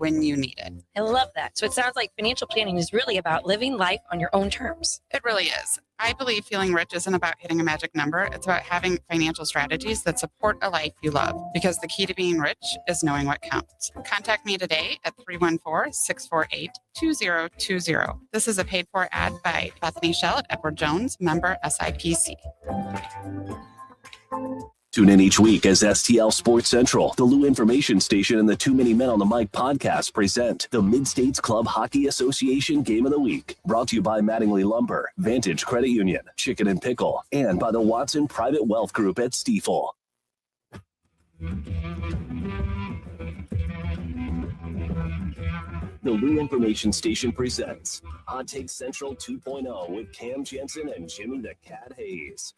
when you need it. I love that. So it sounds like financial planning is really about living life on your own terms. It really is. I believe feeling rich isn't about hitting a magic number. It's about having financial strategies that support a life you love, because the key to being rich is knowing what counts. Contact me today at 314-648-2020. This is a paid-for ad by Bethany Shell at Edward Jones, member SIPC. Tune in each week as STL Sports Central, the Lou Information Station, and the Too Many Men on the Mic podcast present the Mid-States Club Hockey Association Game of the Week. Brought to you by Mattingly Lumber, Vantage Credit Union, Chicken and Pickle, and by the Watson Private Wealth Group at Stifel. The Lou Information Station presents Hot Take Central 2.0 with Cam Janssen and Jimmy the Cat Hayes.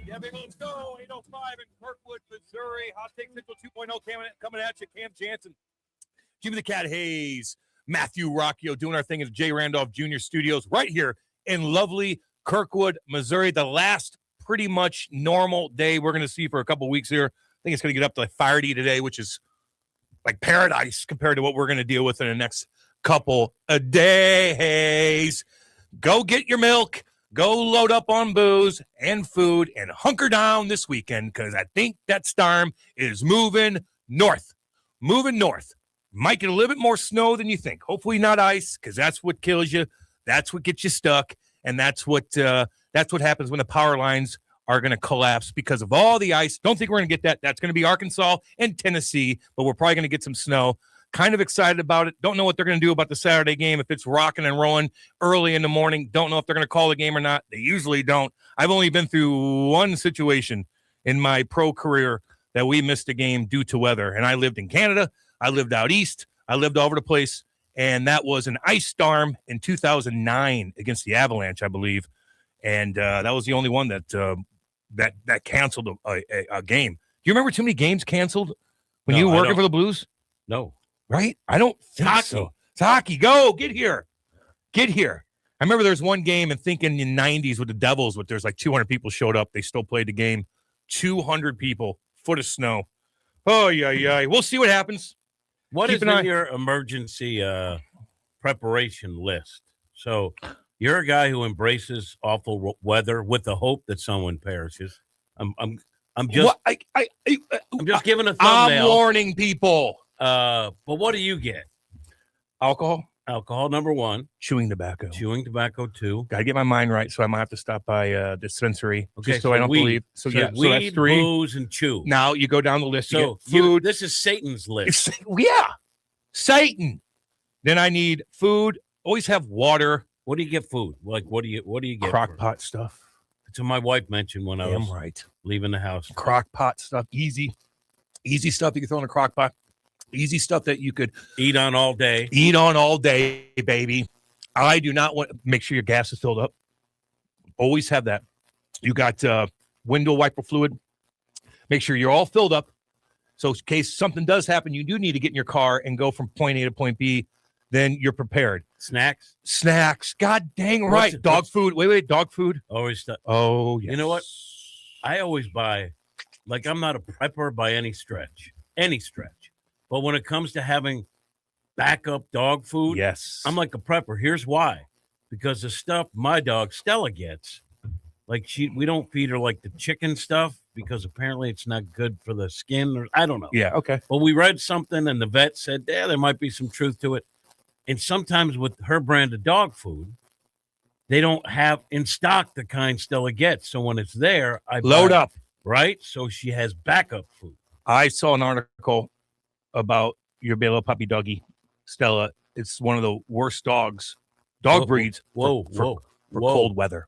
Yeah, baby, let's go. 805 in Kirkwood, Missouri. Hot Take Central 2.0 coming at you. Cam Janssen, Jimmy the Cat Hayes, Matthew Rocchio doing our thing at the J. Randolph Jr. Studios right here in lovely Kirkwood, Missouri. The last pretty much normal day we're going to see for a couple weeks here. I think it's going to get up to like Friday today, which is like paradise compared to what we're going to deal with in the next couple of days. Go get your milk. Go load up on booze and food and hunker down this weekend, because I think that storm is moving north. Moving north. Might get a little bit more snow than you think. Hopefully not ice, because that's what kills you. That's what gets you stuck. And that's what happens when the power lines are going to collapse because of all the ice. Don't think we're going to get that. That's going to be Arkansas and Tennessee, but we're probably going to get some snow. Kind of excited about it. Don't know what they're going to do about the Saturday game. If it's rocking and rolling early in the morning, don't know if they're going to call the game or not. They usually don't. I've only been through one situation in my pro career that we missed a game due to weather. And I lived in Canada. I lived out east. I lived all over the place. And that was an ice storm in 2009 against the Avalanche, I believe. And that was the only one that canceled a game. Do you remember too many games canceled when you were working for the Blues? No. Right? I don't think so. It's hockey. Go. Get here. Get here. I remember there was one game and thinking in the 90s with the Devils, but there's like 200 people showed up. They still played the game. 200 people. Foot of snow. Oh, yeah. We'll see what happens. What is in your emergency preparation list? So you're a guy who embraces awful weather with the hope that someone perishes. I'm just giving a thumbnail. I'm warning people. But what do you get? Alcohol, number one. Chewing tobacco, two. Gotta get my mind right, so I might have to stop by a dispensary. Okay, just so I don't believe. So weed, so that's three. Booze, and chew. Now you go down the list. So food. This is Satan's list. Satan. Then I need food. Always have water. What do you get? Food. Like what do you get? Crock pot stuff. That's what my wife mentioned when I was leaving the house. Crock pot stuff. Easy stuff you can throw in a crock pot. Easy stuff that you could eat on all day. Baby. I do not want. Make sure your gas is filled up. Always have that. You got window wiper fluid. Make sure you're all filled up. So in case something does happen, you do need to get in your car and go from point A to point B. Then you're prepared. Snacks. God dang right. Dog food. Wait. Dog food. Always stuff. Oh, yes. You know what? I always buy, like, I'm not a prepper by any stretch. But when it comes to having backup dog food, yes, I'm like a prepper. Here's why. Because the stuff my dog Stella gets, like we don't feed her like the chicken stuff because apparently it's not good for the skin, or I don't know. Yeah, okay. But we read something and the vet said, yeah, there might be some truth to it. And sometimes with her brand of dog food, they don't have in stock the kind Stella gets. So when it's there, I load up. Right? So she has backup food. I saw an article about your little puppy doggy, Stella. It's one of the worst dog breeds for cold weather.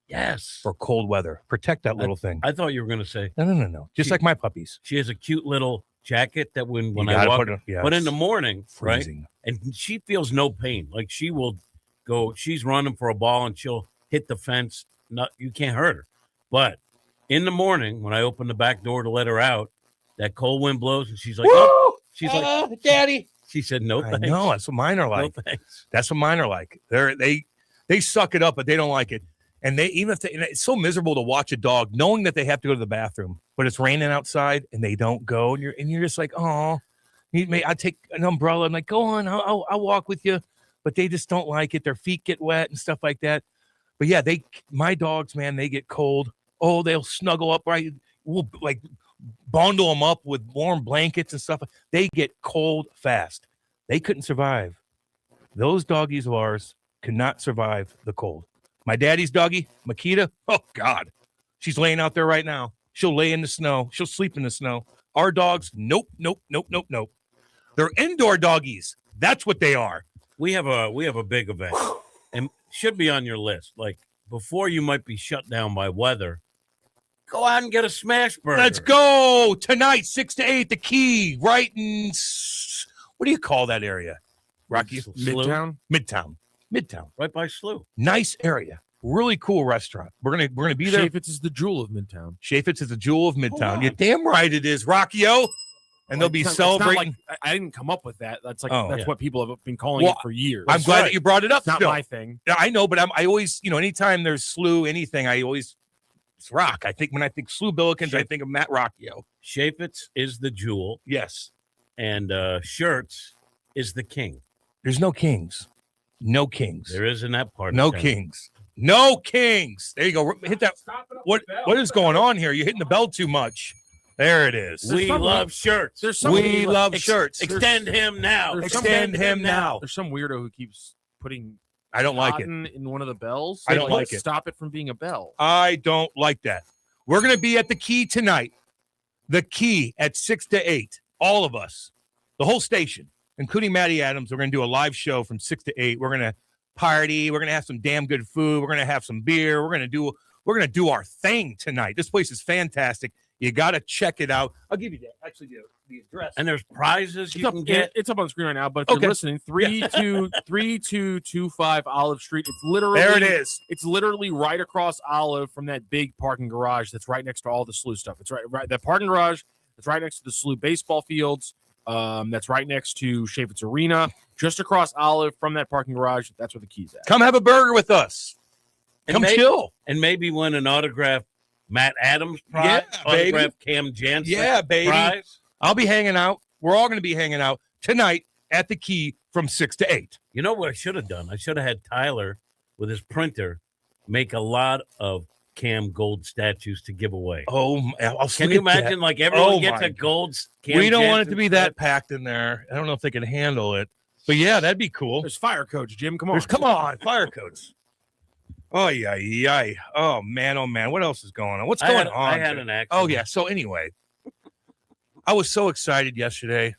Yes. For cold weather. Protect that little thing. I thought you were going to say. No. Just like my puppies. She has a cute little jacket that when I walk, but in the morning, freezing. Right? And she feels no pain. Like she will go, she's running for a ball and she'll hit the fence. You can't hurt her. But in the morning, when I open the back door to let her out, that cold wind blows and she's like, oh, she's like, Daddy. She said, no thanks. No, that's what mine are like. No thanks. That's what mine are like. They suck it up, but they don't like it. And it's so miserable to watch a dog knowing that they have to go to the bathroom, but it's raining outside and they don't go. And you're just like, oh, I'd take an umbrella. I'm like, go on, I'll walk with you. But they just don't like it. Their feet get wet and stuff like that. But yeah, my dogs, man, they get cold. Oh, they'll snuggle up right. We'll like bundle them up with warm blankets and stuff. They get cold fast. They couldn't survive. Those doggies of ours could not survive the cold. My daddy's doggie, Makita, oh God, she's laying out there right now. She'll lay in the snow. She'll sleep in the snow. Our dogs, nope. They're indoor doggies. That's what they are. We have a big event, and should be on your list. Like before, you might be shut down by weather. Go out and get a smash burger. Let's go tonight, 6 to 8. The Key, right in what do you call that area, Rocky? Midtown, right by Slough. Nice area. Really cool restaurant. We're gonna be there. Chaffetz is the jewel of Midtown. Chaffetz is the jewel of Midtown. wow. You're damn right it is, Rocky-O. And they'll be celebrating. I didn't come up with that. That's Yeah. what people have been calling it for years. I'm glad that you brought it up. It's not still. my thing. Yeah, I know, but I always, anytime there's Slough, anything, it's Rock. I think when I think Slough Billikens, I think of Matt Rocky-O. Chaffetz is the jewel, Yes. and Shirts is the king. There's no kings. No kings. There is in that part. No of town. kings. No kings. There you go. Hit that. What is going on here? You're hitting the bell too much. There it is. We love Shirts. We love shirts. Extend him now. Extend him now. There's some weirdo who keeps putting I don't like it. cotton in one of the bells. I don't like it. Stop it from being a bell. I don't like that. We're going to be at the Key tonight. The Key at 6 to 8. All of us. The whole station, including Matty Adams. We're going to do a live show from 6 to 8. We're going to party. We're going to have some damn good food. We're going to have some beer. We're going to do our thing tonight. This place is fantastic. You got to check it out. I'll give you the address. And there's prizes you can get. It's up on the screen right now, but if you're listening, 3225 Olive Street. It's literally There it is. It's literally right across Olive from that big parking garage that's right next to all the Slough stuff. It's right that parking garage that's right next to the Slough baseball fields. That's right next to Chaffetz Arena. Just across Olive from that parking garage. That's where the Key's at. Come have a burger with us. Come chill. And maybe win an autographed Matt Adams prize. Yeah, baby. Autographed Cam Janssen Yeah, baby. prize. I'll be hanging out. We're all going to be hanging out tonight at the Key from 6 to 8. You know what I should have done? I should have had Tyler with his printer make a lot of Cam gold statues to give away. Oh, Can you imagine? Like everyone gets a gold. Cam We don't want it Janssen to be that packed in there. I don't know if they can handle it. But yeah, that'd be cool. There's fire codes, Jim. Come on. Come on, fire coats. Oh, yeah. Oh, man. What else is going on? What's going on? I had an accident. Oh, yeah. So anyway, I was so excited yesterday.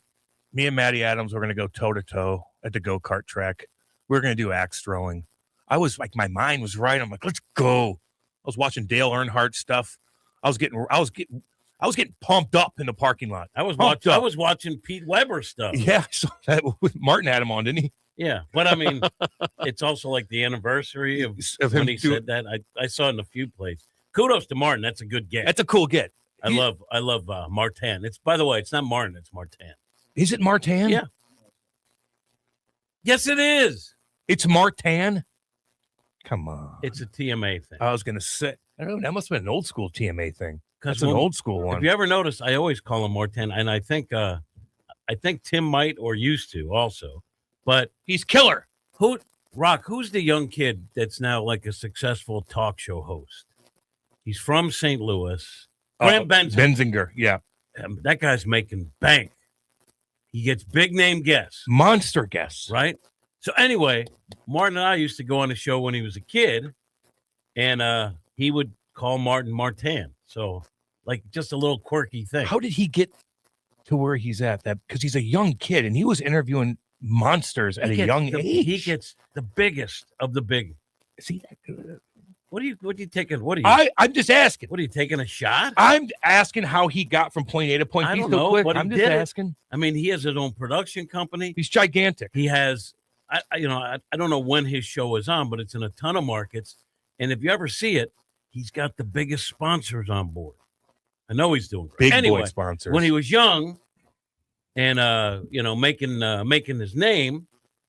Me and Matty Adams were going to go toe-to-toe at the go-kart track. We were going to do axe throwing. I was like, my mind was right. I'm like, let's go. I was watching Dale Earnhardt stuff. I was getting pumped up in the parking lot. I was watching Pete Weber stuff. Yeah, so that Martin had him on, didn't he? Yeah, but I mean, it's also like the anniversary of him when he said that. I saw it in a few places. Kudos to Martin. That's a good get. That's a cool get. I love Martin. It's, by the way, it's not Martin. It's Martin. Is it Martin? Yeah. Yes, it is. It's Martin. Come on. It's a TMA thing. I was going to say, I don't know. That must have been an old school TMA thing. That's when- an old school one. If you ever notice, I always call him Martin, and I think Tim might or used to also. But he's killer. Who's the young kid that's now like a successful talk show host? He's from St. Louis. Graham Benzinger. Yeah. That guy's making bank. He gets big name guests. Monster guests. Right? So anyway, Martin and I used to go on a show when he was a kid, and he would call Martin. So like just a little quirky thing. How did he get to where he's at? That because he's a young kid and he was interviewing monsters at a young age. He gets the biggest of the big. Is he that good? What are you taking? I'm just asking. What are you taking a shot? I'm asking how he got from point A to point B. I don't so know, quick. but I'm he just did it. asking. I mean, he has his own production company. He's gigantic. He has, I don't know when his show is on, but it's in a ton of markets. And if you ever see it, he's got the biggest sponsors on board. I know he's doing great. Big boy sponsors. When he was young and, making his name,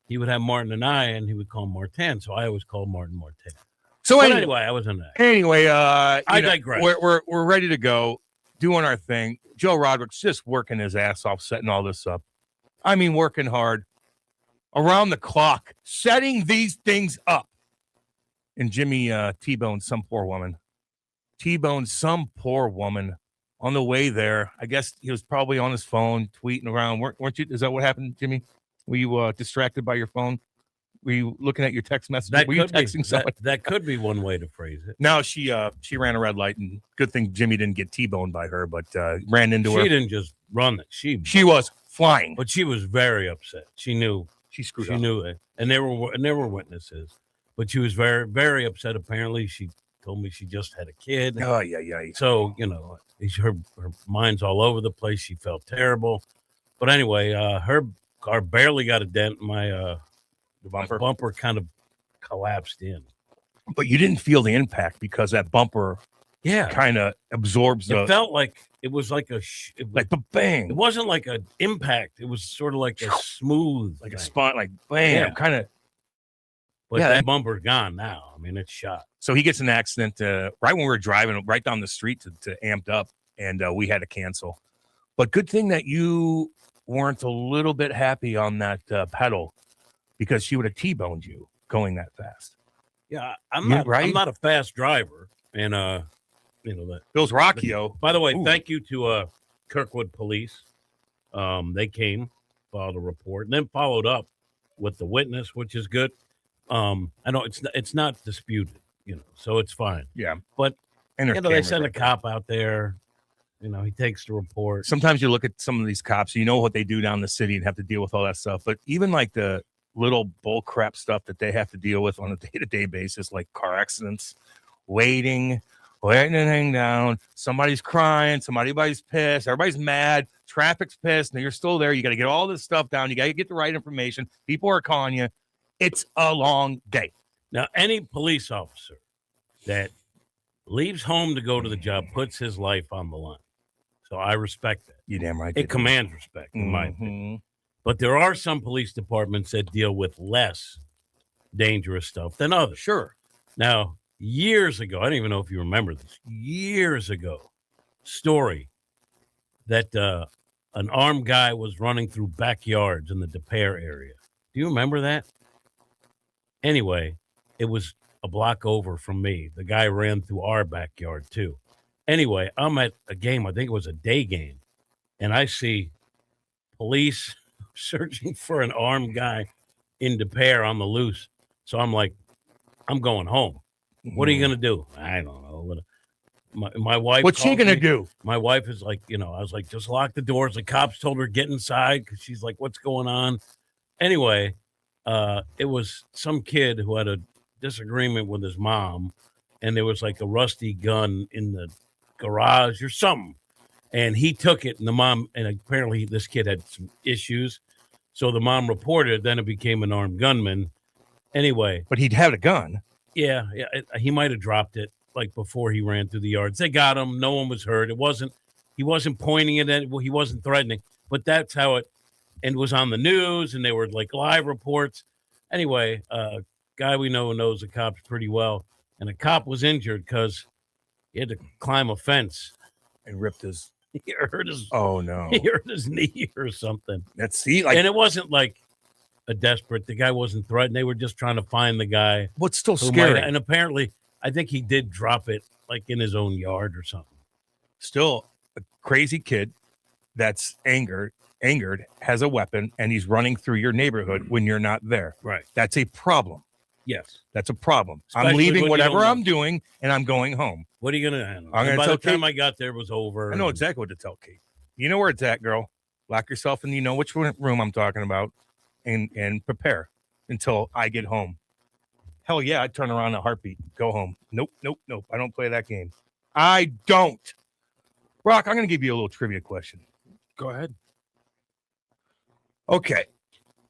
he would have Martin and I, and he would call him Martin. So I always called Martin. So anyway, I was in that. Anyway, I digress. We're ready to go, doing our thing. Joe Roderick's just working his ass off, setting all this up. I mean, working hard around the clock, setting these things up. And Jimmy T-boned some poor woman. T-boned some poor woman on the way there. I guess he was probably on his phone tweeting around. Weren't you? Is that what happened, Jimmy? Were you distracted by your phone? Were you looking at your text message? Were you texting someone? That could be one way to phrase it. No, she ran a red light, and good thing Jimmy didn't get T-boned by her, but ran into her. She didn't just run it. She was flying, but she was very upset. She knew she screwed she up. knew it, and there were witnesses. But she was very, very upset. Apparently, she told me she just had a kid. Oh yeah. So her mind's all over the place. She felt terrible. But anyway, her car barely got a dent. My bumper kind of collapsed in. But you didn't feel the impact because that bumper, yeah, kind of absorbs. It felt like it was like like the bang. It wasn't like an impact. It was sort of like a smooth, like a spot, like bam, kind of. But that bumper's gone now. I mean, it's shot. So he gets an accident right when we were driving right down the street to Amped Up, and we had to cancel. But good thing that you weren't a little bit happy on that pedal, because she would have T-boned you going that fast. Yeah, I'm not a fast driver, and that Bill's Rocchio. By the way, thank you to Kirkwood Police. They came, filed a report, and then followed up with the witness, which is good. I know it's not disputed, so it's fine. Yeah, but they send a cop out there. He takes the report. Sometimes you look at some of these cops, you know what they do down the city and have to deal with all that stuff. But even like the little bull crap stuff that they have to deal with on a day-to-day basis, like car accidents, waiting anything down, somebody's crying, somebody's pissed, everybody's mad, traffic's pissed, and you're still there. You got to get all this stuff down. You got to get the right information. People are calling you. It's a long day. Now, any police officer that leaves home to go to the job puts his life on the line. So I respect that. You damn right. It commands respect, in my opinion. But there are some police departments that deal with less dangerous stuff than others. Sure. Now, years ago, I don't even know if you remember this, story that an armed guy was running through backyards in the DePere area. Do you remember that? Anyway, it was a block over from me. The guy ran through our backyard, too. Anyway, I'm at a game, I think it was a day game, and I see police searching for an armed guy in DePere on the loose. So I'm like, I'm going home. What are you going to do? I don't know. My wife. What's she going to do? My wife is like, I was like, just lock the doors. The cops told her, get inside, because she's like, what's going on? Anyway, it was some kid who had a disagreement with his mom, and there was like a rusty gun in the garage or something. And he took it, and the mom, and apparently this kid had some issues. So the mom reported, then it became an armed gunman. Anyway. But he'd had a gun. Yeah. He might have dropped it like before he ran through the yards. They got him. No one was hurt. He wasn't pointing it at, he wasn't threatening, but that's how it was on the news, and they were like live reports. Anyway, guy we know knows the cops pretty well. And a cop was injured because he had to climb a fence. And ripped his... He hurt his... Oh, no. He hurt his knee or something. And it wasn't like a desperate... The guy wasn't threatened. They were just trying to find the guy. What's still scary? And apparently, I think he did drop it like in his own yard or something. Still a crazy kid that's angered, has a weapon, and he's running through your neighborhood when you're not there. Right. That's a problem. Yes. That's a problem. Especially I'm leaving whatever I'm doing, and I'm going home. What are you going to handle? I'm going to by tell the time Kate, I got there, it was over. I know exactly what to tell Kate. You know where it's at, girl. Lock yourself in. You know which room I'm talking about, and prepare until I get home. Hell yeah, I'd turn around in a heartbeat. Go home. Nope. I don't play that game. I don't. Brock, I'm going to give you a little trivia question. Go ahead. Okay.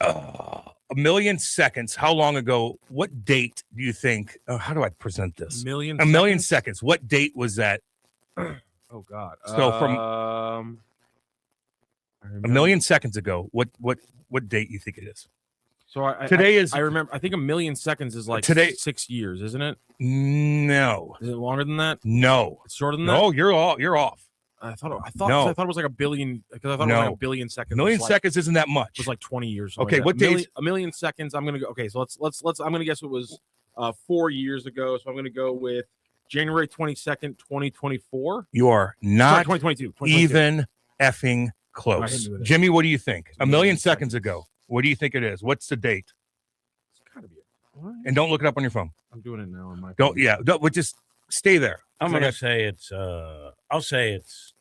1,000,000 seconds. How long ago? What date do you think? How do I present this? 1,000,000 seconds. What date was that? Oh God. So from 1,000,000 seconds ago, what date you think it is? So I remember. I think 1,000,000 seconds is like today, 6 years, isn't it? No. Is it longer than that? No. It's shorter than that. No, you're off. I thought No. I thought it was like a billion because I thought it was like a billion seconds. A million seconds isn't that It much. was like 20 years. Okay, what days? A million seconds. I'm gonna go. Okay, so let's. I'm gonna guess it was 4 years ago. So I'm gonna go with January 22nd, 2024. You are not 2022. even effing I close. hit me with it. Jimmy, what do you think? A million seconds ago. What do you think it is? What's the date? It's gotta be it. What? And don't look it up on your phone. I'm doing it now on my. Don't. phone. Yeah. Don't, but just stay there. I'm I gonna got- say it's. I'll say it's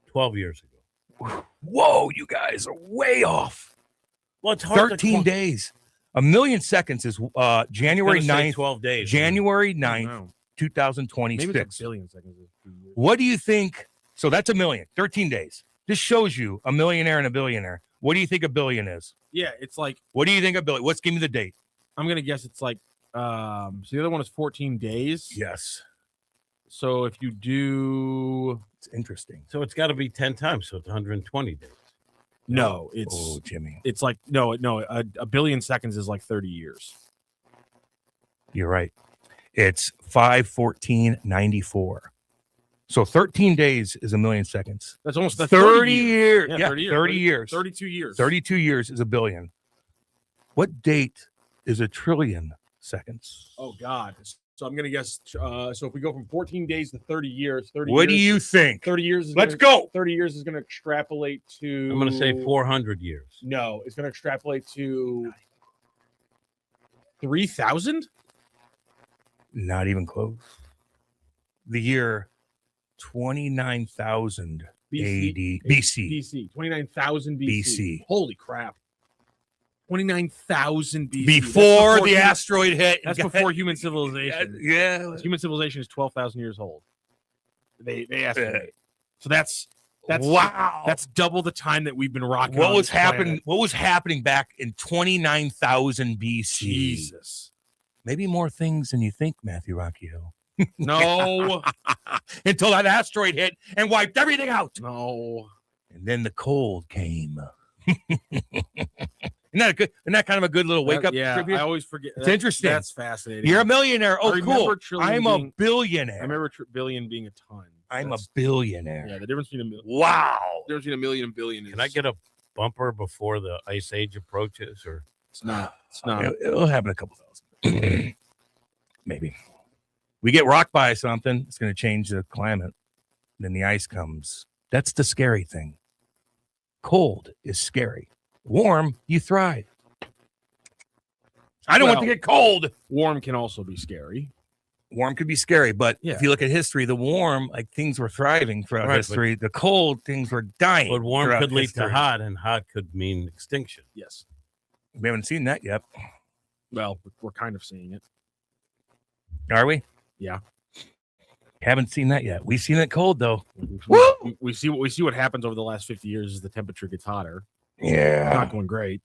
12 years ago. Whoa, you guys are way off. Well, it's hard. 13 days. A million seconds is January 9th. 12 days. January I don't 9th, know. Maybe 2026. it's a billion seconds. What do you think? So that's a million. 13 days. This shows you a millionaire and a billionaire. What do you think a billion is? Yeah, it's like What do you think a billion? Let's give me the date. I'm gonna guess it's like. So the other one is 14 days. Yes. So if you do It's interesting. So it's got to be 10 times. So it's 120 days. no, it's Oh, Jimmy. it's like no, a billion seconds is like 30 years. You're right. It's 5/14/94. So 13 days is a million seconds. That's almost 30 years. Yeah, Yeah, 30 years. 30 years. 32 years. 32 years is a billion. What date is a trillion seconds? Oh God. So I'm gonna guess. So if we go from 14 days to 30 years, 30. What do years, you think? 30 years. Is Let's gonna, go. 30 years is gonna extrapolate to. I'm going to say 400 years. No, it's gonna extrapolate to 3,000. Not even close. The year 29,000 AD. BC. BC. 29,000 BC. BC. Holy crap. 29,000 BC. Before the human- asteroid hit. That's before human civilization. Yeah. Human civilization is 12,000 years old. They estimate. So that's wow. That's double the time that we've been rocking. what on was this planet. happening. What was happening back in 29,000 BC? Jesus. Maybe more things than you think, Matthew Rocchio. No. Until that asteroid hit and wiped everything out. No. And then the cold came. Isn't that kind of a good little wake up? Yeah, tribute? I always forget. It's interesting. That's fascinating. You're a millionaire. Oh, I cool. remember trillion I'm a being- billionaire. I remember billion being a ton. I'm a That's- billionaire. Yeah, the difference between a million. Wow. The difference between a million and billion is. Can I get a bumper before the ice age approaches? Or It's not. It's not. It'll happen a couple thousand. Maybe. We get rocked by something, it's going to change the climate. Then the ice comes. That's the scary thing. Cold is scary. Warm, you thrive. I don't want to Well- get cold. Warm can also be scary. Warm could be scary, but Yeah. if you look at history, the warm, like things were thriving throughout Right, but- history. The cold, things were dying. but warm throughout could lead to history. hot, and hot could mean extinction. Yes. We haven't seen that yet, Well, we're kind of seeing it. are we? Yeah. Haven't seen that yet. We've seen it cold though. We see what happens over the last 50 years as the temperature gets hotter. Yeah. Not going great.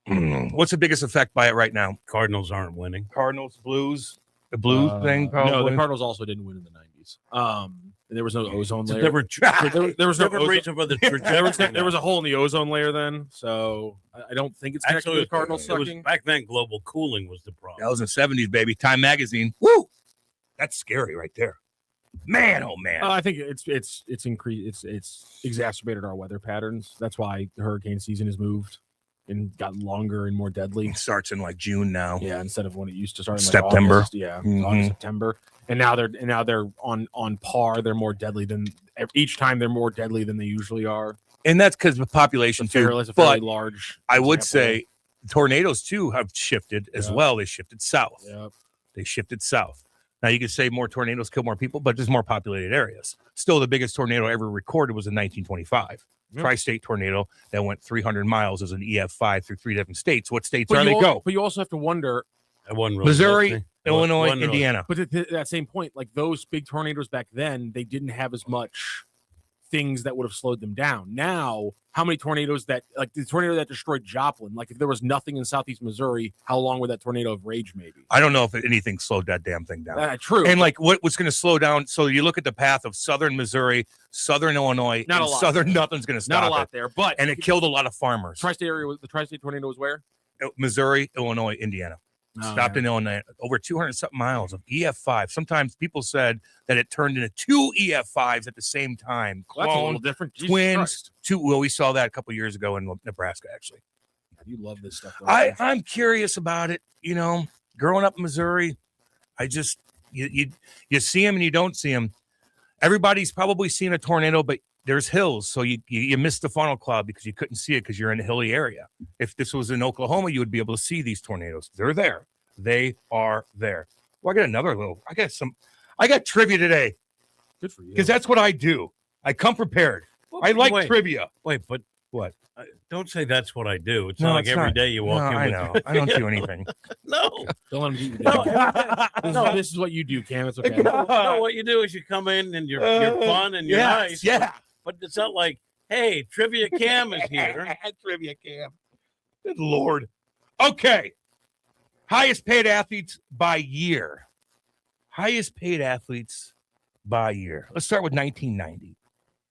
What's the biggest effect by it right now? Cardinals aren't winning. Cardinals, Blues, the Blues thing. Probably. No, the Cardinals also didn't win in the 90s. There was no ozone It's a layer. different, There was no different ozone- reason for the there was a hole in the ozone layer then, so I don't think it's connected to the Cardinals it was, sucking. back then, global cooling was the problem. That was in the 70s, baby. Time magazine. Woo! That's scary right there. Man, oh man. I think it's increased. It's exacerbated our weather patterns. That's why the hurricane season has moved and gotten longer and more deadly. It starts in like June now. Yeah, instead of when it used to start in like September. August. Yeah, Mhm. August, September, and now they're on par. They're more deadly than each time. They're more deadly than they usually are. And that's because of population too. It's a But fairly large. I would example. say tornadoes too have shifted as Yeah. well. They shifted south. Yep. They shifted south. Now you could say more tornadoes kill more people, but there's more populated areas. Still, the biggest tornado ever recorded was in 1925. Yeah. Tri-state tornado that went 300 miles as an EF5 through 3 different states. What states But are they go? But you also have to wonder. I wasn't really Missouri, listening. Illinois, Wasn't really- Indiana. But at that same point, like those big tornadoes back then, they didn't have as much things that would have slowed them down. Now, how many tornadoes that, like the tornado that destroyed Joplin, like if there was nothing in southeast Missouri, how long would that tornado have raged? Maybe. I don't know if anything slowed that damn thing down. True. And like what's going to slow down? So you look at the path of southern Missouri, southern Illinois, Not and a lot. southern nothing's going to stop Not a lot it. there, but And it killed a lot of farmers. tri-state area. The tri-state tornado was where? Missouri, Illinois, Indiana. Stopped in Illinois, over 200 something miles of EF5. Sometimes people said that it turned into 2 EF5s at the same time. Well, that's a Clone, little different. Jesus twins, Christ. well, we saw that a couple years ago in Nebraska, actually. You love this stuff. Don't you? I'm curious about it. You know, growing up in Missouri, I just you see them and you don't see them. Everybody's probably seen a tornado, but there's hills, so you missed the funnel cloud because you couldn't see it because you're in a hilly area. If this was in Oklahoma, you would be able to see these tornadoes. They're there. They are there. Well, I got trivia today Good for you. because that's what I do. I come prepared. I like trivia. Wait, but What? don't say that's what I do. It's No, not like it's every not. day you walk in. I with know. I don't do anything. No. Don't let him get you down. This is what you do, Cam. It's okay. No, what you do is you come in and you're fun and you're nice. Yeah. But it's not like, hey, Trivia Cam is here. Trivia Cam. Good Lord. Okay. Highest paid athletes by year. Highest paid athletes by year. Let's start with 1990.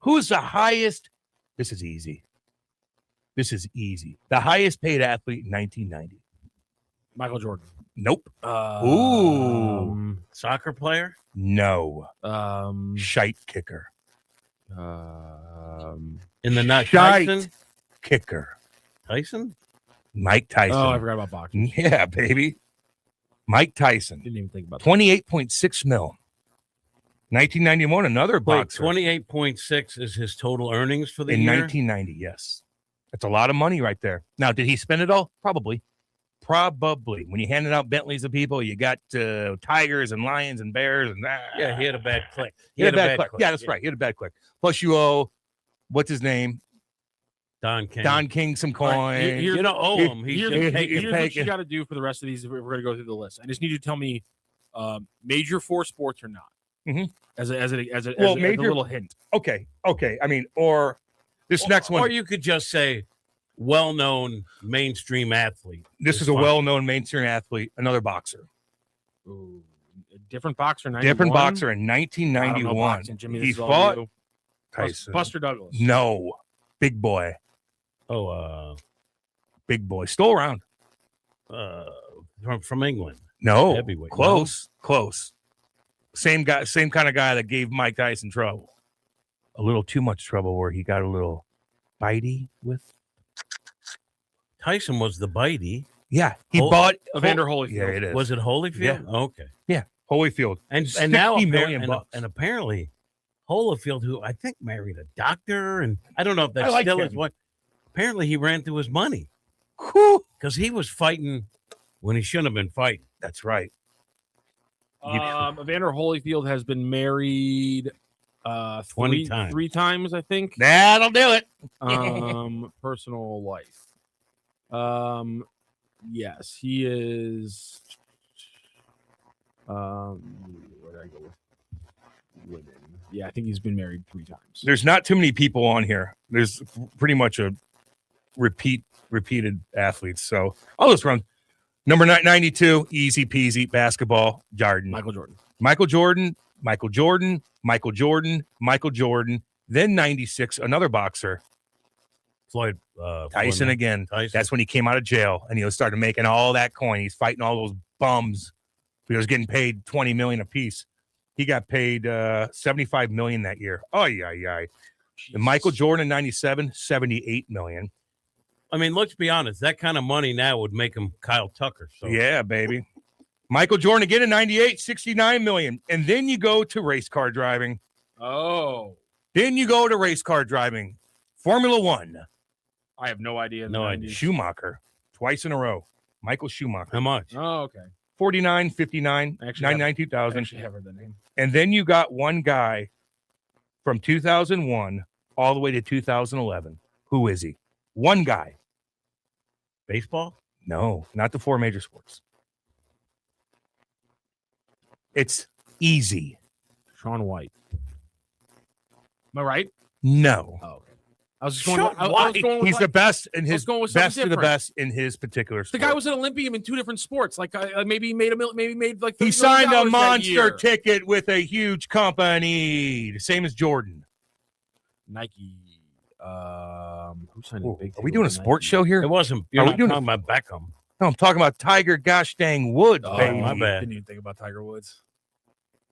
Who is the highest? This is easy. The highest paid athlete in 1990. Michael Jordan. Nope. Soccer player? No. Um, Shite kicker. In the night. Shite Tyson? kicker. Tyson? Mike Tyson. oh, I forgot about boxing. Yeah, baby. Mike Tyson. Didn't even think about that. 28.6 mil. 1991, another Wait, boxer. 28.6 is his total earnings for the In year? 1990, yes. That's a lot of money right there. Now, did he spend it all? Probably. When you handed out Bentleys to people, you got tigers and lions and bears and Yeah, he had a bad click. He had a bad click. Yeah, that's right. He had a bad click. Plus, you owe what's his name? Don King. Don King some All right, coin. here- You don't owe him. He's Here's, just he- taking here's it. what you got to do for the rest of these. We're going to go through the list. I just need you to tell me major four sports or not. Mhm. As a Major- little hint. Okay. I mean, or this next one. Or you could just say well-known mainstream athlete. This is a fine. well-known mainstream athlete, another boxer. Ooh, a different boxer. 91? Different boxer in I don't know 1991. boxing, Jimmy, He this is all fought you. Tyson. Buster Douglas. No. Big boy. Oh, Big boy. Still around. from England. No. Heavyweight. Close. Same guy, same kind of guy that gave Mike Tyson trouble. A little too much trouble where he got a little bitey with. Tyson was the bitey. Yeah. He Oh, bought Evander Holyfield. Yeah, it is. Was it Holyfield? Okay. Holyfield. And 60 now million and, bucks. and apparently Holyfield, who I think married a doctor, and I don't know if I that's like still him. his wife. Apparently he ran through his money Whew. because he was fighting when he shouldn't have been fighting. That's right. Evander Holyfield has been married 20 times. 3 times, I think. That'll do it. Personal life. Yes, he is. Where did I go with women? Yeah, I think he's been married 3 times. There's not too many people on here. There's pretty much a repeated athletes. So I'll just run. Number 92, easy peasy basketball, Jordan. Michael Jordan. Then 96, another boxer, Floyd Tyson Floyd, again. Tyson. That's when he came out of jail and he was started making all that coin. He's fighting all those bums. He was getting paid $20 million a piece. He got paid $75 million that year. Oh yeah. And Michael Jordan in 97, $78 million. I mean, let's be honest. That kind of money now would make him Kyle Tucker. So Yeah, baby. Michael Jordan again in 98, $69 million. And then you go to race car driving. Oh, Formula One. I have no idea. No idea. Schumacher, twice in a row. Michael Schumacher. how much? Oh, okay. 49, 59, Actually, 99, I 2000. actually have heard the name. And then you got one guy from 2001 all the way to 2011. Who is he? One guy. Baseball? No, not the 4 major sports. It's easy. Shaun White. Am I right? No. Oh, okay. I was just going. Shaun I was White. going with He's the best in his going with something best of the different. best in his particular The sport. guy was an Olympian in 2 different sports. Like maybe he made like He $30 signed a million that monster year. ticket with a huge company, the same as Jordan. Nike. Who signed Ooh, a big? are we doing a sports show here? It wasn't. You're Are we not doing talking about Beckham. No, I'm talking about Tiger gosh dang Woods, Oh, baby. my bad. Didn't even think about Tiger Woods.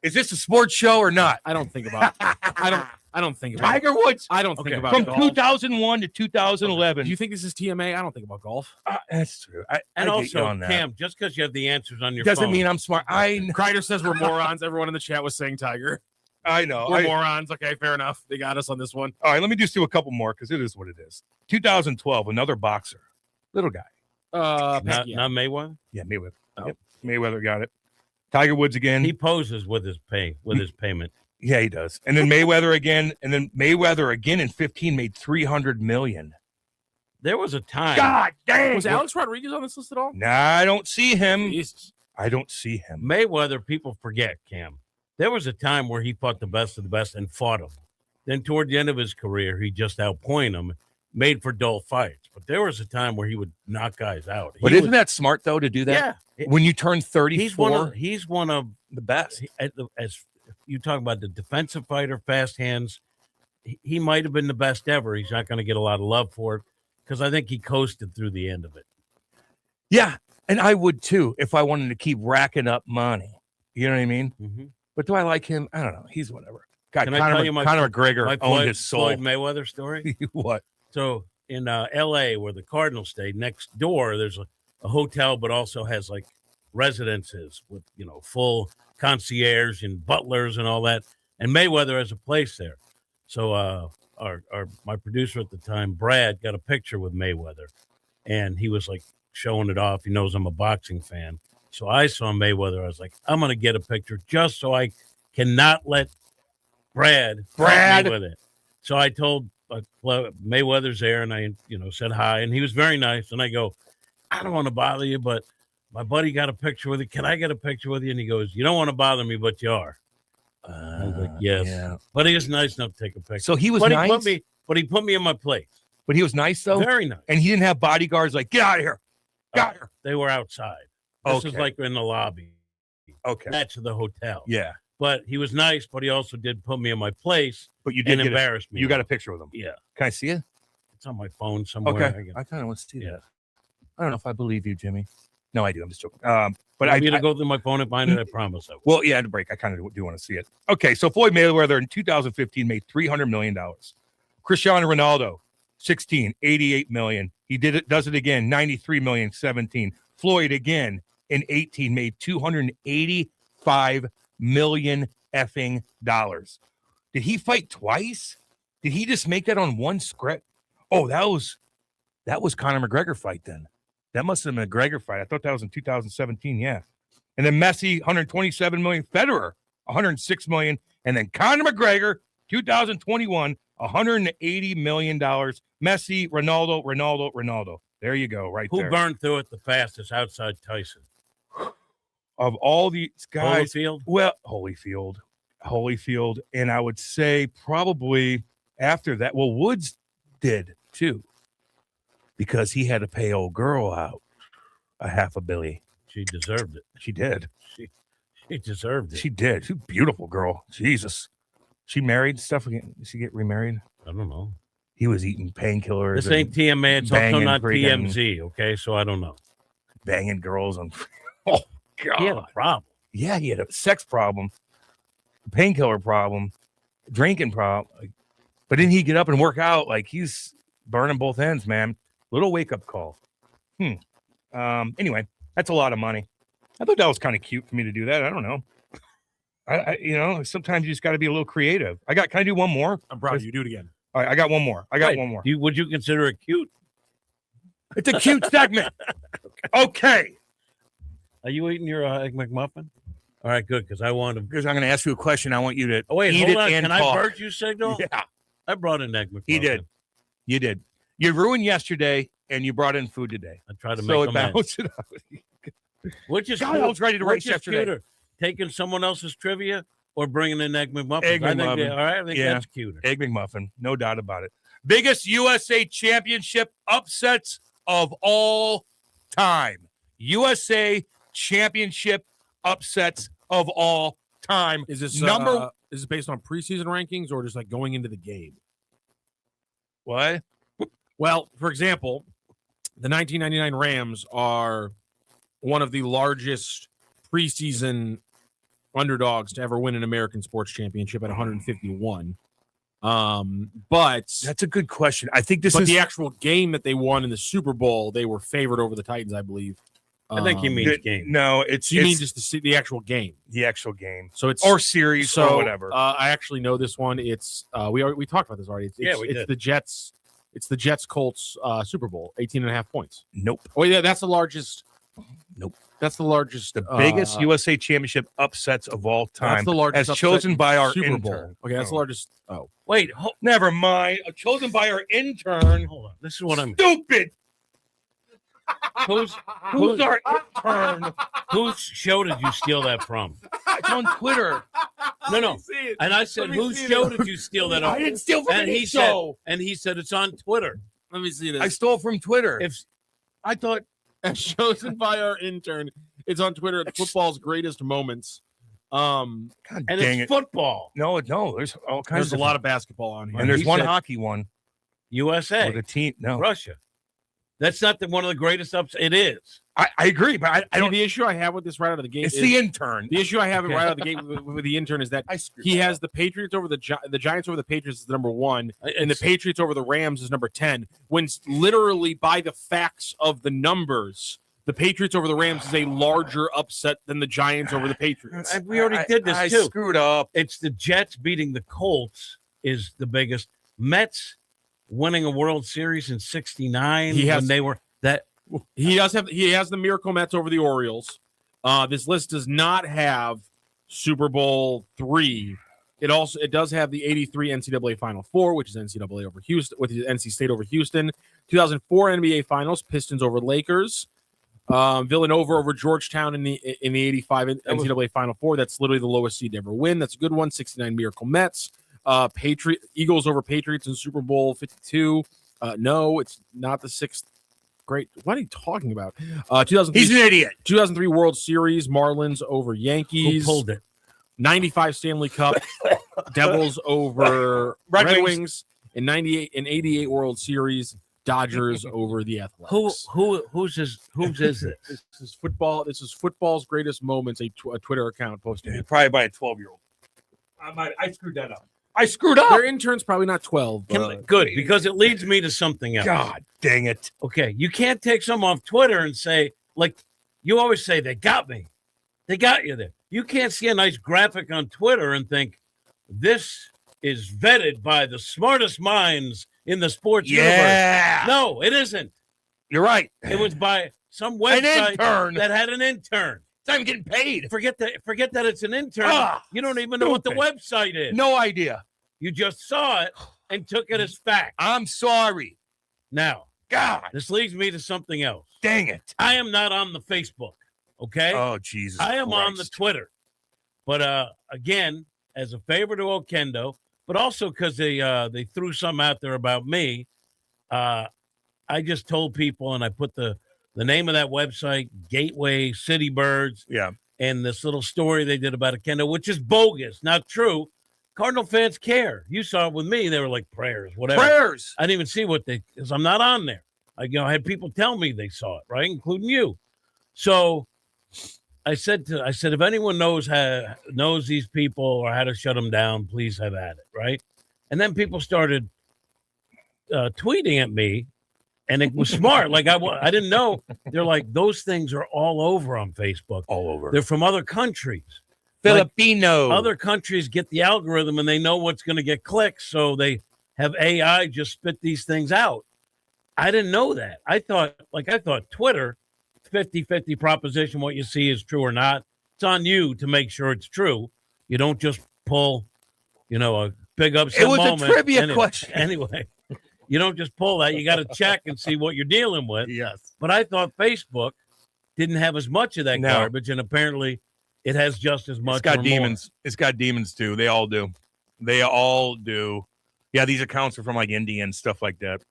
Is this a sports show or not? I don't think about. I don't think about. Tiger Woods I don't Okay. think about from golf. 2001 to 2011. Do you think this is TMA? I don't think about golf. That's true. And I get you also, on that. Cam, just because you have the answers on your doesn't phone, mean I'm smart. Kreider says we're morons. Everyone in the chat was saying Tiger. I know. We're morons. Okay, fair enough. They got us on this one. All right, let me just do a couple more because it is what it is. 2012, another boxer, little guy. not Yeah. Mayweather. Yeah, Mayweather. Oh. Yep. Mayweather got it. Tiger Woods again. He poses with his payment. Yeah, he does. And then Mayweather again. And then Mayweather again in 15 made $300 million. There was a time. God dang. Was Alex Rodriguez on this list at all? Nah, I don't see him. Jesus. I don't see him. Mayweather, people forget, Cam. There was a time where he fought the best of the best and fought them. Then toward the end of his career, he just outpointed them, made for dull fights. But there was a time where he would knock guys out. But isn't that smart, though, to do that? Yeah. When you turn 34, He's one of the best. as you talk about the defensive fighter, fast hands. He might have been the best ever. He's not going to get a lot of love for it because I think he coasted through the end of it. Yeah, and I would too if I wanted to keep racking up money. You know what I mean? Mm-hmm. But do I like him? I don't know. He's whatever. God, Can I tell you Conor McGregor owned his soul. Floyd Mayweather story? What? So in L.A., where the Cardinals stayed, next door there's a hotel, but also has like residences with full concierge and butlers and all that. And Mayweather has a place there. So my producer at the time, Brad, got a picture with Mayweather, and he was like showing it off. He knows I'm a boxing fan, so I saw Mayweather. I was like, I'm gonna get a picture just so I cannot let Brad help me with it. So I told Mayweather's there, and I said hi, and he was very nice. And I go, I don't want to bother you, but my buddy got a picture with you. Can I get a picture with you? And he goes, you don't want to bother me, but you are. I was like, yes. Yeah. But he was nice enough to take a picture. So he was but nice. He put me in my place. But he was nice though. Very nice. And he didn't have bodyguards like, get out of here. Get out of here. They were outside. This is Okay. like in the lobby. Okay. That's the hotel. Yeah. But he was nice, but he also did put me in my place But you did and get embarrass me. You got a picture with him. Yeah. Can I see it? It's on my phone somewhere. Okay. I kind of want to see that. I don't know if I believe you, Jimmy. No, I do. I'm just joking. But I'm I going to go through my phone and find it. I promise I will. Well, yeah, at the break, I kind of do want to see it. Okay, so Floyd Mayweather in 2015 made $300 million. Cristiano Ronaldo, 16, $88 million. He does it again, $93 million, 17. Floyd again in 18 made $285 million effing dollars. Did he fight twice? Did he just make that on one script? Oh, that was Conor McGregor fight then. That must have been a McGregor fight. I thought that was in 2017. Yeah. And then Messi, 127 million. Federer, 106 million. And then Conor McGregor, 2021, $180 million. Messi, Ronaldo. There you go, right Who there. burned through it the fastest outside Tyson? Of all these guys, Holyfield? well, Holyfield. And I would say probably after that, well, Woods did too, because he had to pay old girl out $500 million. She deserved it. She did. She deserved it. She did. She's a beautiful girl. Jesus. She married stuff again. Did she get remarried? I don't know. He was eating painkillers. This ain't TMA. It's also banging not freaking- TMZ. Okay, so I don't know. banging girls on. Oh God. He had a problem. Yeah, he had a sex problem, painkiller problem, drinking problem. But didn't he get up and work out? Like he's burning both ends, man. Little wake up call. Anyway, that's a lot of money. I thought that was kind of cute for me to do that. I don't know. I sometimes you just got to be a little creative. Can I do one more? I'm proud of you. Do it again. All right, I got one more. One more. Would you consider it cute? It's a cute segment. Okay. Are you eating your Egg McMuffin? All right, good, because I want to. Because I'm going to ask you a question. I want you to Oh, wait, eat hold it on. and Can talk. I virtue signal? Yeah, I brought an Egg McMuffin. he did. You did. You ruined yesterday, and you brought in food today. I tried to So make it them match. balanced it out. Which is God, I was ready to race which is yesterday. cuter, taking someone else's trivia or bringing in Egg McMuffin? Egg McMuffin. All right, I think Yeah. that's cuter. Egg McMuffin, no doubt about it. Biggest USA Championship upsets of all time. USA Championship upsets of all time. Is this is this based on preseason rankings or just like going into the game? What? Well, for example, the 1999 Rams are one of the largest preseason underdogs to ever win an American sports championship at 151. But That's a good question. I think this but is the actual game that they won in the Super Bowl, they were favored over the Titans, I believe. I think he means game. No, it's You mean just the actual game? the actual game So it's or series or whatever. I actually know this one. It's we talked about this already. We It's did. the Jets. It's the Jets Colts Super Bowl, 18.5 points. Nope. Oh yeah, that's the largest. Nope. That's the largest. The biggest USA championship upsets of all time. That's the largest as chosen upset by our Super intern. Bowl. Okay, that's the largest. Oh, Wait, Never mind. Chosen by our intern. hold on. This is what I'm. Stupid. Who's Who's our intern? whose show did you steal that from? It's on Twitter. No. And I said, whose show did you steal that I off? didn't steal from And any he said, show. it's on Twitter. let me see this. I stole from Twitter. If I thought As chosen by our intern. It's on Twitter. It's football's greatest moments. God and dang it's it. football, No, there's all kinds There's a lot of basketball on here. and there's He one said- hockey one USA, with a team. No, Russia. That's not one of the greatest ups. It is. I agree, but I See, don't. the issue I have with this right out of the gate It's is the intern. the issue I have Okay. right out of the gate with the intern is that I screwed he that has up. the Patriots over the Giants over the Patriots is number 1, and the It's- Patriots over the Rams is number 10. When literally by the facts of the numbers, the Patriots over the Rams is a larger upset than the Giants over the Patriots. We already did this I too. screwed up. It's the Jets beating the Colts is the biggest. Mets winning a World Series in '69 He has- when they were that. He has the Miracle Mets over the Orioles. This list does not have Super Bowl 3. It does have the 83 NCAA Final Four, which is NCAA over Houston, with NC State over Houston. 2004 NBA Finals, Pistons over Lakers. Villanova over Georgetown in the 85 NCAA Final Four. That's literally the lowest seed to ever win. That's a good one. 69 Miracle Mets. Eagles over Patriots in Super Bowl 52. No, it's not the sixth. Great. What are you talking about? 2003, He's an idiot. 2003 World Series, Marlins over Who Yankees. pulled it? 95 Stanley Cup, Devils over Red Red Wings. Wings. In 98 and 88 World Series, Dodgers over the Athletics. Whose is this? This is football. This is football's greatest moments. A Twitter account posted. Probably by a 12-year-old. I screwed that up. I screwed up. Their intern's probably not 12. But Good, because it leads me to something else. God dang it. Okay, you can't take some off Twitter and say, like you always say, they got me. They got you there. You can't see a nice graphic on Twitter and think this is vetted by the smartest minds in the sports universe. Yeah. No, it isn't. You're right. It was by some An website intern. that had an intern. It's not even getting paid. Forget that it's an intern. Ah, You don't even know what the stupid. website is. No idea. You just saw it and took it as fact. I'm sorry. Now, God this leads me to something else. dang it. I am not on the Facebook, okay? Oh, Jesus. I am on the Christ. Twitter. But again, as a favor to Okendo, but also because they threw some out there about me, I just told people, and I put the name of that website, Gateway City Birds, Yeah. and this little story they did about Okendo, which is bogus, not true. Cardinal fans care. You saw it with me. They were like prayers, whatever. Prayers. I didn't even see what because I'm not on there. I had people tell me they saw it, right, including you. So I said, if anyone knows these people or how to shut them down, please have at it, right? And then people started tweeting at me, and it was smart. Like I didn't know. They're like, those things are all over on Facebook. All over. They're from other countries. Filipino. Other countries get the algorithm and they know what's going to get clicks, so they have AI just spit these things out. I didn't know that. I thought Twitter, 50-50 proposition, what you see is true or not. It's on you to make sure it's true. You don't just pull, a big upset It was moment. a trivia question. Anyway, you don't just pull that. You got to check and see what you're dealing with. yes. But I thought Facebook didn't have as much of that No. garbage, and apparently it has just as much. It's got or more. demons. It's got demons too. They all do. They all do. Yeah, these accounts are from like India and stuff like that.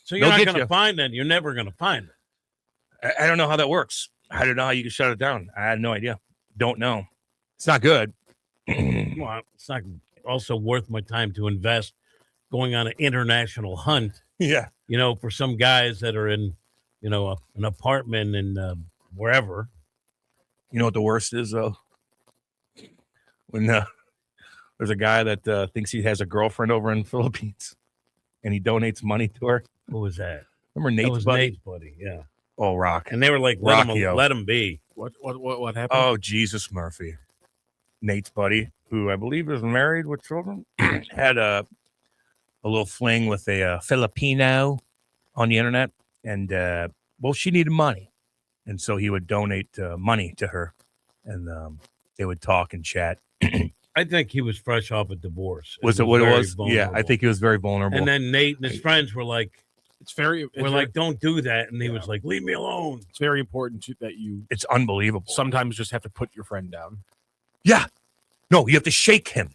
So you're They'll not get going to you. find it. You're never going to find it. I don't know how that works. I don't know how you can shut it down. I had no idea. Don't know. It's not good. Well, it's not also worth my time to invest going on an international hunt, Yeah. for some guys that are in, an apartment in wherever. You know what the worst is though? When there's a guy that thinks he has a girlfriend over in the Philippines, and he donates money to her. Who was that? Remember That Nate's was buddy? Nate's buddy. Yeah, Oh, Rock. and they were like, Rockio. let him be. What happened? Oh, Jesus Murphy. Nate's buddy, who I believe is married with children, had a little fling with a Filipino on the internet. And, well, she needed money. And so he would donate money to her. And they would talk and chat. I think he was fresh off a divorce. Was it what it very was? Yeah, I vulnerable. think he was very vulnerable. And then Nate and his friends were like, don't do that. And he was like, leave me alone. It's very important that you it's unbelievable. sometimes just have to put your friend down. Yeah. No, you have to shake him.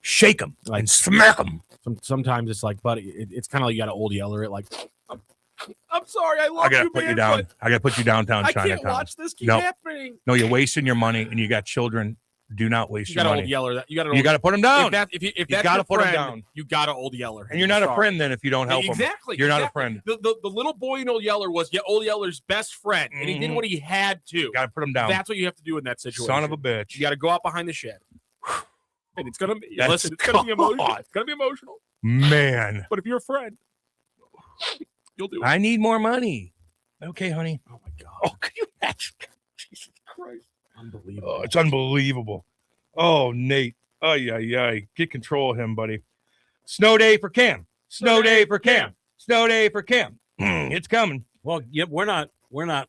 Shake him and smack him. Sometimes it's like, buddy, it's kind of like you got to old yeller it like, I'm sorry, I love I gotta you, put man, you down. but I gotta put you downtown I Chinatown. can't watch this keep No. happening. No, you're wasting your money, and you got children. Do not waste You your got to money. old yeller that. You got You got to put them down. If that's gotta your put 'em friend, down. you got to old yeller. And you're not a Sorry. friend then if you don't help them. Exactly. You're not a exactly. friend. The little boy in Old Yeller was Old Yeller's best friend, and he did Mhm. what he had to. You got to put them down. That's what you have to do in that situation. Son of a bitch. You got to go out behind the shed. And it's gonna be That's listen. It's gonna be emotional. God. It's gonna be emotional. Man, But if you're a friend, you'll do it. I need more money. Okay, honey. Oh my god! Oh, can you imagine? Jesus Christ. Unbelievable. Oh, it's unbelievable. Oh, Nate. Oh, yeah. Get control of him, buddy. Snow day for Cam. Snow day for Cam. Snow day for Cam. It's coming. Well, yeah, we're not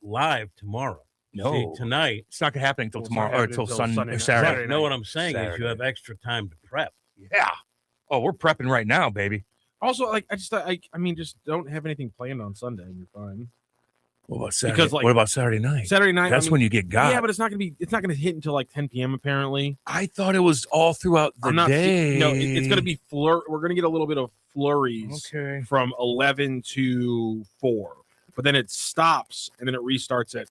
live tomorrow. No. See, tonight. It's not going to happen until It's tomorrow not or happening until until Sunday Sunday or night. Saturday. Saturday No, what I'm saying is Saturday. you have extra time to prep. Yeah. Oh, we're prepping right now, baby. Also, like I mean, just don't have anything planned on Sunday, and you're fine. What about Saturday? Because, like, what about Saturday night? Saturday night. That's when you get got. Yeah, but it's not gonna hit until like 10 p.m. apparently. I thought it was all throughout the I'm not. day. No, it's gonna be We're gonna get a little bit of flurries Okay. from 11 to 4, but then it stops and then it restarts at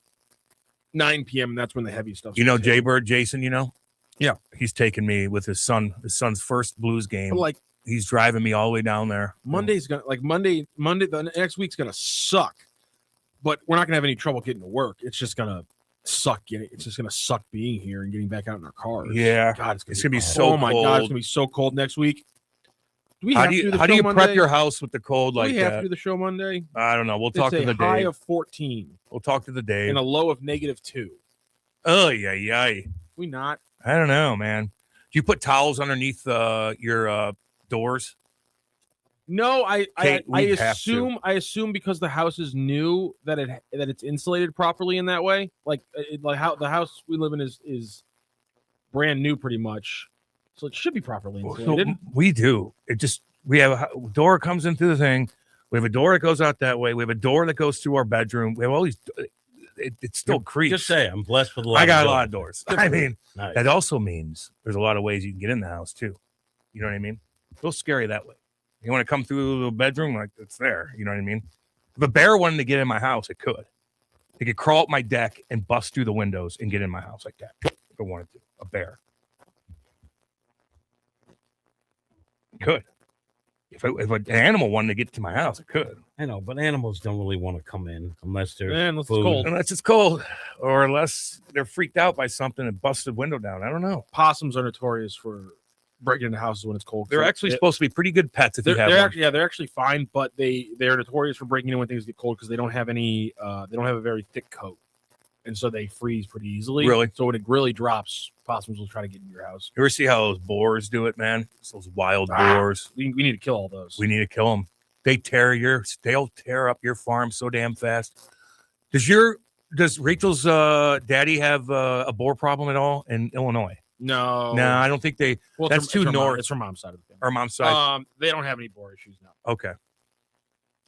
9 p.m. and that's when the heavy stuff. You know starts hitting. Jaybird, Jason, you know? Yeah. He's taking me with his son's first Blues game. But like He's driving me all the way down there. Monday's gonna Monday. The next week's gonna suck, but we're not gonna have any trouble getting to work. It's just gonna suck. It's just gonna suck being here and getting back out in our cars. Yeah. God, It's gonna be so Oh my God, it's cold. gonna be so cold next week. Do we How have do to you the how do show you Monday? prep your house with the cold Do like we have to that? do the show Monday? I don't know. We'll talk It's to a the high day. of 14 We'll talk to the day. and a low of -2. Oh yeah. We not. I don't know, man. Do you put towels underneath your doors? No, I Kate, we'd have I assume because the house is new that it's insulated properly in that way. Like how the house we live in is brand new pretty much, so it should be properly insulated. So we do. We have a door comes in through the thing. We have a door that goes out that way. We have a door that goes through our bedroom. We have all these. It still creaks. Just say I'm blessed with a lot. I got of a lot of doors. Good I for you. mean, Nice. that also means there's a lot of ways you can get in the house too. You know what I mean? A little scary that way. You want to come through the bedroom, like it's there. You know what I mean? If a bear wanted to get in my house, it could. It could crawl up my deck and bust through the windows and get in my house like that. If it wanted to. A bear. It could. If an animal wanted to get to my house, it could. I know, but animals don't really want to come in unless they're Unless it's food. cold. Unless it's cold, or unless they're freaked out by something and busted window down. I don't know. Possums are notorious for breaking into houses when it's cold. They're actually supposed to be pretty good pets if you have one. they're actually fine, but they're notorious for breaking in when things get cold because they don't have any they don't have a very thick coat, and so they freeze pretty easily. Really? So when it really drops, possums will try to get into your house. You ever see how those boars do it, man? It's those wild boars. We need to kill all those. We need to kill them. They'll tear up your farm so damn fast. Does Rachel's daddy have a boar problem at all in Illinois? No, No, I don't think they. Well, that's too north. It's from mom's side of the family. Or mom's side. They don't have any boar issues now. Okay,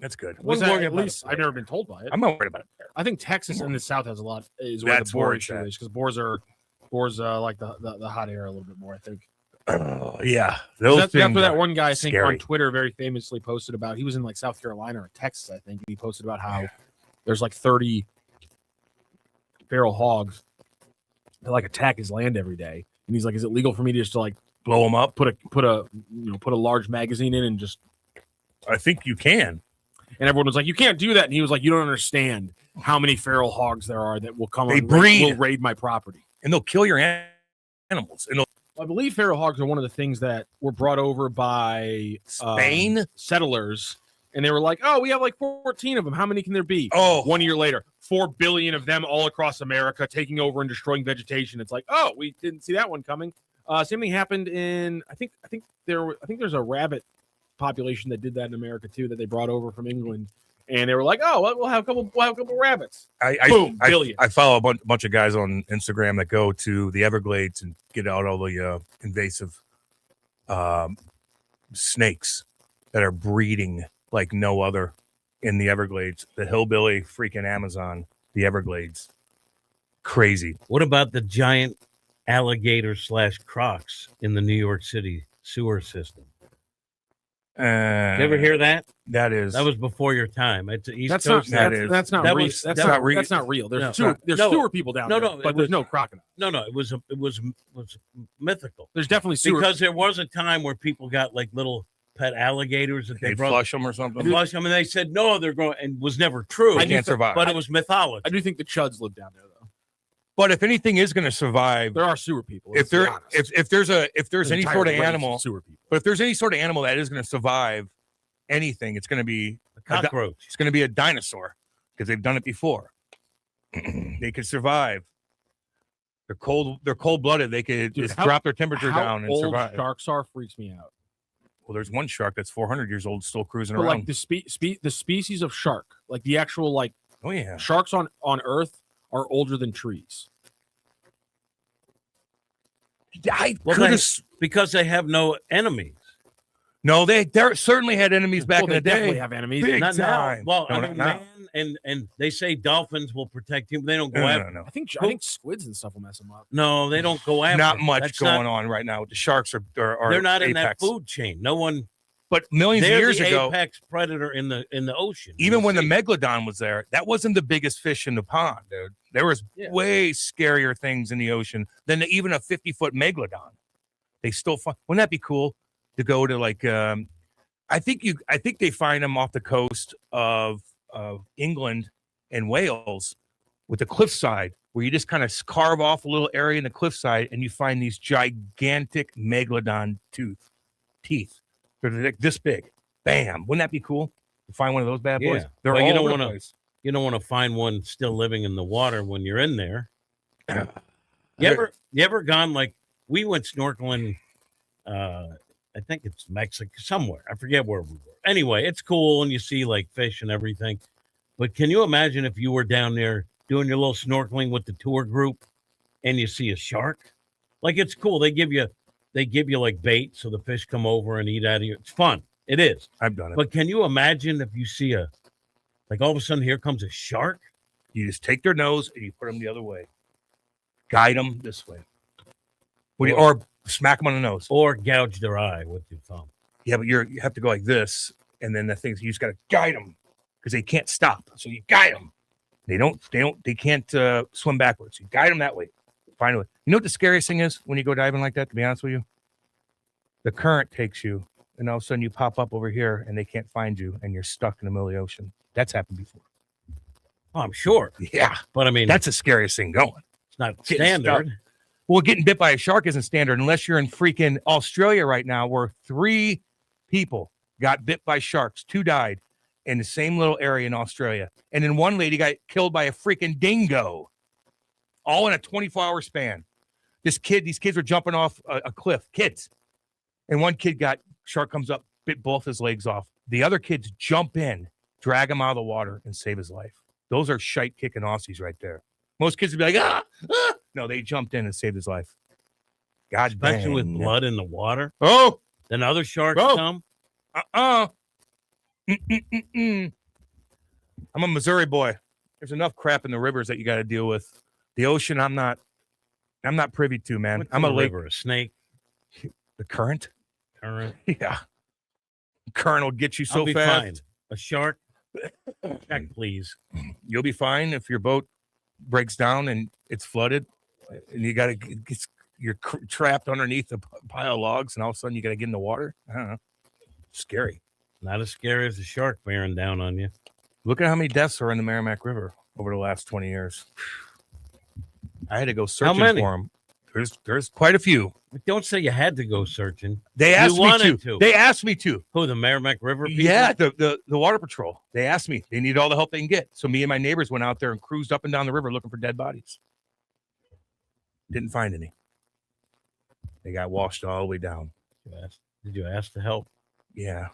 that's good. At least, Wasn't worried at about least it. I've never been told by it. I'm not worried about it. I think Texas and the South has a lot. Is where That's the boar where it's issue at. is because boars like the hot air a little bit more. I think. Oh, yeah, those That's what things that are one guy I think scary. on Twitter very famously posted about. He was in like South Carolina or Texas, I think. And he posted about how there's like 30 feral hogs that like attack his land every day, and he's like, "Is it legal for me to just to like blow them up." put a large magazine in and just?" I think you can. and everyone was like, "You can't do that," and he was like, "You don't understand how many feral hogs there are that will come They and breed. will raid my property." And they'll kill your animals. And I believe feral hogs are one of the things that were brought over by Spain? settlers, and they were like, "Oh, we have like 14 of them. How many can there be?" Oh. 1 year later, 4 billion of them all across America, taking over and destroying vegetation. It's like, oh, we didn't see that one coming. Same thing happened in I think there's a rabbit population that did that in America too, that they brought over from England, and they were like, "Oh, well, we'll have a couple rabbits." Boom, billion. I follow a bunch of guys on Instagram that go to the Everglades and get out all the invasive snakes that are breeding like no other in the Everglades. The hillbilly freaking Amazon, the Everglades, crazy. What about the giant alligator/crocs in the New York City sewer system? You ever hear that? That was before your time. It's East That's Coast. not thing. that's not that real. was- That's that not was- that's not real. There's No. sewer people down there, it but was- there's no crocodile. No, it was mythical There's definitely sewer. because there was a time where people got like little pet alligators that they They brought flush them or something. flush them, and they said no, they're going, and was never true. They can't survive. but it was mythology. I do think the chuds live down there though. But if anything is going to survive, There are sewer people. if let's be there honest. if there's There's any entire sort of race animal, sewer people. but if there's any sort of animal that is going to survive anything, it's going to be A cockroach. it's going to be a dinosaur because they've done it before. They could survive. They're cold-blooded. They could Dude, just how- drop their temperature How down and old survive. sharks are freaks me out. Well, there's one shark that's 400 years old still cruising But around. like the species of shark, like the actual like Oh yeah. sharks on Earth are older than trees. Well, because they have no enemies. No, they certainly had enemies back Well, in the they definitely day. have enemies. Big Not time. now. Well, No, I not mean, now. man, and they say dolphins will protect him. They don't go No, after. no, no. I think squids and stuff will mess them up. No, they don't go after. Not much That's going on right now. The sharks are They're not in that apex. food chain. No one. But millions of They're years the ago, apex predator in the ocean. even when the sea. megalodon was there, that wasn't the biggest fish in the pond, dude. There was Yeah. way scarier things in the ocean than even a 50-foot megalodon. They still find. Wouldn't that be cool to go to like? I think they find them off the coast of England and Wales with the cliffside, where you just kind of carve off a little area in the cliffside and you find these gigantic megalodon teeth. They're like this big. Bam! Wouldn't that be cool to find one of those bad boys? Yeah. They're Well, all you don't over the wanna- place. You don't want to find one still living in the water when you're in there. You They're- ever gone like we went snorkeling? I think it's Mexico somewhere. I forget where we were. Anyway, it's cool and you see like fish and everything. But can you imagine if you were down there doing your little snorkeling with the tour group and you see a shark? Like it's cool. They give you like bait so the fish come over and eat out of you. It's fun. It is. I've done it. But can you imagine if you see like all of a sudden here comes a shark? You just take their nose and you put them the other way. Guide them this way. Or smack them on the nose. Or gouge their eye with your thumb. Yeah, but you have to go like this, and then the things you just got to guide them because they can't stop. So you guide them. They can't swim backwards. You guide them that way. Finally, you know what the scariest thing is when you go diving like that? To be honest with you, the current takes you, and all of a sudden you pop up over here, and they can't find you, and you're stuck in the middle of the ocean. That's happened before. Oh, I'm sure. Yeah, But I mean, that's the scariest thing going. it's not getting standard. Well, getting bit by a shark isn't standard unless you're in freaking Australia right now, where 3 people got bit by sharks. 2 died in the same little area in Australia. And then one lady got killed by a freaking dingo, all in a 24-hour span. These kids were jumping off a cliff, kids. And one kid shark comes up, bit both his legs off. The other kids jump in, drag him out of the water, and save his life. Those are shite kicking Aussies right there. Most kids would be like, ah. No, they jumped in and saved his life. God Especially with dang. blood in the water. Oh, Then other sharks Oh. come. I'm a Missouri boy. There's enough crap in the rivers that you got to deal with. The ocean, I'm not privy to, man. What's I'm in a the lake. river, a snake, The current? current. Yeah. Current will get you so I'll be fast. fine. A shark. Check, please. You'll be fine if your boat breaks down and it's flooded and you got to you're trapped underneath a pile of logs and all of a sudden you got to get in the water. I don't know. Scary. Not as scary as a shark bearing down on you. Look at how many deaths are in the Merrimack River over the last 20 years. I had to go searching many? for them. There's quite a few. But don't say you had to go searching. They asked You me wanted to. to. They asked me to. Who, the Merrimack River people? Yeah, the water patrol. They asked me. They needed all the help they can get. So me and my neighbors went out there and cruised up and down the river looking for dead bodies. Didn't find any. They got washed all the way down. Did you ask to help? Yeah.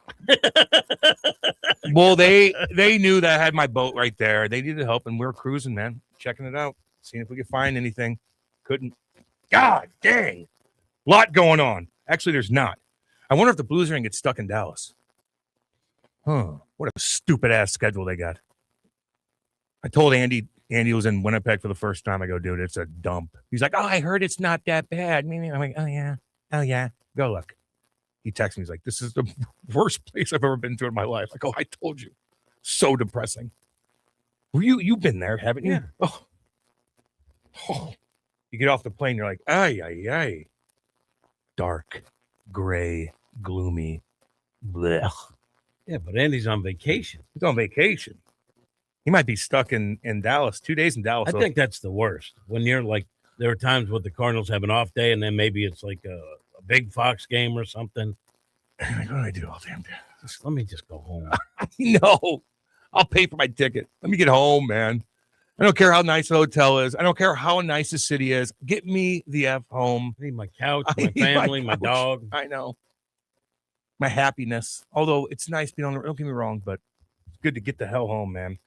Well, they knew that I had my boat right there. They needed help, and we were cruising, man, checking it out, seeing if we could find anything. Couldn't. God dang. Lot going on. Actually, there's not. I wonder if the Blues are going to get stuck in Dallas. Huh. What a stupid-ass schedule they got. I told Andy was in Winnipeg for the first time. I go, dude, it's a dump. He's like, oh, I heard it's not that bad. I'm like, oh, yeah. Go look. He texts me. He's like, this is the worst place I've ever been to in my life. I go, I told you. So depressing. You've been there, haven't you? Yeah. Oh. You get off the plane, you're like, ay. Dark, gray, gloomy. Blech. Yeah, but Andy's on vacation. He's on vacation. He might be stuck in Dallas, 2 days in Dallas. I think that's the worst. When you're like, there are times with the Cardinals have an off day, and then maybe it's like a big Fox game or something. What do I do all damn day? Let me just go home. No, I'll pay for my ticket. Let me get home, man. I don't care how nice the hotel is. I don't care how nice the city is. Get me the F home. I need my couch, my I need family, my my dog. I know. My happiness. Although it's nice being on the road. Don't get me wrong, but it's good to get the hell home, man.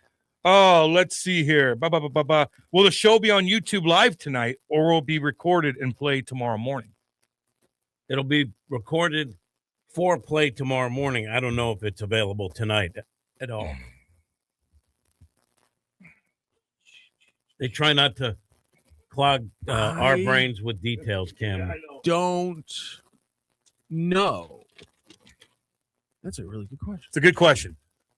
Oh, let's see here. Will the show be on YouTube Live tonight, or will it be recorded and played tomorrow morning? It'll be recorded for play tomorrow morning. I don't know if it's available tonight at all. They try not to clog our brains with details, Cam. Don't know. That's a really good question. It's a good question.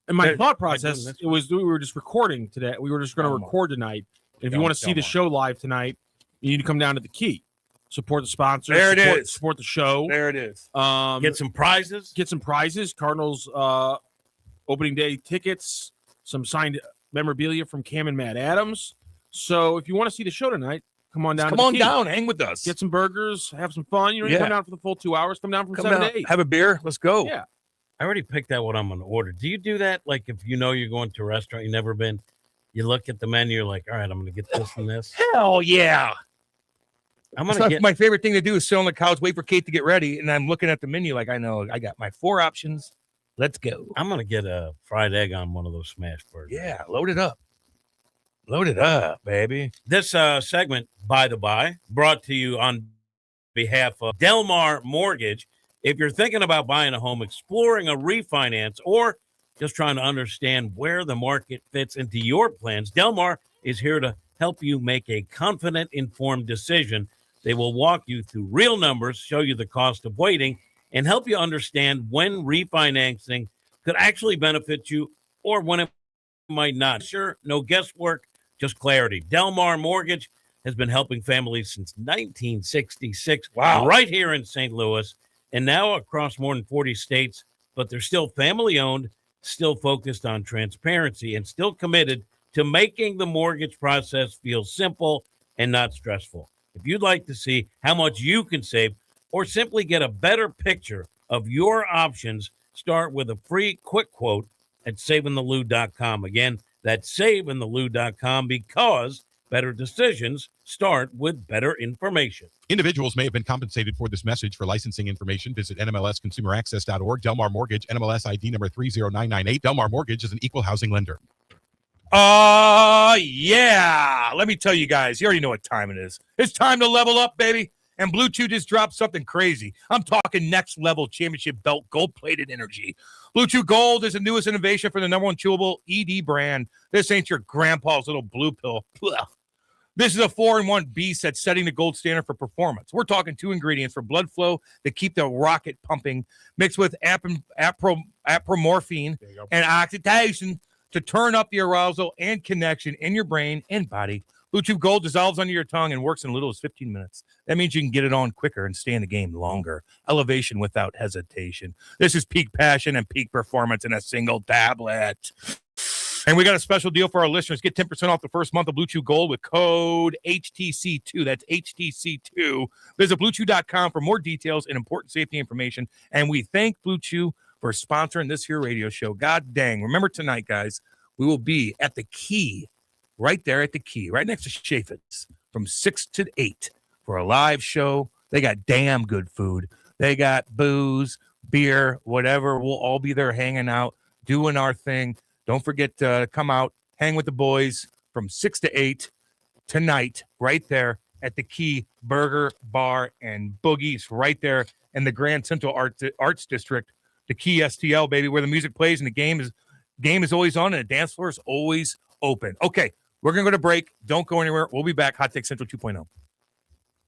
And my thought process, it was we were just recording today. We were just going to record tonight. And if you want to see the show live tonight, you need to come down to the Key. Support the sponsors. There it is. Support the show. There it is. Get some prizes. Cardinals opening day tickets, some signed memorabilia from Cam and Matt Adams. So if you want to see the show tonight, come on down. Come on down. Hang with us. Get some burgers. Have some fun. You don't need to come down for the full 2 hours. Come down from 7 to 8. Have a beer. Let's go. Yeah. I already picked out what I'm going to order. Do you do that? Like if you know you're going to a restaurant you've never been, you look at the menu, you're like, all right, I'm going to get this and this. Hell yeah. My favorite thing to do is sit on the couch, wait for Kate to get ready, and I'm looking at the menu like I know I got my 4 options. Let's go. I'm going to get a fried egg on one of those smash burgers. Yeah, load it up. Load it up, baby. This segment, by the by, brought to you on behalf of Delmar Mortgage. If you're thinking about buying a home, exploring a refinance, or just trying to understand where the market fits into your plans, Delmar is here to help you make a confident, informed decision. They will walk you through real numbers, show you the cost of waiting, and help you understand when refinancing could actually benefit you or when it might not. Sure, no guesswork, just clarity. Delmar Mortgage has been helping families since 1966. Wow. Right here in St. Louis, and now across more than 40 states, but they're still family-owned, still focused on transparency, and still committed to making the mortgage process feel simple and not stressful. If you'd like to see how much you can save or simply get a better picture of your options, start with a free quick quote at saveinthelu.com. Again, that's saveinthelu.com, because better decisions start with better information. Individuals may have been compensated for this message. For licensing information, visit NMLSconsumeraccess.org. Delmar Mortgage, NMLS ID number 30998. Delmar Mortgage is an equal housing lender. Yeah. Let me tell you guys, you already know what time it is. It's time to level up, baby. And Bluetooth just dropped something crazy. I'm talking next level championship belt gold-plated energy. Bluetooth Gold is the newest innovation for the #1 chewable ED brand. This ain't your grandpa's little blue pill. Blah. This is a 4-in-1 beast that's setting the gold standard for performance. We're talking 2 ingredients for blood flow that keep the rocket pumping, mixed with apomorphine and oxytocin to turn up the arousal and connection in your brain and body Blue Chew Gold dissolves under your tongue and works in as little as 15 minutes. That means you can get it on quicker and stay in the game longer. Elevation without hesitation. This is peak passion and peak performance in a single tablet. And we got a special deal for our listeners. Get 10% off the first month of Blue Chew Gold with code HTC2. That's HTC2. Visit BlueChew.com for more details and important safety information. And we thank Blue Chew for sponsoring this here radio show. God dang. Remember tonight, guys, we will be at the Key, right there at the Key, right next to Chaffetz, from 6 to 8 for a live show. They got damn good food. They got booze, beer, whatever. We'll all be there hanging out, doing our thing. Don't forget to come out, hang with the boys from 6 to 8 tonight, right there at the Key Burger, Bar, and Boogies, right there in the Grand Central Arts District. The Key STL, baby, where the music plays and the game is always on and the dance floor is always open. Okay, we're going to go to break. Don't go anywhere. We'll be back. Hot Take Central 2.0.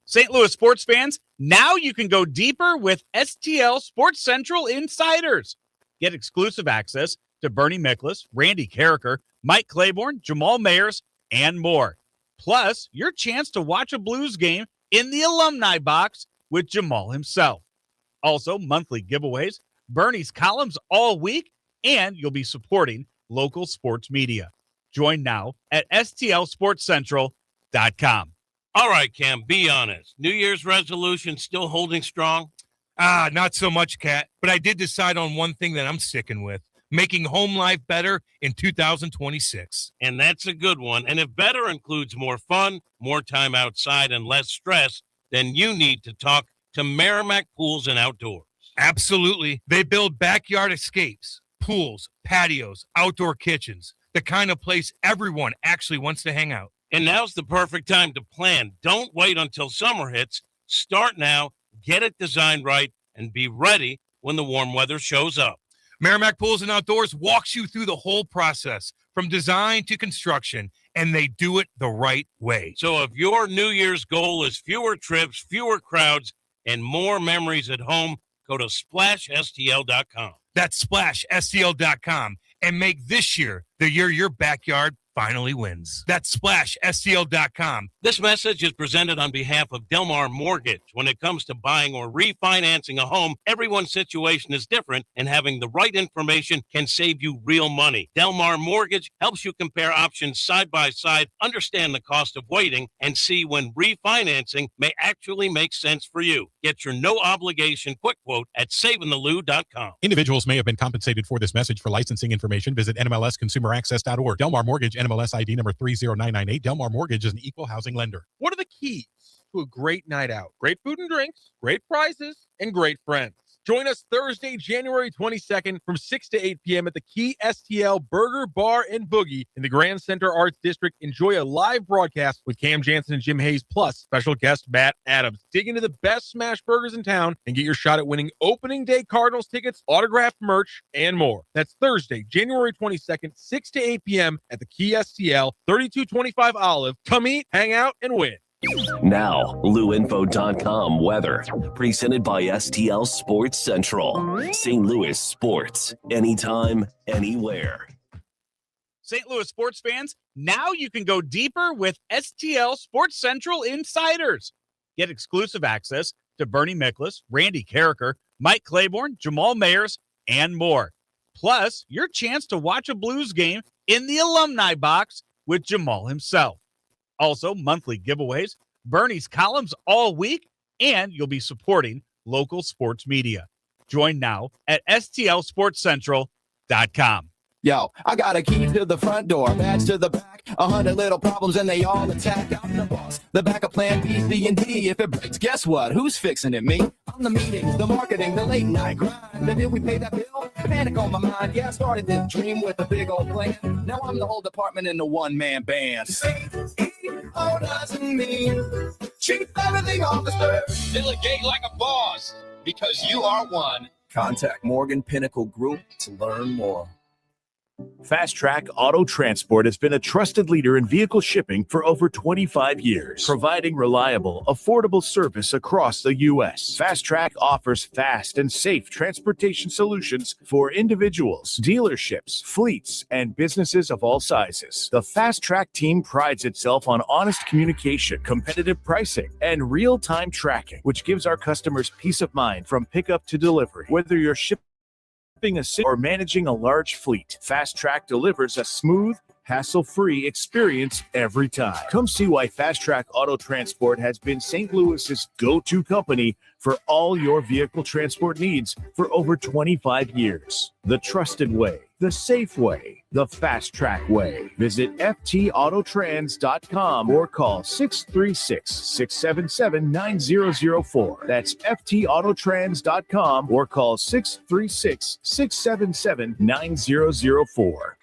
St. Louis sports fans, now you can go deeper with STL Sports Central Insiders. Get exclusive access to Bernie Miklasz, Randy Carricker, Mike Claiborne, Jamal Mayers, and more. Plus, your chance to watch a Blues game in the alumni box with Jamal himself. Also, monthly giveaways, Bernie's columns all week, and you'll be supporting local sports media. Join now at stlsportscentral.com. All right, Cam, be honest. New Year's resolution still holding strong? Not so much, Kat, but I did decide on one thing that I'm sticking with. Making home life better in 2026. And that's a good one. And if better includes more fun, more time outside, and less stress, then you need to talk to Merrimack Pools and Outdoors. Absolutely. They build backyard escapes, pools, patios, outdoor kitchens, the kind of place everyone actually wants to hang out. And now's the perfect time to plan. Don't wait until summer hits. Start now, get it designed right, and be ready when the warm weather shows up. Merrimack Pools and Outdoors walks you through the whole process, from design to construction, and they do it the right way. So if your New Year's goal is fewer trips, fewer crowds, and more memories at home, go to SplashSTL.com. That's SplashSTL.com, and make this year the year your backyard finally wins. That's SplashSTL.com. This message is presented on behalf of Delmar Mortgage. When it comes to buying or refinancing a home, everyone's situation is different, and having the right information can save you real money. Delmar Mortgage helps you compare options side by side, understand the cost of waiting, and see when refinancing may actually make sense for you. Get your no-obligation quick quote at SavingTheLou.com. Individuals may have been compensated for this message. For licensing information, visit NMLSConsumerAccess.org. Delmar Mortgage, NMLS ID number 30998. Delmar Mortgage is an equal housing lender. What are the keys to a great night out? Great food and drinks, great prizes, and great friends. Join us Thursday, January 22nd from 6 to 8 p.m. at the Key STL Burger, Bar, and Boogie in the Grand Center Arts District. Enjoy a live broadcast with Cam Janssen and Jim Hayes, plus special guest Matt Adams. Dig into the best smash burgers in town and get your shot at winning opening day Cardinals tickets, autographed merch, and more. That's Thursday, January 22nd, 6 to 8 p.m. at the Key STL, 3225 Olive. Come eat, hang out, and win. Now, LouInfo.com weather, presented by STL Sports Central. St. Louis sports, anytime, anywhere. St. Louis sports fans, now you can go deeper with STL Sports Central Insiders. Get exclusive access to Bernie Miklasz, Randy Carricker, Mike Claiborne, Jamal Mayers, and more. Plus, your chance to watch a Blues game in the alumni box with Jamal himself. Also, monthly giveaways, Bernie's columns all week, and you'll be supporting local sports media. Join now at STLSportsCentral.com. Yo, I got a key to the front door, badge to the back, 100 little problems and they all attack. I'm the boss, the backup plan B, C, and D. If it breaks, guess what? Who's fixing it? Me? I'm the meetings, the marketing, the late night grind. The deal we pay that bill, panic on my mind. Yeah, I started this dream with a big old plan. Now I'm the whole department in the one-man band. CEO doesn't mean chief everything officer. Delegate like a boss, because you are one. Contact Morgan Pinnacle Group to learn more. Fast Track Auto Transport has been a trusted leader in vehicle shipping for over 25 years, providing reliable, affordable service across the U.S. Fast Track offers fast and safe transportation solutions for individuals, dealerships, fleets, and businesses of all sizes. The Fast Track team prides itself on honest communication, competitive pricing, and real-time tracking, which gives our customers peace of mind from pickup to delivery. Whether you're shipping or managing a large fleet, Fast Track delivers a smooth, hassle-free experience every time. Come see why Fast Track Auto Transport has been St. Louis's go-to company for all your vehicle transport needs for over 25 years. The trusted way, the safe way, the Fast Track way. Visit ftautotrans.com or call 636-677-9004. That's ftautotrans.com or call 636-677-9004.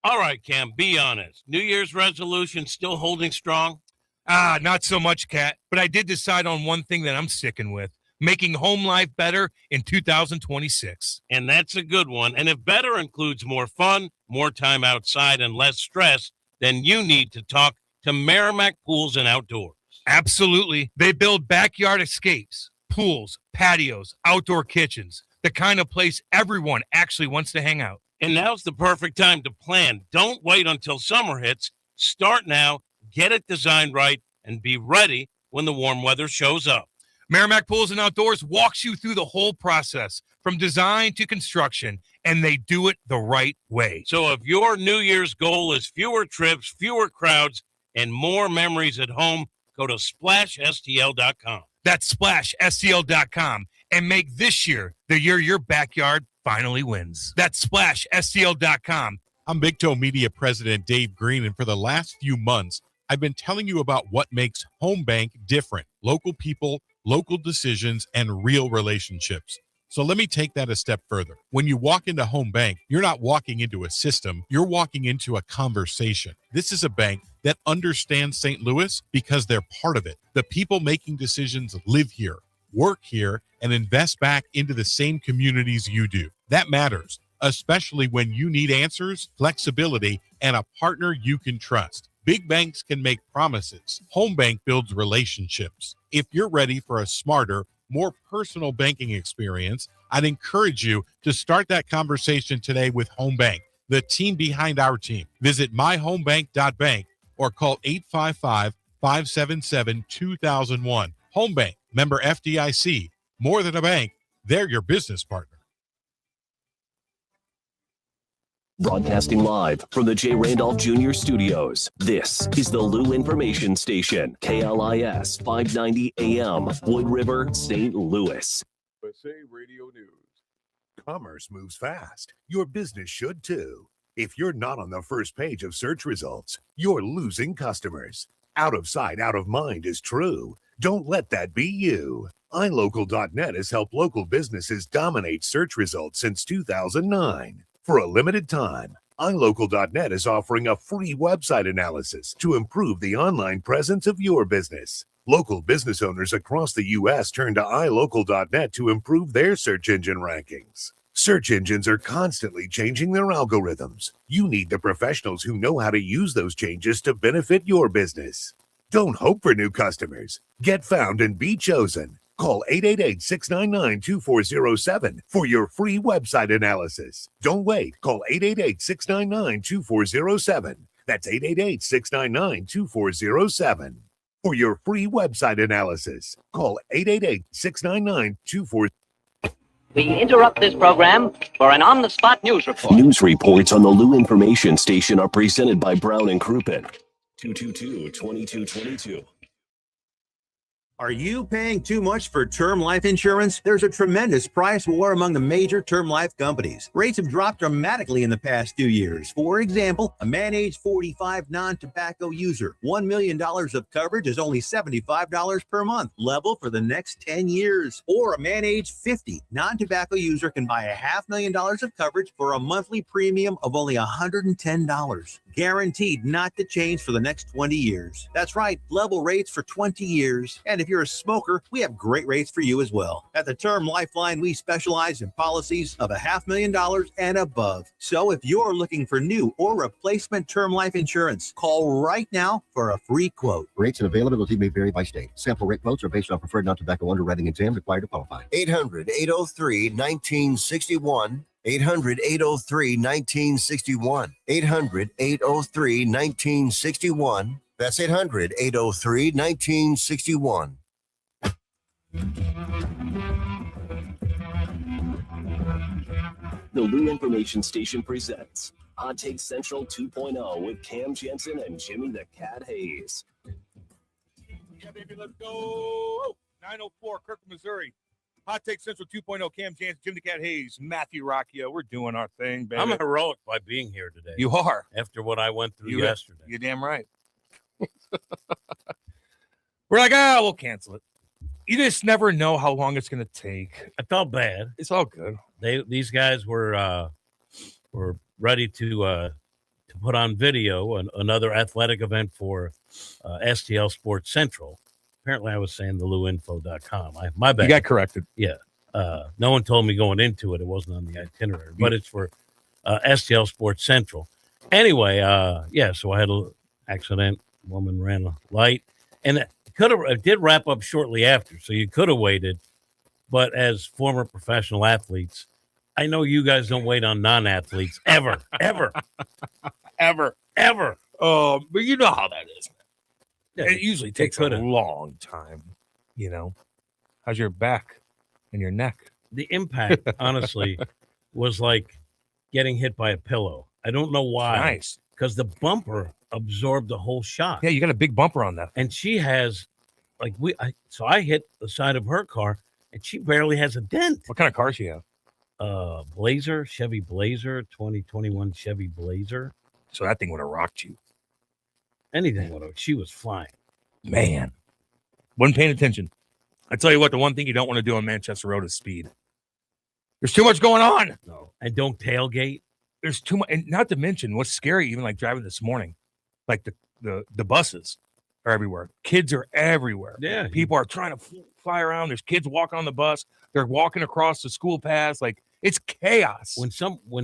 All right, Cam, be honest. New Year's resolution still holding strong? Not so much, Kat. But I did decide on one thing that I'm sticking with: making home life better in 2026. And that's a good one. And if better includes more fun, more time outside, and less stress, then you need to talk to Merrimack Pools and Outdoors. Absolutely. They build backyard escapes, pools, patios, outdoor kitchens, the kind of place everyone actually wants to hang out. And now's the perfect time to plan. Don't wait until summer hits. Start now, get it designed right, and be ready when the warm weather shows up. Merrimack Pools and Outdoors walks you through the whole process, from design to construction, and they do it the right way. So if your New Year's goal is fewer trips, fewer crowds, and more memories at home, go to SplashSTL.com. That's SplashSTL.com, and make this year the year your backyard finally wins. That's SplashSTL.com. I'm Big Toe Media President Dave Green, and for the last few months, I've been telling you about what makes Home Bank different: local people, local decisions, and real relationships. So let me take that a step further. When you walk into Home Bank, you're not walking into a system, you're walking into a conversation. This is a bank that understands St. Louis because they're part of it. The people making decisions live here, work here, and invest back into the same communities you do. That matters, especially when you need answers, flexibility, and a partner you can trust. Big banks can make promises. Home Bank builds relationships. If you're ready for a smarter, more personal banking experience, I'd encourage you to start that conversation today with Home Bank, the team behind our team. Visit myhomebank.bank or call 855-577-2001. Home Bank, member FDIC. More than a bank, they're your business partner. Broadcasting live from the J. Randolph Jr. Studios, this is the Lou Information Station, KLIS 590 AM, Wood River, St. Louis. USA Radio News. Commerce moves fast. Your business should too. If you're not on the first page of search results, you're losing customers. Out of sight, out of mind is true. Don't let that be you. iLocal.net has helped local businesses dominate search results since 2009. For a limited time, iLocal.net is offering a free website analysis to improve the online presence of your business. Local business owners across the U.S. turn to iLocal.net to improve their search engine rankings. Search engines are constantly changing their algorithms. You need the professionals who know how to use those changes to benefit your business. Don't hope for new customers. Get found and be chosen. Call 888-699-2407 for your free website analysis. Don't wait. Call 888-699-2407. That's 888-699-2407 for your free website analysis. Call 888-699-2407. We interrupt this program for an on-the-spot news report. News reports on the Lou Information Station are presented by Brown and Crouppen. 222-2222. Are you paying too much for term life insurance? There's a tremendous price war among the major term life companies. Rates have dropped dramatically in the past 2 years. For example, a man age 45 non-tobacco user, $1 million of coverage is only $75 per month, level for the next 10 years. Or a man age 50 non-tobacco user can buy $500,000 of coverage for a monthly premium of only $110. Guaranteed not to change for the next 20 years. That's right, level rates for 20 years. And if you're a smoker, we have great rates for you as well. At the Term Lifeline, we specialize in policies of $500,000 and above. So if you're looking for new or replacement term life insurance, call right now for a free quote. Rates and availability may vary by state. Sample rate quotes are based on preferred non-tobacco underwriting exam required to qualify. 800-803-1961. 800-803-1961. 800-803-1961. That's 800-803-1961. The Lou Information Station presents Hot Take Central 2.0 with Cam Janssen and Jimmy the Cat Hayes. Yeah, baby, let's go. 904, Kirkland, Missouri. Hot Take Central 2.0, Cam Janssen, Jim the Cat Hayes, Matthew Rocchio. We're doing our thing, baby. I'm heroic by being here today. You are. After what I went through yesterday. You're damn right. We're like, we'll cancel it. You just never know how long it's going to take. I felt bad. It's all good. These guys were ready to put on video another athletic event for STL Sports Central. Apparently, I was saying the LouInfo.com. My bad. You got corrected. Yeah. No one told me going into it. It wasn't on the itinerary, but it's for STL Sports Central. Anyway, so I had an accident. Woman ran a light, and it did wrap up shortly after, so you could have waited. But as former professional athletes, I know you guys don't wait on non-athletes ever. Oh, but you know how that is. Yeah, it usually takes a long time. You know, how's your back and your neck? The impact, honestly, was like getting hit by a pillow. I don't know why. Nice. Because the bumper absorbed the whole shot. Yeah, you got a big bumper on that. And she has, so I hit the side of her car, and she barely has a dent. What kind of car she have? Blazer, Chevy Blazer, 2021 Chevy Blazer. So that thing would have rocked you. Anything would have. She was flying. Man, wasn't paying attention. I tell you what, the one thing you don't want to do on Manchester Road is speed. There's too much going on. No. And don't tailgate. There's too much, and not to mention what's scary, even like driving this morning, like the buses are everywhere. Kids are everywhere. Yeah. People are trying to fly around. There's kids walking on the bus. They're walking across the school paths. Like, it's chaos. When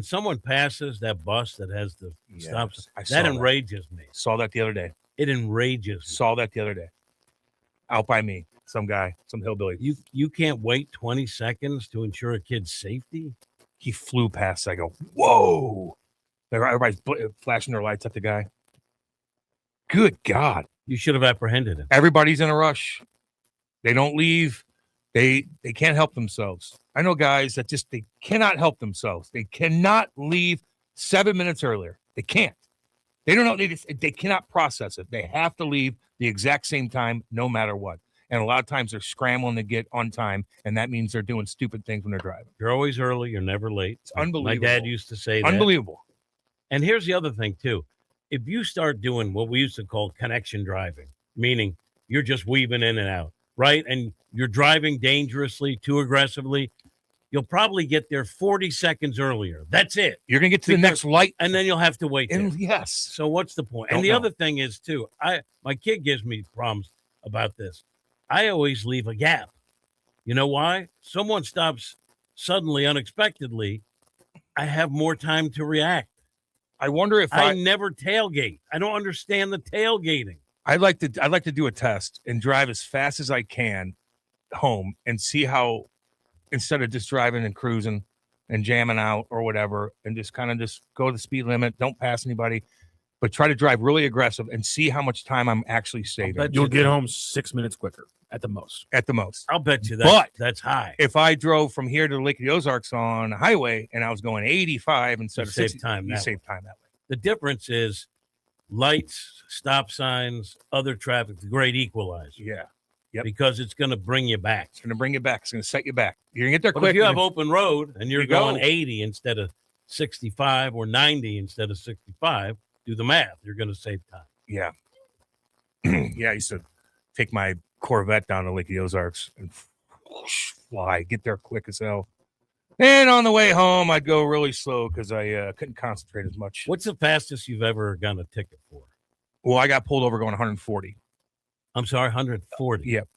someone passes that bus that has the stops, I that enrages me. Saw that the other day. It enrages me. Saw that the other day. Out by me. Some guy, some hillbilly. You can't wait 20 seconds to ensure a kid's safety? He flew past. I go, whoa. Everybody's flashing their lights at the guy. Good God. You should have apprehended him. Everybody's in a rush. They don't leave. They can't help themselves. I know guys that they cannot help themselves. They cannot leave 7 minutes earlier. They can't. They don't know. They cannot process it. They have to leave the exact same time, no matter what. And a lot of times they're scrambling to get on time, and that means they're doing stupid things when they're driving. You're always early. You're never late. It's unbelievable. My dad used to say that. Unbelievable. And here's the other thing, too. If you start doing what we used to call connection driving, meaning you're just weaving in and out, right? And you're driving dangerously, too aggressively, you'll probably get there 40 seconds earlier. That's it. You're going to get to the next light. And then you'll have to wait. Yes. So what's the point? And the other thing is, too, my kid gives me problems about this. I always leave a gap. You know why? Someone stops suddenly, unexpectedly. I have more time to react. I wonder if I never tailgate. I don't understand the tailgating. I'd like to do a test and drive as fast as I can home and see how, instead of just driving and cruising and jamming out or whatever, and just kind of just go the speed limit, don't pass anybody, but try to drive really aggressive and see how much time I'm actually saving. You'll get home 6 minutes quicker at the most. At the most. I'll bet you that. But that's high. If I drove from here to Lake of the Ozarks on a highway and I was going 85 instead of 60, you save time that way. The difference is lights, stop signs, other traffic, the great equalizer. Yeah. because it's going to bring you back. It's going to bring you back. It's going to set you back. You're going to get there But quick. if you have open road and you're You going go. 80 instead of 65 or 90 instead of 65, do the math. You're going to save time. Yeah. Yeah, I used to take my Corvette down to Lake of the Ozarks and fly, get there quick as hell. And on the way home, I'd go really slow because I couldn't concentrate as much. What's the fastest you've ever gotten a ticket for? Well, I got pulled over going 140. I'm sorry, 140. Yep.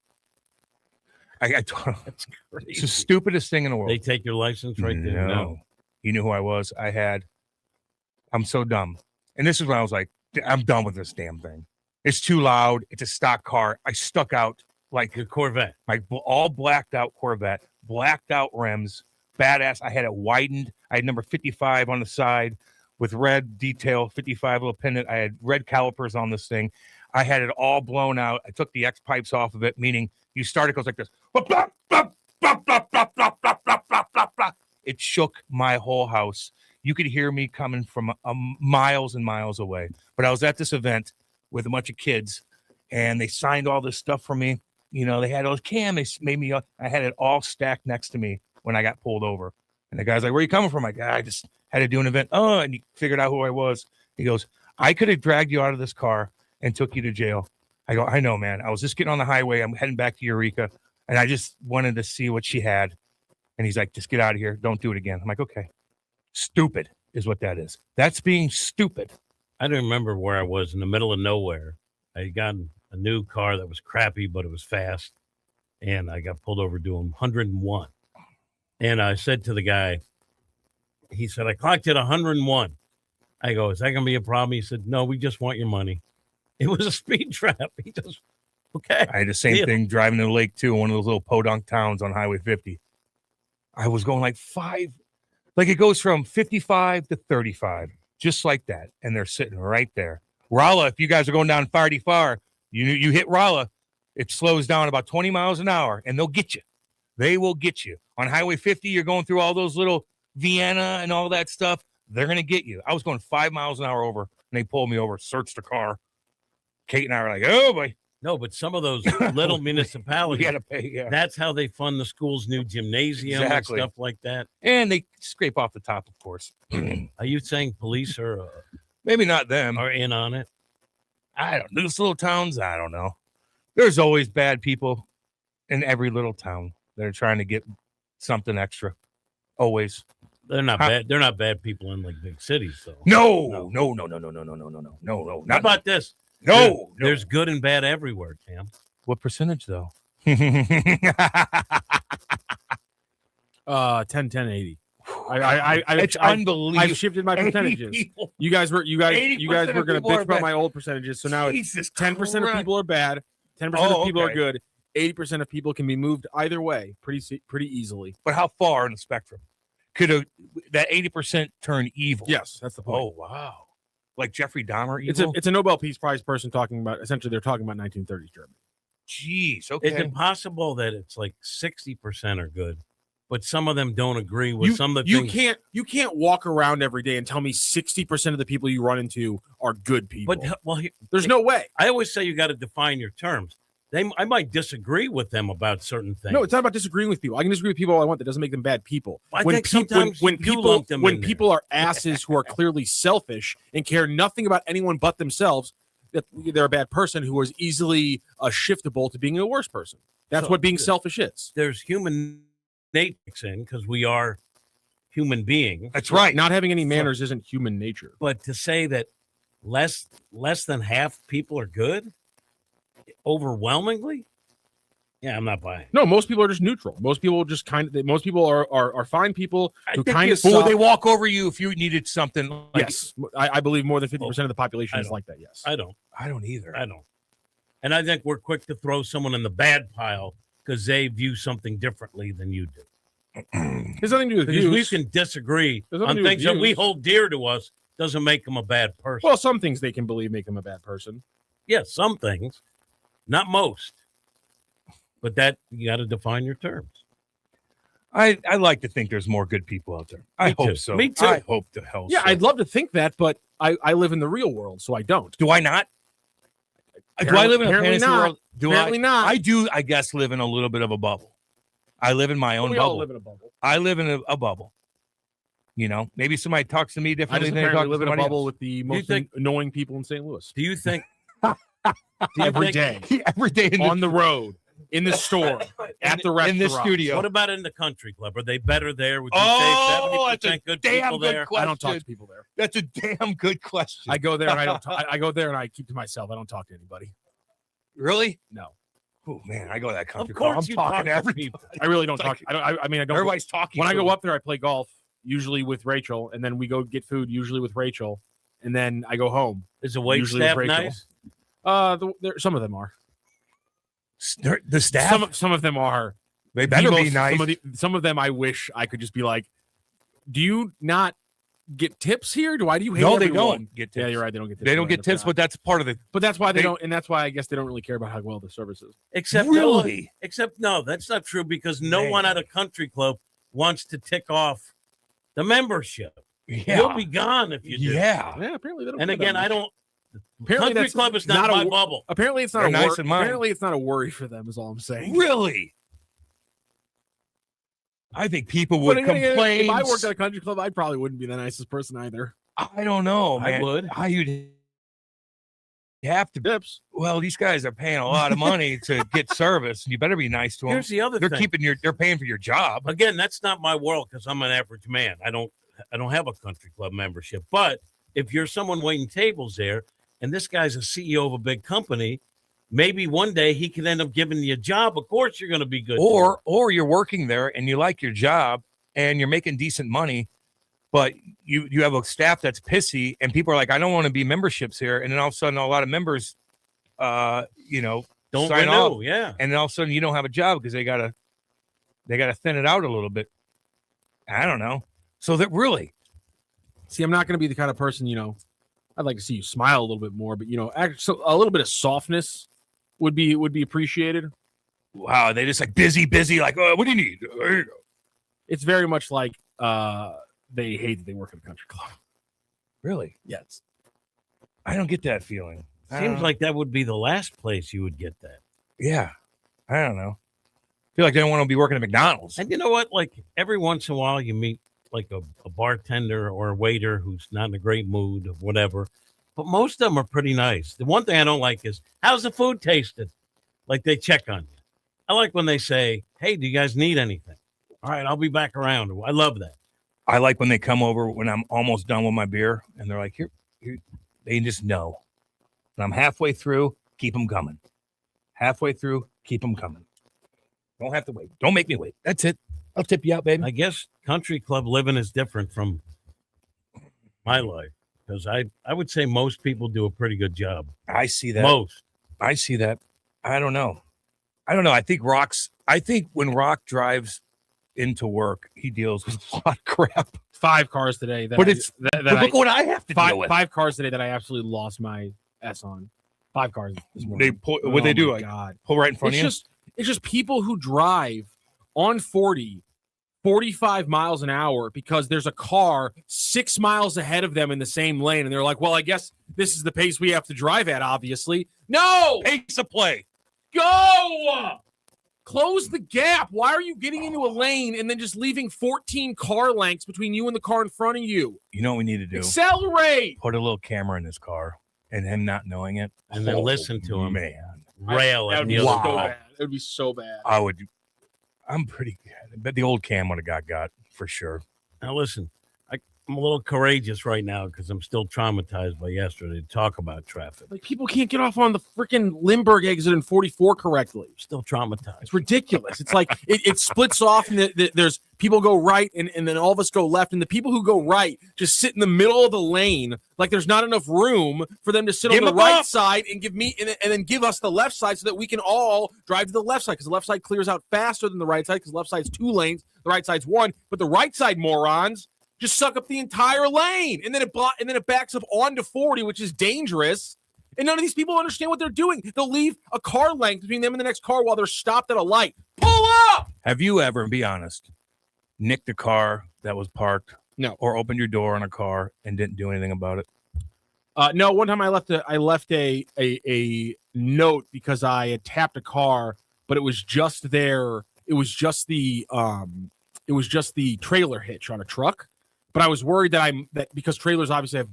That's It's crazy. the stupidest thing in the world. They take your license right there. No. You knew who I was. I'm so dumb. And this is when I was like, I'm done with this damn thing. It's too loud. It's a stock car. I stuck out like your Corvette. My all blacked out Corvette, blacked out rims, badass. I had it widened. I had number 55 on the side with red detail, 55 little pendant. I had red calipers on this thing. I had it all blown out. I took the X pipes off of it, meaning you start, it goes like this. It shook my whole house. You could hear me coming from miles and miles away. But I was at this event with a bunch of kids, and they signed all this stuff for me. You know, they had those Cam. They made me. I had it all stacked next to me when I got pulled over. And the guy's like, "Where are you coming from?" I just had to do an event. Oh, and he figured out who I was. He goes, "I could have dragged you out of this car and took you to jail." I go, "I know, man. I was just getting on the highway. I'm heading back to Eureka, and I just wanted to see what she had." And he's like, "Just get out of here. Don't do it again." I'm like, "Okay." Stupid is what that is. That's being stupid. I don't remember where I was in the middle of nowhere. I had gotten a new car that was crappy, but it was fast. And I got pulled over doing 101. And I said to the guy, he said, "I clocked it 101. I go, "Is that going to be a problem?" He said, "No, we just want your money." It was a speed trap. He just, okay. I had the same thing driving to the lake too, one of those little podunk towns on Highway 50. I was going like it goes from 55 to 35, just like that. And they're sitting right there. Rolla, if you guys are going down Farty Far, you hit Rolla, it slows down about 20 miles an hour, and they'll get you. They will get you. On Highway 50, you're going through all those little Vienna and all that stuff. They're going to get you. I was going 5 miles an hour over, and they pulled me over, searched the car. Kate and I were like, "Oh, boy." No, but some of those little municipalities, We had to pay, yeah. That's how they fund the school's new gymnasium Exactly. and stuff like that. And they scrape off the top, of course. Are you saying police are maybe not them are in on it? I don't know. Those little towns, I don't know. There's always bad people in every little town that are trying to get something extra. Always. They're not bad. They're not bad people in like big cities, though. No. How about this? No. There's good and bad everywhere, Cam. What percentage, though? 10, 80. It's unbelievable. I've shifted my percentages. People. You guys were going to bitch about my old percentages, so now Jesus it's 10% of people are bad, 10% of people are good, 80% of people can be moved either way pretty easily. But how far in the spectrum could that 80% turn evil? Yes, that's the point. Oh, wow. Like Jeffrey Dahmer evil? It's a Nobel Peace Prize person talking about, essentially they're talking about 1930s Germany. Jeez, okay. Is it possible that it's like 60% are good, but some of them don't agree with some of the things? You can't walk around every day and tell me 60% of the people you run into are good people. But there's no way. I always say you got to define your terms. I might disagree with them about certain things. No, it's not about disagreeing with people. I can disagree with people all I want. That doesn't make them bad people. I think sometimes when you lump them in there. people are asses who are clearly selfish and care nothing about anyone but themselves, that they're a bad person who is easily shiftable to being a worse person. That's what being selfish is. There's human nature in because we are human beings. That's right. Not having any manners isn't human nature. But to say that less than half people are good, overwhelmingly, yeah, I'm not buying. No, most people are just neutral. Most people just most people are fine people who kind of they walk over you if you needed something. Like, yes, I believe more than 50% of the population is like that. Yes, I don't either. I don't. And I think we're quick to throw someone in the bad pile because they view something differently than you do. There's nothing to do with Because views. we can disagree There's nothing on to do with things that we views. hold dear to us. Doesn't make them a bad person. Well, some things they can believe make them a bad person. Yeah, some things, not most. But that you got to define your terms. I like to think there's more good people out there. I hope too. so. Me too. I hope to hell Yeah, so. I'd love to think that, but I live in the real world, so I don't. Do I not? Do I live in a Apparently fantasy not. world? Apparently not. I do, I guess, live in a little bit of a bubble. I live in my own We bubble. all live in a bubble. I live in a bubble. Maybe somebody talks to me I differently just than they talk apparently to live in a somebody bubble else. with the most annoying people in St. Louis. Do you think Every day. Every day on the road, in the store, at the restaurant, in the studio. What about in the country club? Are they better there? Would you Oh, say 70% that's a good damn people good there? question. I don't talk to people there. That's a damn good question. I go there and I don't. I go there and I keep to myself. I don't talk to anybody. Really? No. Oh man, I go to that country Of club. course I'm you talking talk to to everybody. people. I really don't It's talk. like- I mean, I don't. Everybody's talking. When I to go me. up there, I play golf, usually with Rachel, and then we go get food, usually with Rachel, and then I go home. Is the wait usually staff with Rachel. nice? Some of them are. The staff. Some of them are. They better be most- nice. Some of them, I wish I could just be like, do you not get tips here? Why do you hate No, they everyone? don't get tips. Yeah, you're right. They don't get tips. They don't You're get right, I tips, forgot. but that's part of it. But that's why they they- don't, and that's why I guess they don't really care about how well the service is. Except Really? Except no, that's not true because no Man. one at a country club wants to tick off the membership. Yeah. You'll be gone if you do. Yeah. Yeah, apparently they don't. And care again, that I much. don't. Apparently Country that's club is not a my wor- bubble. Apparently it's not They're a nice wor- in mine. Apparently it's not a worry for them. Is all I'm saying. Really? I think people But would again, complain. if I worked at a country club, I probably wouldn't be the nicest person either. I don't know, I man. would. How you'd have to. Tips. Well, these guys are paying a lot of money to get service. You better be nice to them. Here's the other They're thing. keeping they're paying for your job. Again, that's not my world because I'm an average man. I don't have a country club membership. But if you're someone waiting tables there, and this guy's a CEO of a big company, maybe one day he can end up giving you a job. Of course, you're going to be good. Or you're working there and you like your job and you're making decent money, but you have a staff that's pissy and people are like, I don't want to be memberships here. And then all of a sudden, a lot of members, don't sign renew. off. Yeah. And then all of a sudden, you don't have a job because they gotta thin it out a little bit. I don't know. So that really, See, I'm not going to be the kind of person, I'd like to see you smile a little bit more, but so a little bit of softness would be appreciated. wow, they just like busy, like, oh, what do you need? There you go. It's very much like they hate that they work at a country club. Really? Yes. I don't get that feeling. Seems like that would be the last place you would get that. Yeah. I don't know. I feel like they don't want to be working at McDonald's. And you know what? Like every once in a while, you meet like a bartender or a waiter who's not in a great mood or whatever. But most of them are pretty nice. The one thing I don't like is, how's the food tasted? Like they check on you. I like when they say, hey, do you guys need anything? All right, I'll be back around. I love that. I like when they come over when I'm almost done with my beer and they're like, here, they just know. And I'm halfway through, keep them coming. Halfway through, keep them coming. Don't have to wait. Don't make me wait. That's it. I'll tip you out, baby. I guess country club living is different from my life because I would say most people do a pretty good job. I see that. Most. I see that. I don't know. I think when Rock drives into work, he deals with a lot of crap. 5 cars today. But look what I have to deal with. 5 cars today that I absolutely lost my S on. 5 cars this morning. They pull, what they do? my Like God. pull right in front of you. It's just people who drive on 45 miles an hour because there's a car 6 miles ahead of them in the same lane. And they're like, well, I guess this is the pace we have to drive at, obviously. No! Pace of play. Go! Close the gap. Why are you getting into a lane and then just leaving 14 car lengths between you and the car in front of you? You know what we need to do? Accelerate! Put a little camera in his car and him not knowing it. And then listen to him. Man. Rail That at would be the so other guy. bad. It would be so bad. I'm pretty good. But the old Cam would have got for sure. Now listen, I'm a little courageous right now because I'm still traumatized by yesterday to talk about traffic. Like, people can't get off on the freaking Lindbergh exit in 44 correctly. Still traumatized. It's ridiculous. It's like it splits off, and there's people go right, and then all of us go left, and the people who go right just sit in the middle of the lane, like there's not enough room for them to sit on the right side and give me, and then give us the left side so that we can all drive to the left side because the left side clears out faster than the right side because the left side's 2 lanes, the right side's 1, but the right side morons just suck up the entire lane, and then it backs up onto 40, which is dangerous. And none of these people understand what they're doing. They'll leave a car length between them and the next car while they're stopped at a light. Pull up! Have you ever, be honest, nicked a car that was parked? No. Or opened your door on a car and didn't do anything about it? No, one time I left a note because I had tapped a car, but it was just there. It was just the trailer hitch on a truck. But I was worried that because trailers obviously have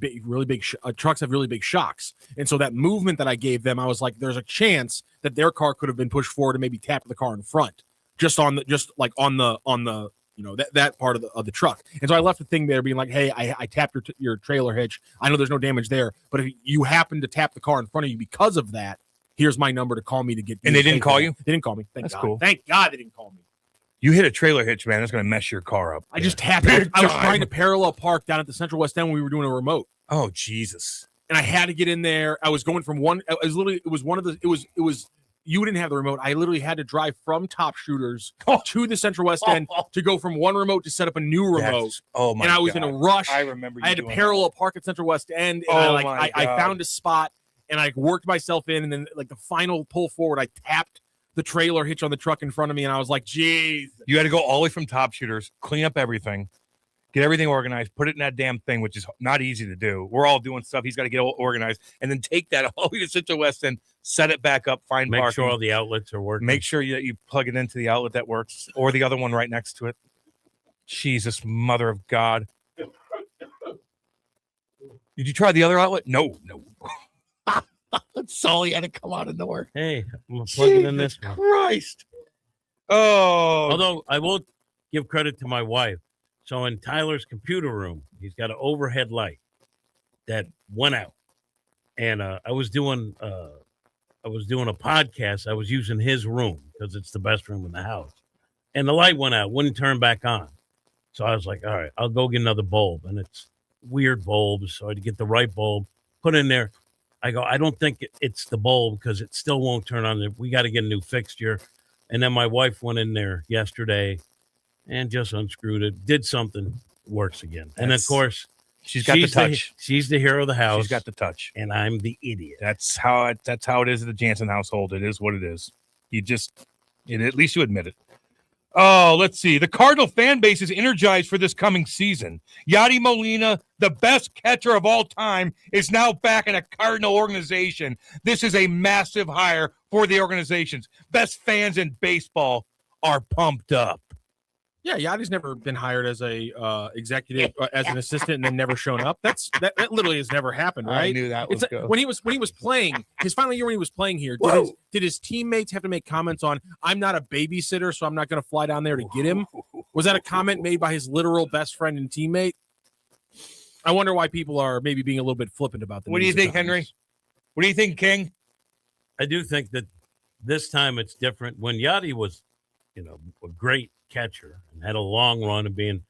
trucks have really big shocks, and so that movement that I gave them, I was like, there's a chance that their car could have been pushed forward and maybe tapped the car in front, on the that part of the truck. And so I left the thing there being like, hey, I tapped your trailer hitch. I know there's no damage there, but if you happen to tap the car in front of you because of that, here's my number to call me to get. And they didn't call you? They didn't call me. That's God. cool. Thank God they didn't call me. You hit a trailer hitch, man. That's going to mess your car up. I just tapped it. I was trying to parallel park down at the Central West End when we were doing a remote. Oh, Jesus. And I had to get in there. I was going from one. You didn't have the remote. I literally had to drive from Top Shooters to the Central West End to go from one remote to set up a new remote. And I was in a rush. I remember. I had to parallel park at Central West End. And I found a spot and I worked myself in. And then like the final pull forward, I tapped the trailer hitch on the truck in front of me, and I was like, "Geez!" You had to go all the way from Top Shooters, clean up everything, get everything organized, put it in that damn thing, which is not easy to do. We're all doing stuff. He's got to get all organized, and then take that all the way to Central West End, set it back up, find Make parking. sure all the outlets are working. Make sure that you plug it into the outlet that works, or the other one right next to it. Jesus, mother of God! Did you try the other outlet? No. Sully had to come out of nowhere. Hey, I'm plugging in this one. Christ. Oh. Although I will give credit to my wife. So in Tyler's computer room, he's got an overhead light that went out. And I was doing a podcast. I was using his room because it's the best room in the house. And the light went out, wouldn't turn back on. So I was like, all right, I'll go get another bulb. And it's weird bulbs. So I had to get the right bulb, put in there. I go, I don't think it's the bulb because it still won't turn on. We got to get a new fixture. And then my wife went in there yesterday and just unscrewed it, did something, works again. And of course, she's got the touch. She's the hero of the house. She's got the touch. And I'm the idiot. That's how it is in the Janssen household. It is what it is. At least you admit it. Oh, let's see. The Cardinal fan base is energized for this coming season. Yadi Molina, the best catcher of all time, is now back in a Cardinal organization. This is a massive hire for the organizations. Best fans in baseball are pumped up. Yeah, Yadi's never been hired as a executive, as an assistant, and then never shown up. That literally has never happened, right? I knew that was good. When he was playing his final year when he was playing here. Did his teammates have to make comments on? I'm not a babysitter, so I'm not going to fly down there to get him. Was that a comment made by his literal best friend and teammate? I wonder why people are maybe being a little bit flippant about that. What do you think, Henry? What do you think, King? I do think that this time it's different. When Yadi was, a great catcher and had a long run of being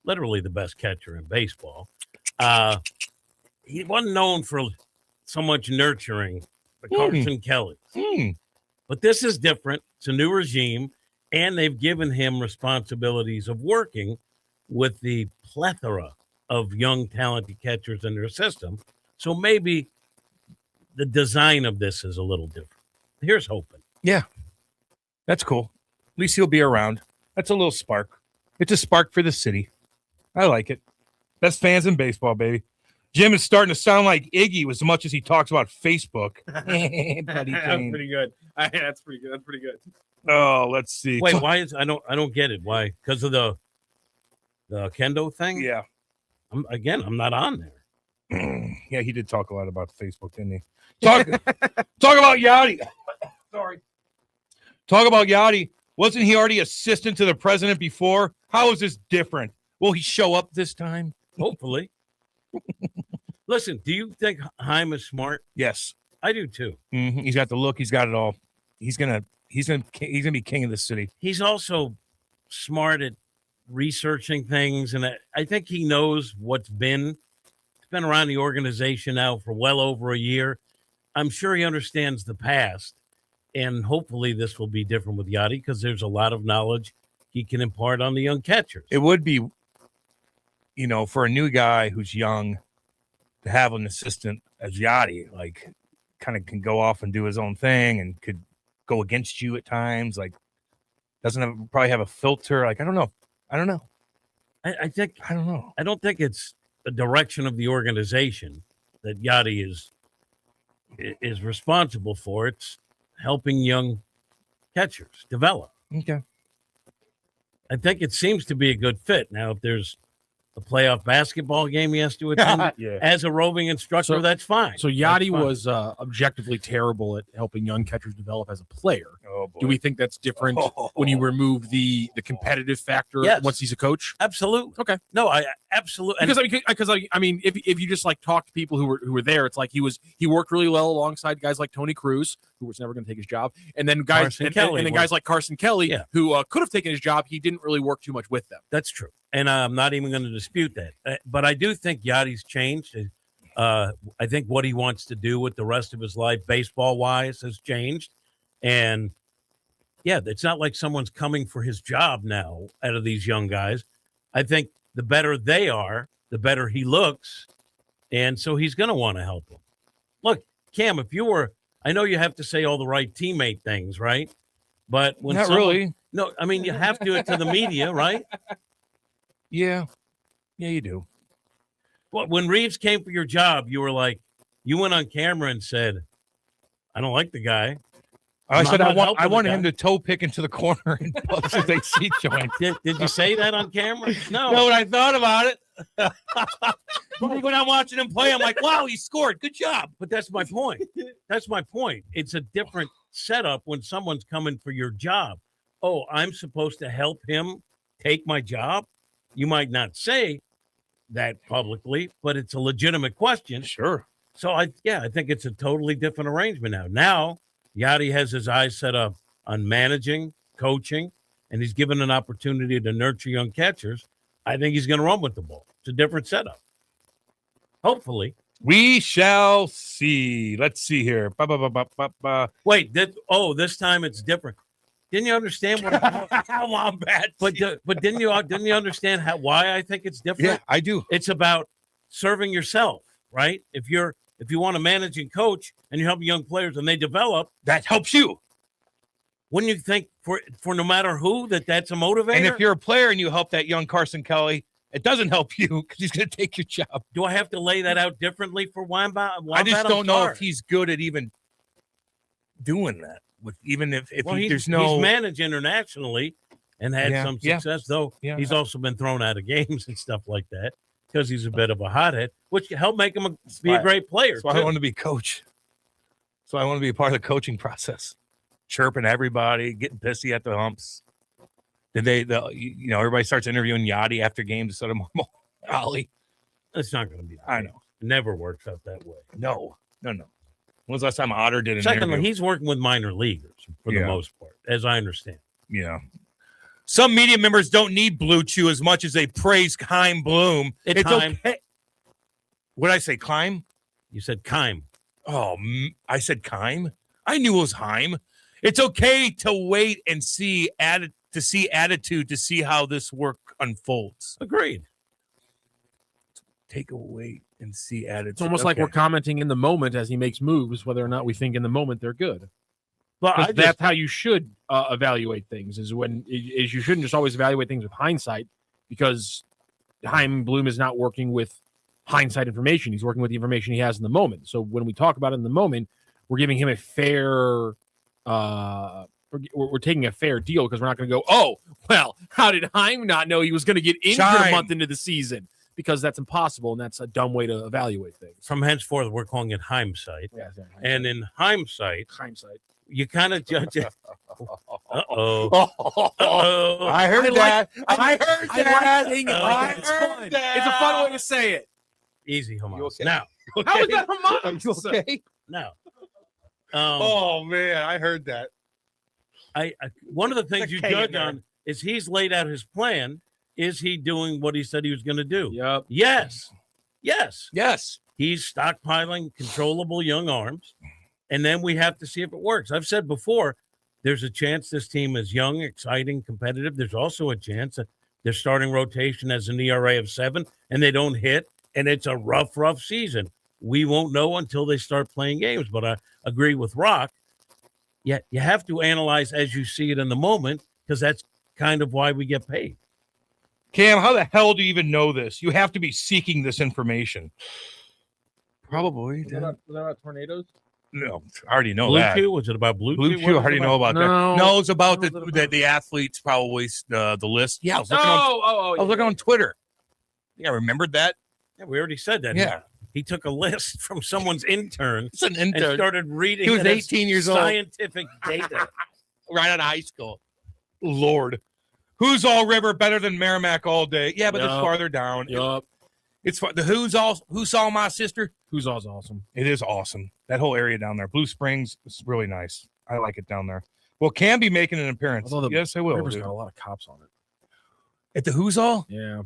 literally the best catcher in baseball, he wasn't known for so much nurturing the Carson Kellys. But this is different. It's a new regime, and they've given him responsibilities of working with the plethora of young, talented catchers in their system. So maybe the design of this is a little different. Here's hoping. Yeah, that's cool. At least he'll be around. That's a little spark. It's a spark for the city. I like it. Best fans in baseball, baby. Jim is starting to sound like Iggy as much as he talks about Facebook. Buddy That's pretty good. That's pretty good. That's pretty good. Oh, let's see. Wait, why is I don't get it? Why? Because of the kendo thing? Yeah. I'm not on there. Yeah, he did talk a lot about Facebook, didn't he? Talk about Yachty. Sorry. Talk about Yachty. Wasn't he already assistant to the president before? How is this different? Will he show up this time? Hopefully. Listen, do you think Heim is smart? Yes, I do too. Mm-hmm. He's got the look. He's got it all. He's gonna be king of the city. He's also smart at researching things, and I think he knows what's been. He's been around the organization now for well over a year. I'm sure he understands the past, and hopefully this will be different with Yachty because there's a lot of knowledge he can impart on the young catchers. It would be, for a new guy who's young to have an assistant as Yachty, like kind of can go off and do his own thing and could go against you at times. Like probably have a filter. Like, I don't know. I don't know. I don't know. I don't think it's the direction of the organization. that Yachty is responsible for. It's helping young catchers develop. Okay. I think it seems to be a good fit. Now, if there's a playoff basketball game he has to attend Yeah. as a roving instructor, that's fine. So Yachty was objectively terrible at helping young catchers develop as a player. Oh, boy. Do we think that's different when you remove the competitive factor once he's a coach? Absolutely. Okay. No, I absolutely because I mean if you just like talk to people who were there, it's like he worked really well alongside guys like Tony Cruz, who was never going to take his job, and then guys and then guys like Carson Kelly, who could have taken his job. He didn't really work too much with them. That's true. And I'm not even going to dispute that. But I do think Yachty's changed. I think what he wants to do with the rest of his life, baseball-wise, has changed. And, yeah, it's not like someone's coming for his job now out of these young guys. I think the better they are, the better he looks. And so he's going to want to help them. Look, Cam, if you were – I know you have to say all the right teammate things, right? But when Not really. No, I mean, you have to the media, right? Yeah, you do. Well, when Reeves came for your job, you were like, you went on camera and said, I don't like the guy. I said I wanted him to toe pick into the corner and bust his AC joint. Did you say that on camera? No. No, when I thought about it. When I'm watching him play, I'm like, wow, he scored. Good job. But that's my point. That's my point. It's a different setup when someone's coming for your job. Oh, I'm supposed to help him take my job? You might not say that publicly, but it's a legitimate question. Sure. So, I think it's a totally different arrangement now. Now, Yachty has his eyes set up on managing, coaching, and he's given an opportunity to nurture young catchers. I think he's going to run with the ball. It's a different setup. Hopefully. We shall see. Let's see here. Wait, this time it's different. Didn't you understand what how I'm bad? But didn't you understand why I think it's different? Yeah, I do. It's about serving yourself, right? If you want to manage and coach and you help young players and they develop, that helps you. Wouldn't you think for no matter who that's a motivator? And if you're a player and you help that young Carson Kelly, it doesn't help you because he's going to take your job. Do I have to lay that out differently for Wombat? I just don't know if he's good at even doing that. He's managed internationally and had some success, though he's also been thrown out of games and stuff like that because he's a bit of a hothead, which helped make him be a great player. That's why I want to be coach. So I want to be a part of the coaching process, chirping everybody, getting pissy at the humps. Everybody starts interviewing Yachty after games instead of Ollie. That's not going to be. I know. It never works out that way. No. When was the last time Otter did an Secondly, interview? he's working with minor leaguers for the most part, as I understand. Yeah. Some media members don't need Blue Chew as much as they praise Keim Bloom. It's Keim. okay. What did I say, Keim? You said Keim. Oh, I said Keim? I knew it was Heim. It's okay to wait and see attitude to see how this work unfolds. Agreed. Take a wait and see attitude. It's almost like we're commenting in the moment as he makes moves, whether or not we think in the moment they're good. But that's how you should evaluate things. Is you shouldn't just always evaluate things with hindsight, because Keim Bloom is not working with hindsight information. He's working with the information he has in the moment. So when we talk about it in the moment, we're giving him a fair. We're taking a fair deal because we're not going to go, oh, well, how did Keim not know he was going to get injured a month into the season? Because that's impossible, and that's a dumb way to evaluate things. From henceforth, we're calling it hindsight. Yeah, and in hindsight, you kind of judge it. Uh-oh. I heard that. I heard that. It's a fun way to say it. Easy, Hamas. Okay? Now. Okay. How is that Hamas? Are you okay? Now. Oh, man, I heard that. One of the things you judge on is he's laid out his plan. Is he doing what he said he was going to do? Yep. Yes. Yes. He's stockpiling controllable young arms, and then we have to see if it works. I've said before, there's a chance this team is young, exciting, competitive. There's also a chance that their starting rotation has an ERA of 7, and they don't hit, and it's a rough season. We won't know until they start playing games, but I agree with Rock. Yeah, you have to analyze as you see it in the moment, because that's kind of why we get paid. Cam, how the hell do you even know this? You have to be seeking this information. Probably. Was that about tornadoes? No, I already know Blue that. Chew? Was it about Blue Blue Chew? Chew, I already know about that. No, it's about What was it about? the athletes, probably the list. Yeah, I was Oh, looking on Twitter. Yeah, I remembered that. Yeah, we already said that. Yeah. He took a list from someone's intern It's an and intern. started reading. He was it as 18 years old. Scientific data. Right out of high school. Lord. Who's All River better than Merrimack all day? Yeah, but it's farther down. Yup. It's the Who Saw My Sister? Who's all's awesome. It is awesome. That whole area down there. Blue Springs is really nice. I like it down there. Well, can be making an appearance. Although the yes, I will. river's Dude. got a lot of cops on it. At the Who's All? Yeah.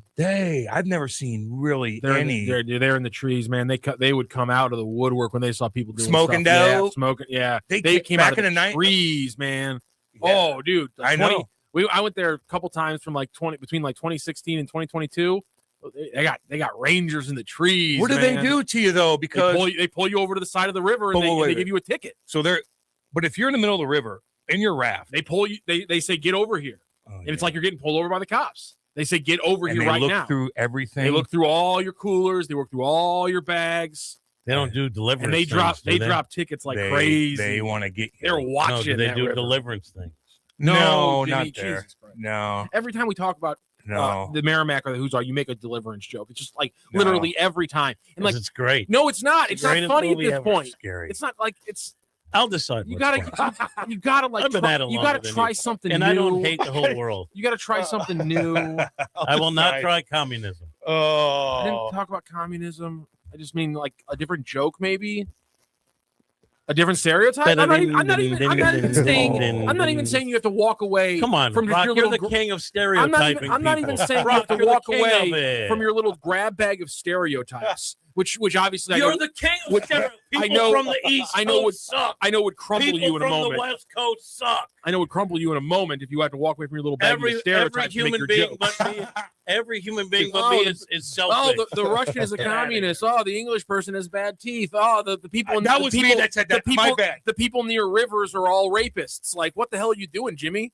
I've never seen really They're any. they're in the trees, man. They would come out of the woodwork when they saw people doing Smoking stuff. Yeah, dope? smoking. Yeah, They came back out of in the the night- trees, man. Yeah. Oh, dude, I know. I went there a couple times from between 2016 and 2022. They got rangers in the trees. What do man. they do to you though? Because they pull you over to the side of the river and they give you a ticket. So but if you're in the middle of the river in your raft, They pull you. They say get over here, and it's like you're getting pulled over by the cops. They say get over and here they right look now. through everything. They look through all your coolers. They work through all your bags. They don't do deliverance. And they drop things, do drop tickets like They- crazy. They want to get you. They're watching. No, do they that do river. deliverance things? No, Jimmy, not there. Jesus Christ. No, Every time we talk about no. the Merrimack or the Who's Are, you make a deliverance joke. It's just like No. literally every time. And like, It's great. no, it's not. It's not Greatest funny at movie this ever. point. Scary. It's not like it's. I'll decide. You what's gotta, fun. you gotta like. I've been try, at it you longer gotta than try you. something And new. I don't hate the whole world. You gotta try something new. I will not try communism. I didn't Oh, talk about communism. I just mean like a different joke, maybe. A different stereotype. I'm not even saying you have to walk away. Come on, from Rock, your you're little the king of I'm stereotyping. not even people. saying you Rock, have to you're the walk king of away it. from your little grab bag of stereotypes, which obviously You're I know, the king of stereotypes. People I know from the East I know Coast suck. I know would crumple People you in a from moment. the West Coast suck. I know would crumple you in a moment if you had to walk away from your little bag of stereotypes to make your being jokes. but me, every human being but Oh, me the- is selfish. Oh, the Russian is a communist. Oh, the English person has bad teeth. Oh, the people. that the was people, me that said that. The people, My bad. the people near rivers are all rapists. Like, what the hell are you doing, Jimmy?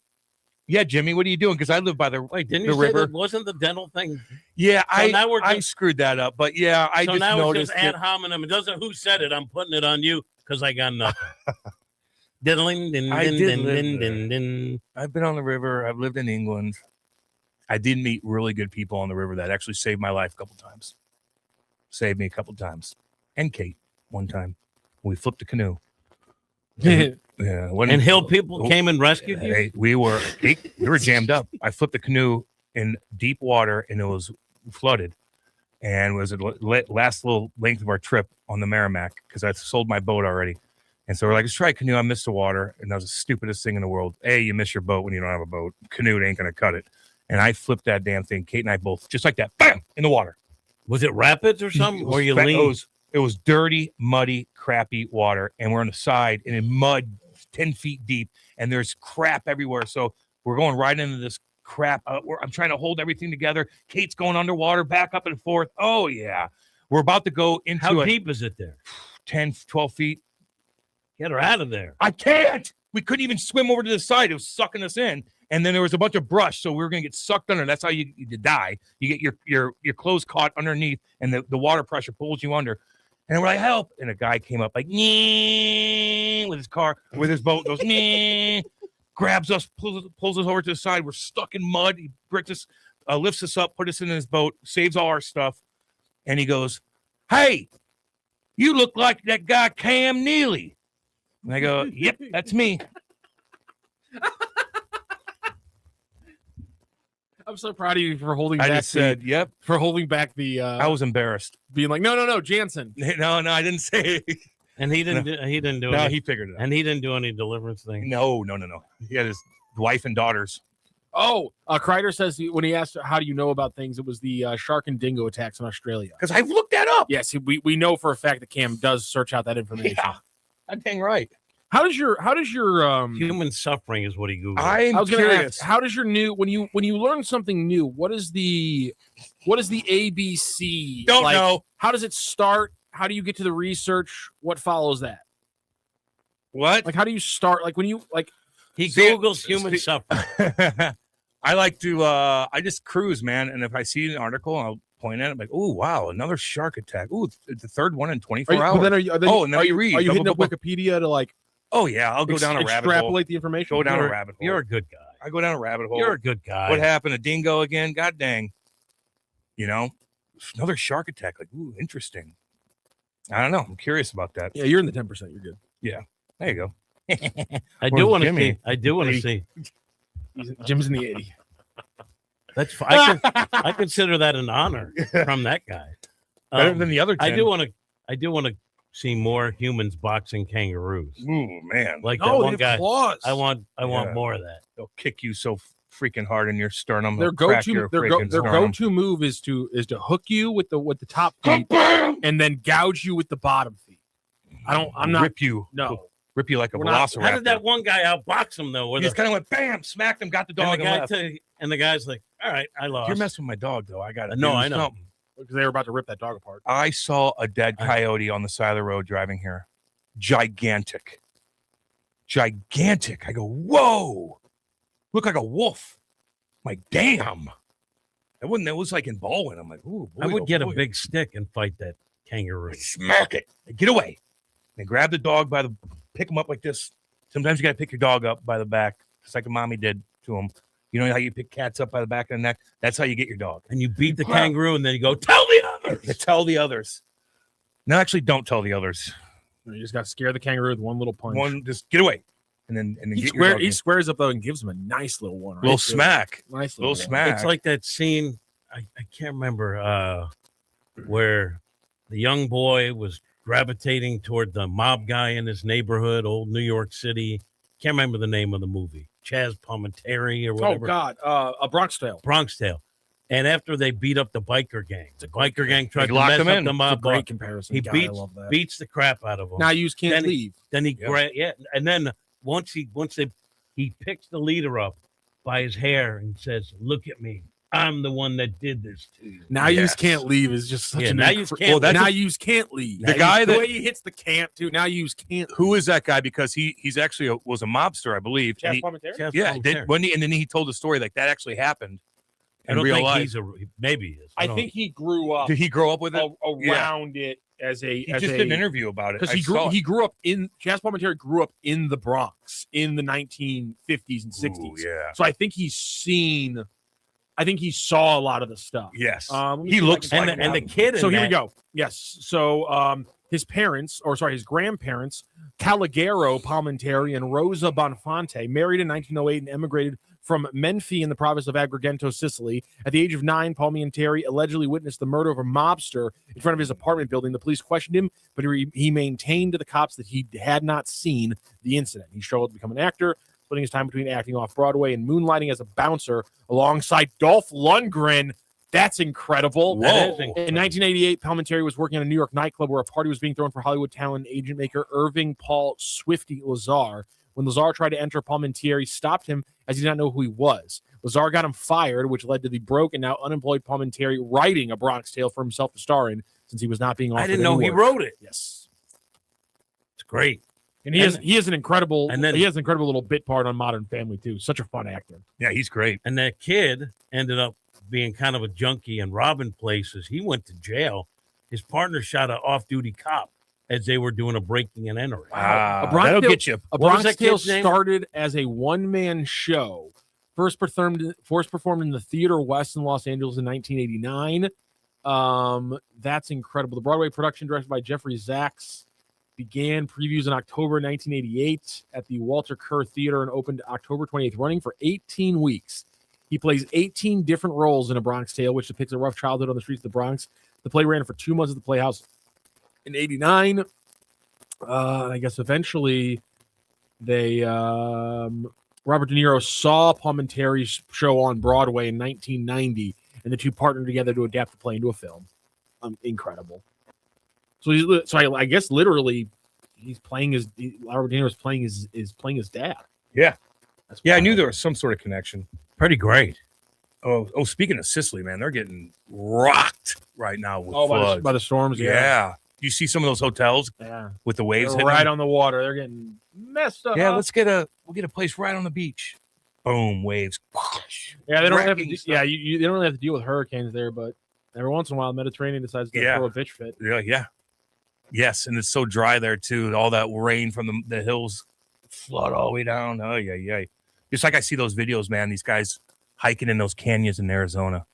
yeah, Jimmy. What are you doing? Because I live by the Wait, didn't the you say river. that wasn't the dental thing? Yeah, So now we're I just- screwed that up. But yeah, I So just now it's noticed just ad it. hominem. It doesn't. Who said it? I'm putting it on you because I got nothing. Diddling, din, I din, did din, live din, there. din, din. I've been on the river. I've lived in England. I did meet really good people on the river that actually saved my life a couple times. Saved me a couple times. And Kate one time. We flipped a canoe. Yeah. And hill people came and rescued you. Hey, we were jammed up. I flipped the canoe in deep water and it was flooded. And it was the last little length of our trip on the Merrimack because I sold my boat already. And so we're like, let's try a canoe. I missed the water. And that was the stupidest thing in the world. A, you miss your boat when you don't have a boat. Canoe ain't going to cut it. And I flipped that damn thing. Kate and I both, just like that, bam, in the water. Was it rapids or something? Or you lean? It was dirty, muddy, crappy water. And we're on the side and in mud 10 feet deep. And there's crap everywhere. So we're going right into this crap. I'm trying to hold everything together. Kate's going underwater, back up and forth. Oh, yeah. We're about to go into How deep is it there? 10, 12 feet. Get her out of there. I can't. We couldn't even swim over to the side. It was sucking us in. And then there was a bunch of brush. So we were going to get sucked under. That's how you die. You get your clothes caught underneath and the water pressure pulls you under. And we're like, help. And a guy came up like, nee, with his boat, goes, nee, grabs us, pulls us over to the side. We're stuck in mud. He bricks us, lifts us up, put us in his boat, saves all our stuff. And he goes, hey, you look like that guy Cam Neely. And I go, yep, that's me. I'm so proud of you for holding I back. just said, yep. For holding back the. I was embarrassed. Being like, no, Janssen. No, I didn't say. And he didn't. He didn't do. No, any, he figured it out. And he didn't do any deliverance thing. No. He had his wife and daughters. Oh, Kreider says when he asked how do you know about things, it was the shark and dingo attacks in Australia. Because I've looked that up. Yes, we know for a fact that Cam does search out that information. Yeah, I'm dang right. How does your human suffering is what he googled. I I'm was going to curious. ask, how does your new when you learn something new, what is the ABC? Don't know. How does it start? How do you get to the research? What follows that? What? Like how do you start? Like when you like he Googles human suffering. I like to I just cruise, man. And if I see an article, I'll pointing at it. I'm like, oh, wow, another shark attack. Ooh, it's the third one in 24 Are you, hours. but then Are you hitting up Wikipedia to like? Oh, yeah, I'll go down a rabbit hole. Extrapolate the information. Go down a rabbit hole. You're a good guy. I go down a rabbit hole. You're a good guy. What happened? A dingo again? God dang. You know, another shark attack. Like, ooh, interesting. I don't know. I'm curious about that. Yeah, you're in the 10%. You're good. Yeah. There you go. I do want to Jimmy? see. I do want to see. Jim's in the 80. That's fine. I consider that an honor from that guy. Better than the other 10. I do want to see more humans boxing kangaroos. Ooh, man. Like No, that they one have guy. claws. I want more of that. They'll kick you so freaking hard in your sternum. Their they'll crack go-to your their freaking sternum. go-to move is to hook you with the top feet and then gouge you with the bottom feet. I'm not rip you. No. Rip you like a We're not- velociraptor. How did that one guy outbox him though? He just kind of went bam, smacked him, got the dog, and left. And the guy's like, "All right, I lost." You're messing with my dog, though. I got to No, I know. something. because they were about to rip that dog apart. I saw a dead coyote on the side of the road driving here. Gigantic. I go, whoa. Looked like a wolf. I'm like, damn. That was like in Baldwin. I'm like, ooh, boy, I would oh, get boy. a big stick and fight that kangaroo. Smack it. Get away. And grab the dog pick him up like this. Sometimes you got to pick your dog up by the back, just like a mommy did to him. You know how you pick cats up by the back of the neck? That's how you get your dog. And you beat the kangaroo, and then you go, tell the others. You tell the others. No, actually, don't tell the others. You just got to scare the kangaroo with one little punch. Just get away. And then He squares up, though, and gives him a nice little one. Right? Little smack. Nice little smack. It's like that scene, I can't remember, where the young boy was gravitating toward the mob guy in his neighborhood, old New York City. Can't remember the name of the movie. Chaz Palminteri or whatever. Oh, God. A Bronx Tale. Bronx Tale. And after they beat up the biker gang, the biker gang tried to locked mess him up in. the mob. It's a great boss. comparison. He God, I love that. beats the crap out of him. Now you can't Then leave. Then he and then once he picks the leader up by his hair and says, "Look at me. I'm the one that did this to you." Now you can't leave is just such an now you can't. now you can't leave. The guy the that- way he hits the can't too. Now you can't. Who is that guy? Because he's actually was a mobster, I believe. Chaz And Palminteri? Chaz yeah, Palminteri. and then he told the story like that actually happened I in don't real think life. he's maybe he is. I don't- think he grew up. Did he grow up with it? Around it as a. He just did an interview about it. because I saw it. he grew up in Chaz Palminteri grew up in the Bronx in the 1950s and 60s. Ooh, yeah. So I think he saw a lot of the stuff. Yes. Let me He see if I looks can and find the, it and the out. kid. So in here we that- go. Yes. So his grandparents, Calogero Palminteri and Rosa Bonfante, married in 1908 and emigrated from Menfi in the province of Agrigento, Sicily. At the age of 9, Palminteri allegedly witnessed the murder of a mobster in front of his apartment building. The police questioned him, but he maintained to the cops that he had not seen the incident. He struggled to become an actor, splitting his time between acting off Broadway and moonlighting as a bouncer alongside Dolph Lundgren. That's incredible. That is incredible. In 1988, Palminteri was working at a New York nightclub where a party was being thrown for Hollywood talent agent maker Irving Paul Swifty Lazar. When Lazar tried to enter, Palminteri stopped him as he did not know who he was. Lazar got him fired, which led to the broke and now unemployed Palminteri writing A Bronx Tale for himself to star in, since he was not being offered I didn't know any he work. wrote it. Yes. It's great. And he has an incredible he has an incredible little bit part on Modern Family too. Such a fun actor. Yeah, he's great. And that kid ended up being kind of a junkie and robbing places. He went to jail. His partner shot an off-duty cop as they were doing a breaking and entering. Wow. A Bronx That'll Tale- get you. A What was Bronx that Tale kid's name? started as a one-man show. First performed in the Theater West in Los Angeles in 1989. That's incredible. The Broadway production, directed by Jeffrey Zaks, began previews in October 1988 at the Walter Kerr Theater and opened October 28th, running for 18 weeks. He plays 18 different roles in A Bronx Tale, which depicts a rough childhood on the streets of the Bronx. The play ran for 2 months at the Playhouse in 89. I guess eventually they Robert De Niro saw Palminteri's show on Broadway in 1990, and the two partnered together to adapt the play into a film. Incredible. So I guess literally he's playing Robert De Niro is playing his dad. Yeah. That's Yeah, I wild. knew there was some sort of connection. Pretty great. Oh, speaking of Sicily, man, they're getting rocked right now with floods. by the storms. Yeah. You see some of those hotels Yeah. with the waves They're hitting right them? on the water. They're getting messed up. Yeah, we'll get a place right on the beach. Boom, waves. Yeah, they don't have to. Wrecking They don't really have to deal with hurricanes there, but Every once in a while, Mediterranean decides to throw a bitch fit. Yeah. Yes, and it's so dry there, too. All that rain from the hills flood all the way down. Oh, yeah. Just like I see those videos, man, these guys hiking in those canyons in Arizona,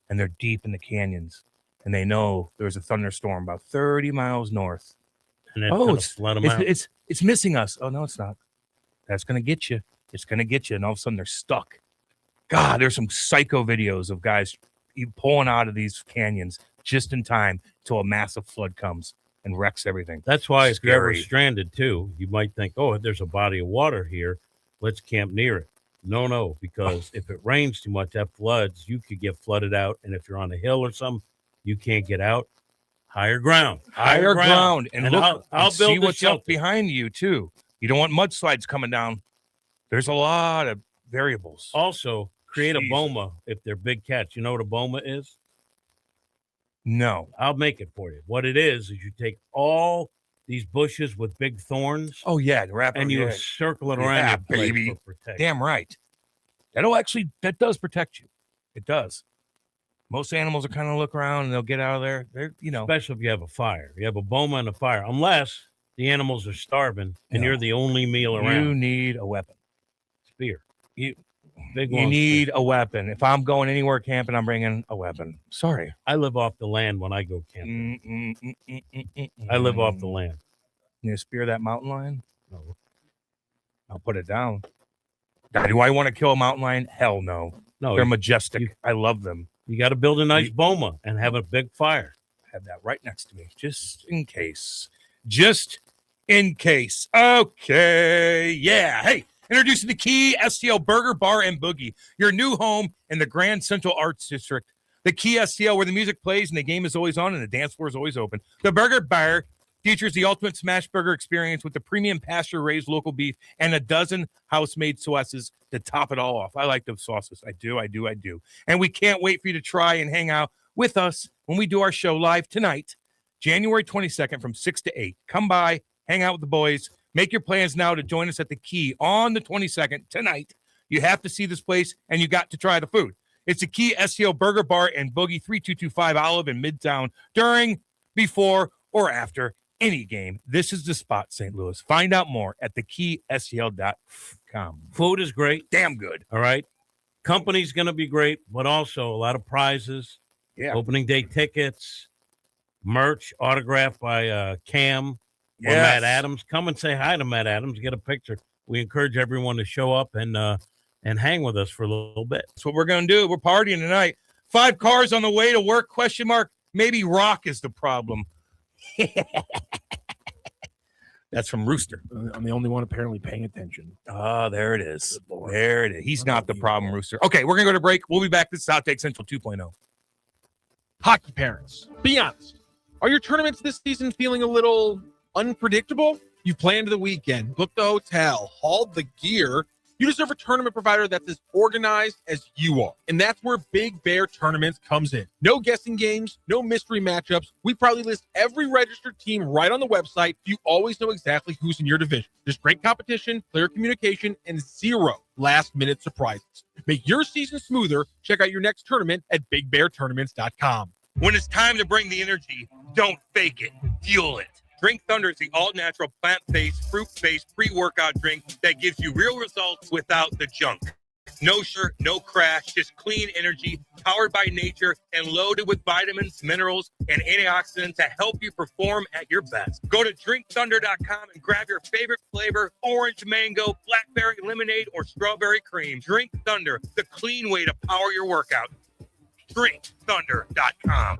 and they're deep in the canyons, and they know there's a thunderstorm about 30 miles north. And it's flood them out. It's missing us. Oh, no, it's not. That's going to get you. It's going to get you, and all of a sudden they're stuck. God, there's some psycho videos of guys pulling out of these canyons just in time till a massive flood comes and wrecks everything. That's why if you're ever stranded, too, you might think, oh, there's a body of water here. Let's camp near it. No, because if it rains too much, that floods, you could get flooded out. And if you're on a hill or something, you can't get out. Higher ground. And look, I'll see build what's up behind you, too. You don't want mudslides coming down. There's a lot of variables. Also, create a boma if they're big cats. You know what a boma is? No. I'll make it for you. What it is you take all these bushes with big thorns. Oh, yeah. Wrap and you circle it around your place baby. for protection. Damn right. That does protect you. It does. Most animals are kind of look around and they'll get out of there. They're, Especially if you have a fire. You have a boma and a fire. Unless the animals are starving and you're the only meal around. You need a weapon. Spear. You need a weapon. If I'm going anywhere camping, I'm bringing a weapon. Sorry. I live off the land when I go camping. I live off the land. You spear that mountain lion? No. I'll put it down. Do I want to kill a mountain lion? Hell no. No. They're majestic. I love them. You got to build a nice boma and have a big fire. Have that right next to me, just in case. Okay. Yeah. Hey. Introducing the Key STL Burger Bar and Boogie, your new home in the Grand Central Arts District. The Key STL, where the music plays and the game is always on and the dance floor is always open. The Burger Bar features the ultimate smash burger experience with the premium pasture-raised local beef and a dozen house-made sauces to top it all off. I like those sauces. I do. And we can't wait for you to try and hang out with us when we do our show live tonight, January 22nd from 6 to 8. Come by, hang out with the boys. Make your plans now to join us at the Key on the 22nd tonight. You have to see this place, and you got to try the food. It's the Key STL Burger Bar and Boogie, 3225 Olive in Midtown, during, before, or after any game. This is the spot, St. Louis. Find out more at thekeystl.com. Food is great. Damn good. All right. Company's going to be great, but also a lot of prizes. Yeah. Opening day tickets, merch, autographed by Cam. Or Yes. Matt Adams. Come and say hi to Matt Adams. Get a picture. We encourage everyone to show up and hang with us for a little bit. That's what we're going to do. We're partying tonight. 5 cars on the way to work, ? Maybe rock is the problem. That's from Rooster. I'm the only one apparently paying attention. Oh, there it is. There it is. He's not the problem, Rooster. Okay, we're going to go to break. We'll be back. This is South Take Central 2.0. Hockey parents, be honest. Are your tournaments this season feeling a little unpredictable? You planned the weekend, booked the hotel, hauled the gear. You deserve a tournament provider that's as organized as you are. And that's where Big Bear Tournaments comes in. No guessing games, no mystery matchups. We proudly list every registered team right on the website. You always know exactly who's in your division. There's great competition, clear communication, and 0 last-minute surprises. Make your season smoother. Check out your next tournament at BigBearTournaments.com. When it's time to bring the energy, don't fake it. Fuel it. Drink Thunder is the all-natural, plant-based, fruit-based pre-workout drink that gives you real results without the junk. No sugar, no crash, just clean energy, powered by nature, and loaded with vitamins, minerals, and antioxidants to help you perform at your best. Go to drinkthunder.com and grab your favorite flavor, orange mango, blackberry lemonade, or strawberry cream. Drink Thunder, the clean way to power your workout. drinkthunder.com.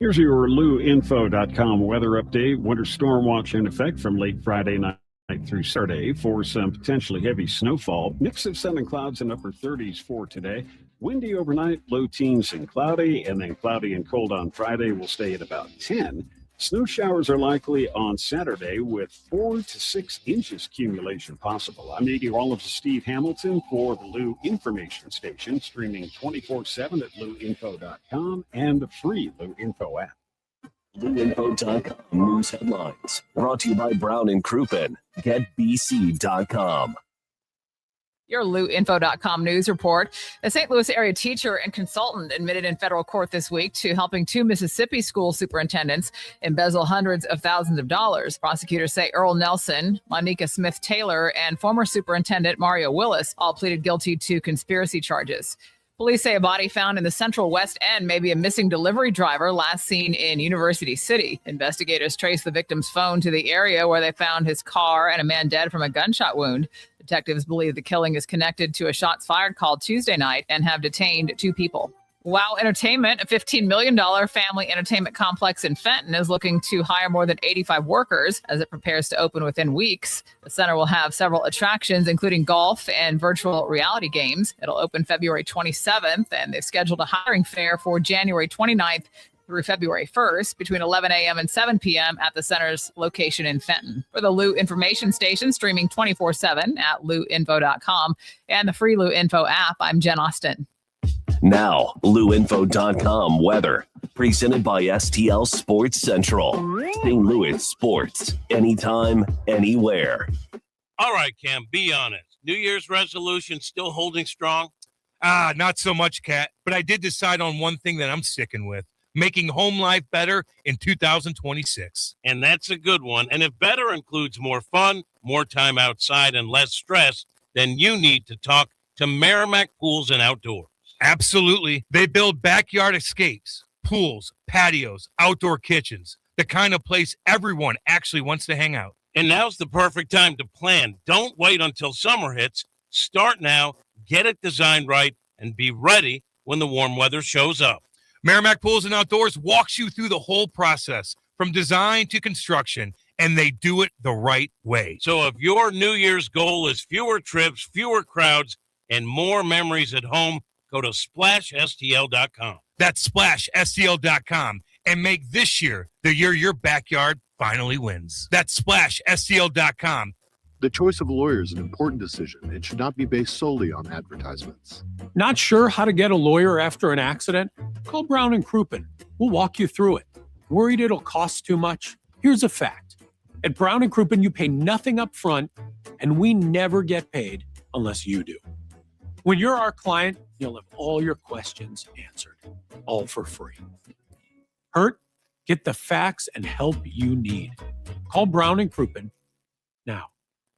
Here's your LouInfo.com weather update. Winter storm watch in effect from late Friday night through Saturday for some potentially heavy snowfall. Mix of sun and clouds in upper 30s for today. Windy overnight, low teens and cloudy, and then cloudy and cold on Friday will stay at about 10. Snow showers are likely on Saturday with 4 to 6 inches accumulation possible. I'm meteorologist Steve Hamilton for the Lou Information Station, streaming 24/7 at LouInfo.com and the free Lou Info app. LouInfo.com news headlines brought to you by Brown and Crouppen. GetBC.com. Your LouInfo.com news report. A St. Louis area teacher and consultant admitted in federal court this week to helping 2 Mississippi school superintendents embezzle hundreds of thousands of dollars. Prosecutors say Earl Nelson, Monica Smith Taylor, and former superintendent Mario Willis all pleaded guilty to conspiracy charges. Police say a body found in the central West End may be a missing delivery driver last seen in University City. Investigators traced the victim's phone to the area where they found his car and a man dead from a gunshot wound. Detectives believe the killing is connected to a shots fired call Tuesday night and have detained 2 people. Wow Entertainment, a $15 million family entertainment complex in Fenton, is looking to hire more than 85 workers as it prepares to open within weeks. The center will have several attractions, including golf and virtual reality games. It'll open February 27th, and they've scheduled a hiring fair for January 29th through February 1st between 11 a.m. and 7 p.m. at the center's location in Fenton. For the Lou Information Station, streaming 24/7 at louinfo.com and the free Lou Info app, I'm Jen Austin. Now, LouInfo.com weather. Presented by STL Sports Central. St. Louis sports. Anytime, anywhere. All right, Cam, be honest. New Year's resolution still holding strong? Not so much, Kat. But I did decide on one thing that I'm sticking with. Making home life better in 2026. And that's a good one. And if better includes more fun, more time outside, and less stress, then you need to talk to Merrimack Pools and Outdoors. Absolutely. They build backyard escapes, pools, patios, outdoor kitchens, the kind of place everyone actually wants to hang out. And now's the perfect time to plan. Don't wait until summer hits. Start now, get it designed right, and be ready when the warm weather shows up. Merrimack Pools and Outdoors walks you through the whole process, from design to construction, and they do it the right way. So if your New Year's goal is fewer trips, fewer crowds, and more memories at home, go to SplashSTL.com. That's SplashSTL.com, and make this year the year your backyard finally wins. That's SplashSTL.com. The choice of a lawyer is an important decision. It should not be based solely on advertisements. Not sure how to get a lawyer after an accident? Call Brown & Crouppen. We'll walk you through it. Worried it'll cost too much? Here's a fact. At Brown & Crouppen, you pay nothing up front, and we never get paid unless you do. When you're our client, you'll have all your questions answered, all for free. Hurt? Get the facts and help you need. Call Brown & Crouppen now.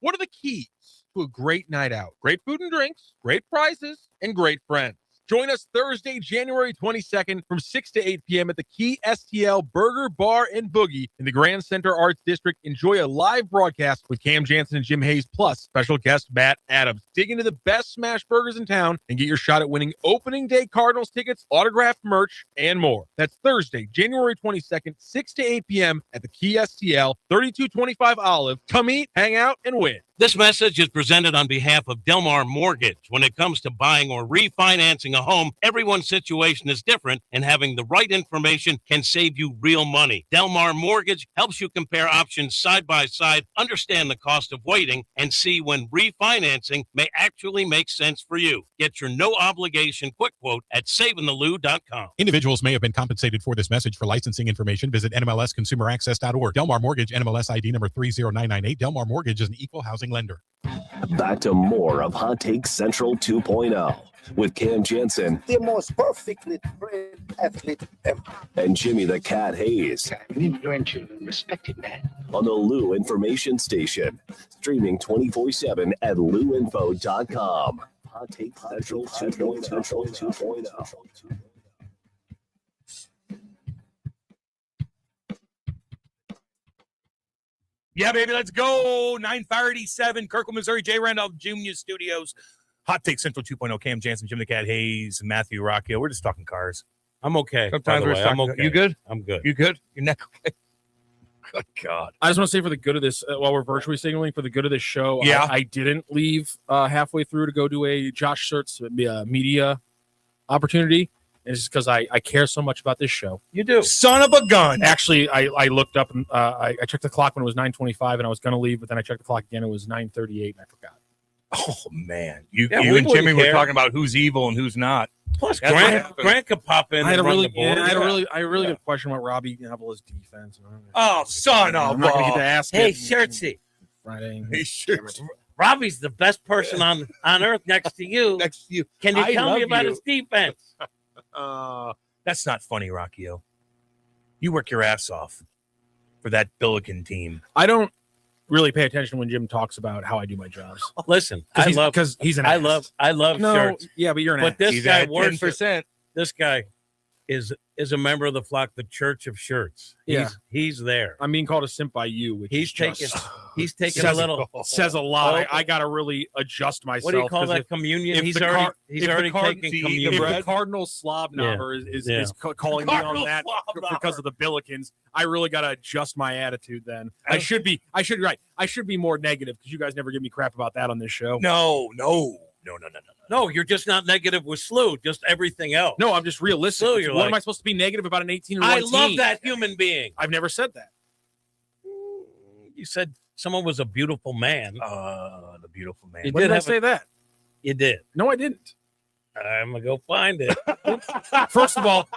What are the keys to a great night out? Great food and drinks, great prizes, and great friends. Join us Thursday, January 22nd from 6 to 8 p.m. at the Key STL Burger Bar and Boogie in the Grand Center Arts District. Enjoy a live broadcast with Cam Janssen and Jim Hayes, plus special guest Matt Adams. Dig into the best smash burgers in town and get your shot at winning opening day Cardinals tickets, autographed merch, and more. That's Thursday, January 22nd, 6 to 8 p.m. at the Key STL, 3225 Olive. Come eat, hang out, and win. This message is presented on behalf of Delmar Mortgage. When it comes to buying or refinancing a home, everyone's situation is different, and having the right information can save you real money. Delmar Mortgage helps you compare options side by side, understand the cost of waiting, and see when refinancing may actually make sense for you. Get your no-obligation quick quote at SavingTheLou.com. Individuals may have been compensated for this message. For licensing information, visit NMLSConsumerAccess.org. Delmar Mortgage, NMLS ID number 30998. Delmar Mortgage is an equal housing lender. Back to more of Hot Take Central 2.0 with Cam Janssen, the most perfectly trained athlete ever, and Jimmy the Cat Hayes. An influential and respected man. On the Lou Information Station, streaming 24/7 at LouInfo.com. Hot Take Central 2.0. Yeah, baby, let's go. 9:37, Kirkland, Missouri, J. Randolph Jr. Studios. Hot Take Central 2.0, Cam Janssen, Jim the Cat Hayes, and Matthew Rocchio. We're just talking cars. I'm okay. Sometimes we're I'm talking. okay. You good? I'm good. You good? You're not okay. Good God. I just want to say, for the good of this, while we're virtually signaling, for the good of this show, yeah. I didn't leave halfway through to go do a Josh Surtz media opportunity. It's just because I care so much about this show. You do. Son of a gun. Actually, I looked up and I checked the clock when it was 9:25, and I was going to leave, but then I checked the clock again. It was 9:38, and I forgot. Oh, man. You and Jimmy were talking about who's evil and who's not. Plus, Grant could pop in and run the board. I had a really good question about Robbie Gabela's defense. Oh, son of a... I'm not going to get to ask Hey, it. Shirtsy. Friday. Hey, Shirtsy. Robbie's the best person on earth next to you. Next to you. Can you I tell me love about you. his defense? That's not funny, Rockio. You work your ass off for that Billiken team. I don't really pay attention when Jim talks about how I do my jobs. Listen, because he's an ass. I love No, shirts. yeah, but you're an But ass. this He's guy at worships. 10%. This guy is a member of the flock, the Church of Shirts. Yeah. He's there. I'm being called a simp by you, which He's is taking just, he's taking says, a little. says a lot. Oh. I got to really adjust myself. What do you call 'cause that? if- Communion. if He's the already car- he's if the already car- taking If communion. the Cardinal slob number is calling me on Cardinal that slob because of the Billikens, I really got to adjust my attitude. Then I should be more negative because you guys never give me crap about that on this show. No. No, you're just not negative with Slew. Just everything else. No, I'm just realistic. So you're what like- am I supposed to be negative about an 18-year-old I team? love that human being. I've never said that. You said someone was a beautiful man. The beautiful man. You When did I have say that? You did. No, I didn't. I'm gonna go find it. First of all,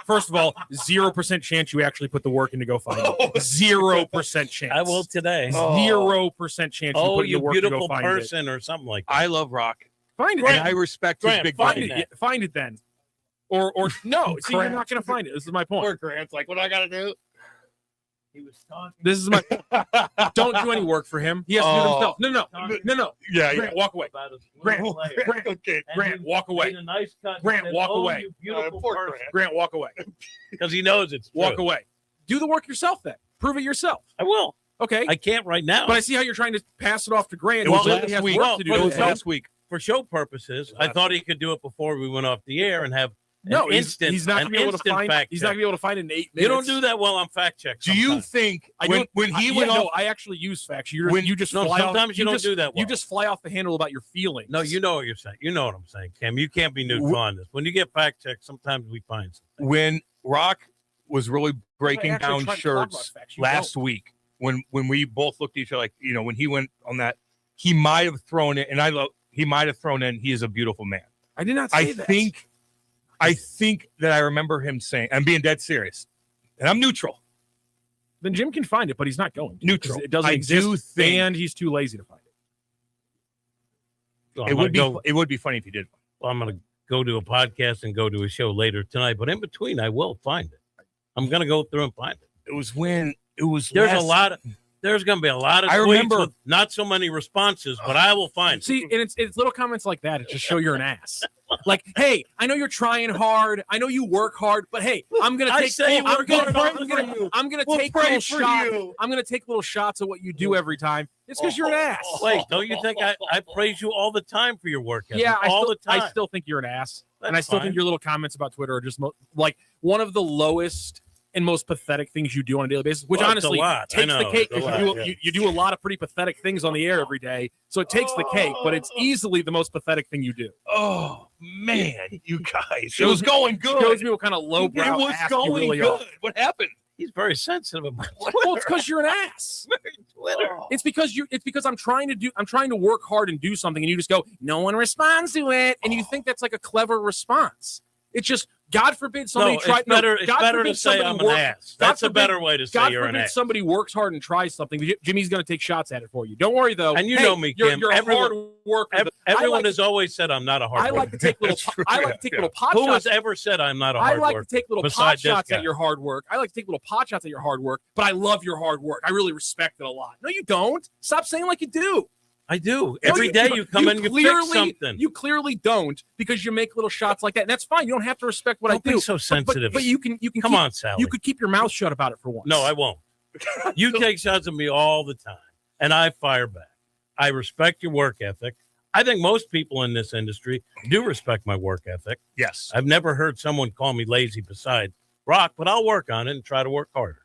0% chance you actually put the work in to go find it. 0% chance. I will today. 0% chance you Oh, put in you the work to go beautiful find person, or something like that. I love Rock. Find it. And then. I respect his Grant, big find body. that. Find it then. Or no. See, you're Grant. not going to find it. This is my point. Poor Grant's like, what do I got to do? He was talking. This is my. Don't do any work for him. He has to do it himself. No. Yeah, Grant, walk away. About his Grant, little player. Grant, Okay. Grant, walk Made away. a nice cut. Grant, Said, walk "Oh, away. you beautiful Poor person." Grant. Grant, walk away. Because he knows it's Walk true. away. Do the work yourself then. Prove it yourself. I will. Okay. I can't right now. But I see how you're trying to pass it off to Grant. It was who last clearly has week. work to do It was today. last week. For show purposes, I thought he could do it before we went off the air and have No, an instant. he's not an going to be able to instant find. fact He's not check. going to be able to find it in 8 minutes. You don't do that well on fact check. Do you sometimes. think I when do- he I- went no, off? I actually use facts. You just No, fly sometimes off, you don't just, do that well. You just fly off the handle about your feelings. No, you know what you're saying. You know what I'm saying, Cam. You can't be neutral on this. When you get fact checked, sometimes we find something. When Rock was really breaking actually down tried to talk about shirts facts. You last don't. week, when we both looked at each other like, when he went on that, he might have thrown it, and he might have thrown in, he is a beautiful man. I did not say I that. think that I remember him saying, I'm being dead serious, and I'm neutral. Then Jim can find it, but he's not going to. Neutral. 'Cause it doesn't I exist, do think- and he's too lazy to find it. So It I'm would gonna be it would be funny if he did. Well, I'm going to go to a podcast and go to a show later tonight, but in between, I will find it. I'm going to go through and find it. It was when it was. There's last- a lot of. There's going to be a lot of I tweets remember- with not so many responses, but I will find it. See, and it's little comments like that. It just show you're an ass. Like, hey, I know you're trying hard. I know you work hard, but hey, I'm gonna I take. say you I'm work gonna, hard all the I'm gonna, time. I'm gonna We'll take pray little for shots. you. I'm gonna take little shots at what you do every time. It's because you're an ass. Wait, don't you think I praise you all the time for your work ethic? Yeah, all the time. I still think you're an ass, and That's I still fine. think your little comments about Twitter are just like one of the lowest and most pathetic things you do on a daily basis. Which Well, it's a honestly lot. I takes know, the cake it's a because lot, you do a lot of pretty pathetic things on the air every day. So it takes the cake, but it's easily the most pathetic thing you do. Oh man, you guys! It was going good. Shows me what kind of lowbrow It was ass you going really good. are. What happened? He's very sensitive about Well, it's because you're an ass. Twitter. It's because I'm trying to work hard and do something, and you just go, no one responds to it, and you think that's like a clever response. It's just, God forbid somebody No, tried. it's better, it's God better forbid to say somebody I'm an worked- ass. God That's a forbid- better way to say God you're an forbid ass. somebody works hard and tries something. Jimmy's going to take shots at it for you. Don't worry though. And you Hey, know me, Kim. You're a Everyone- hard worker. Everyone like has always said I'm not a hard I worker. like to take little. I like to take little pot Who shots. has ever said I'm not a I hard like worker? to take little pot besides this shots guy? at your hard work. I like to take little pot shots at your hard work, but I love your hard work. I really respect it a lot. No, you don't. Stop saying like you do. I do. No, Every day you come in and you fix something. You clearly don't because you make little shots like that. And that's fine. You don't have to respect what Don't I do. be so sensitive. But you can Come keep, on, Sally. You could keep your mouth shut about it for once. No, I won't. You take shots at me all the time, and I fire back. I respect your work ethic. I think most people in this industry do respect my work ethic. Yes. I've never heard someone call me lazy besides Rock, but I'll work on it and try to work harder.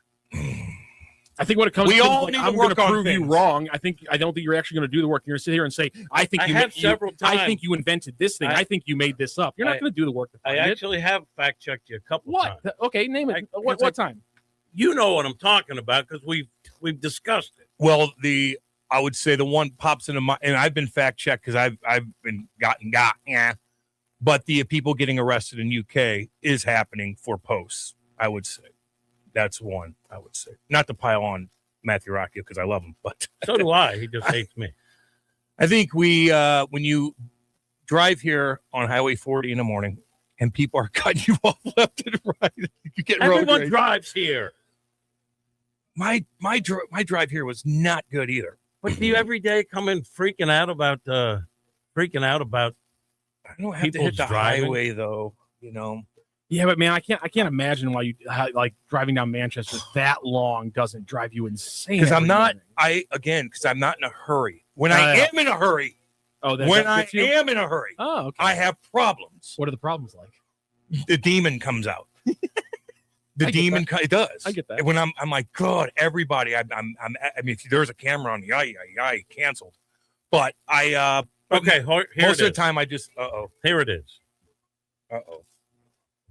I think when it comes We to all like, need to I'm going work to on prove you things. wrong. I don't think you're actually going to do the work. You're going to sit here and say, I think I you have you- several I times. think you invented this thing. I think you made this up. You're not I- going to do the work. To I find it. actually have fact checked you a couple What? times. Okay, name it. What time? You know what I'm talking about because we've discussed it. Well, I would say the one pops into my, and I've been fact checked because I've been got, yeah. But the people getting arrested in UK is happening for posts. I would say that's one. I would say not to pile on Matthew Rocchio because I love him, but So do I. He just hates me. I think when you drive here on Highway 40 in the morning and people are cutting you off left and right, you get road Everyone rage. drives here. My drive here was not good either. But do you every day come in freaking out about I don't have to hit the highway though, you know. Yeah, but man, I can't imagine why you like driving down Manchester that long doesn't drive you insane. Because I'm every not morning. because I'm not in a hurry. When I am in a hurry, that I gets you? am in a hurry, Oh, okay. I have problems. What are the problems like? The demon comes out. The I get demon, that. it does. I get that. When I'm like, God, everybody. I mean, if there's a camera on the canceled. But okay. Here most it of the is. time, I just Here it is.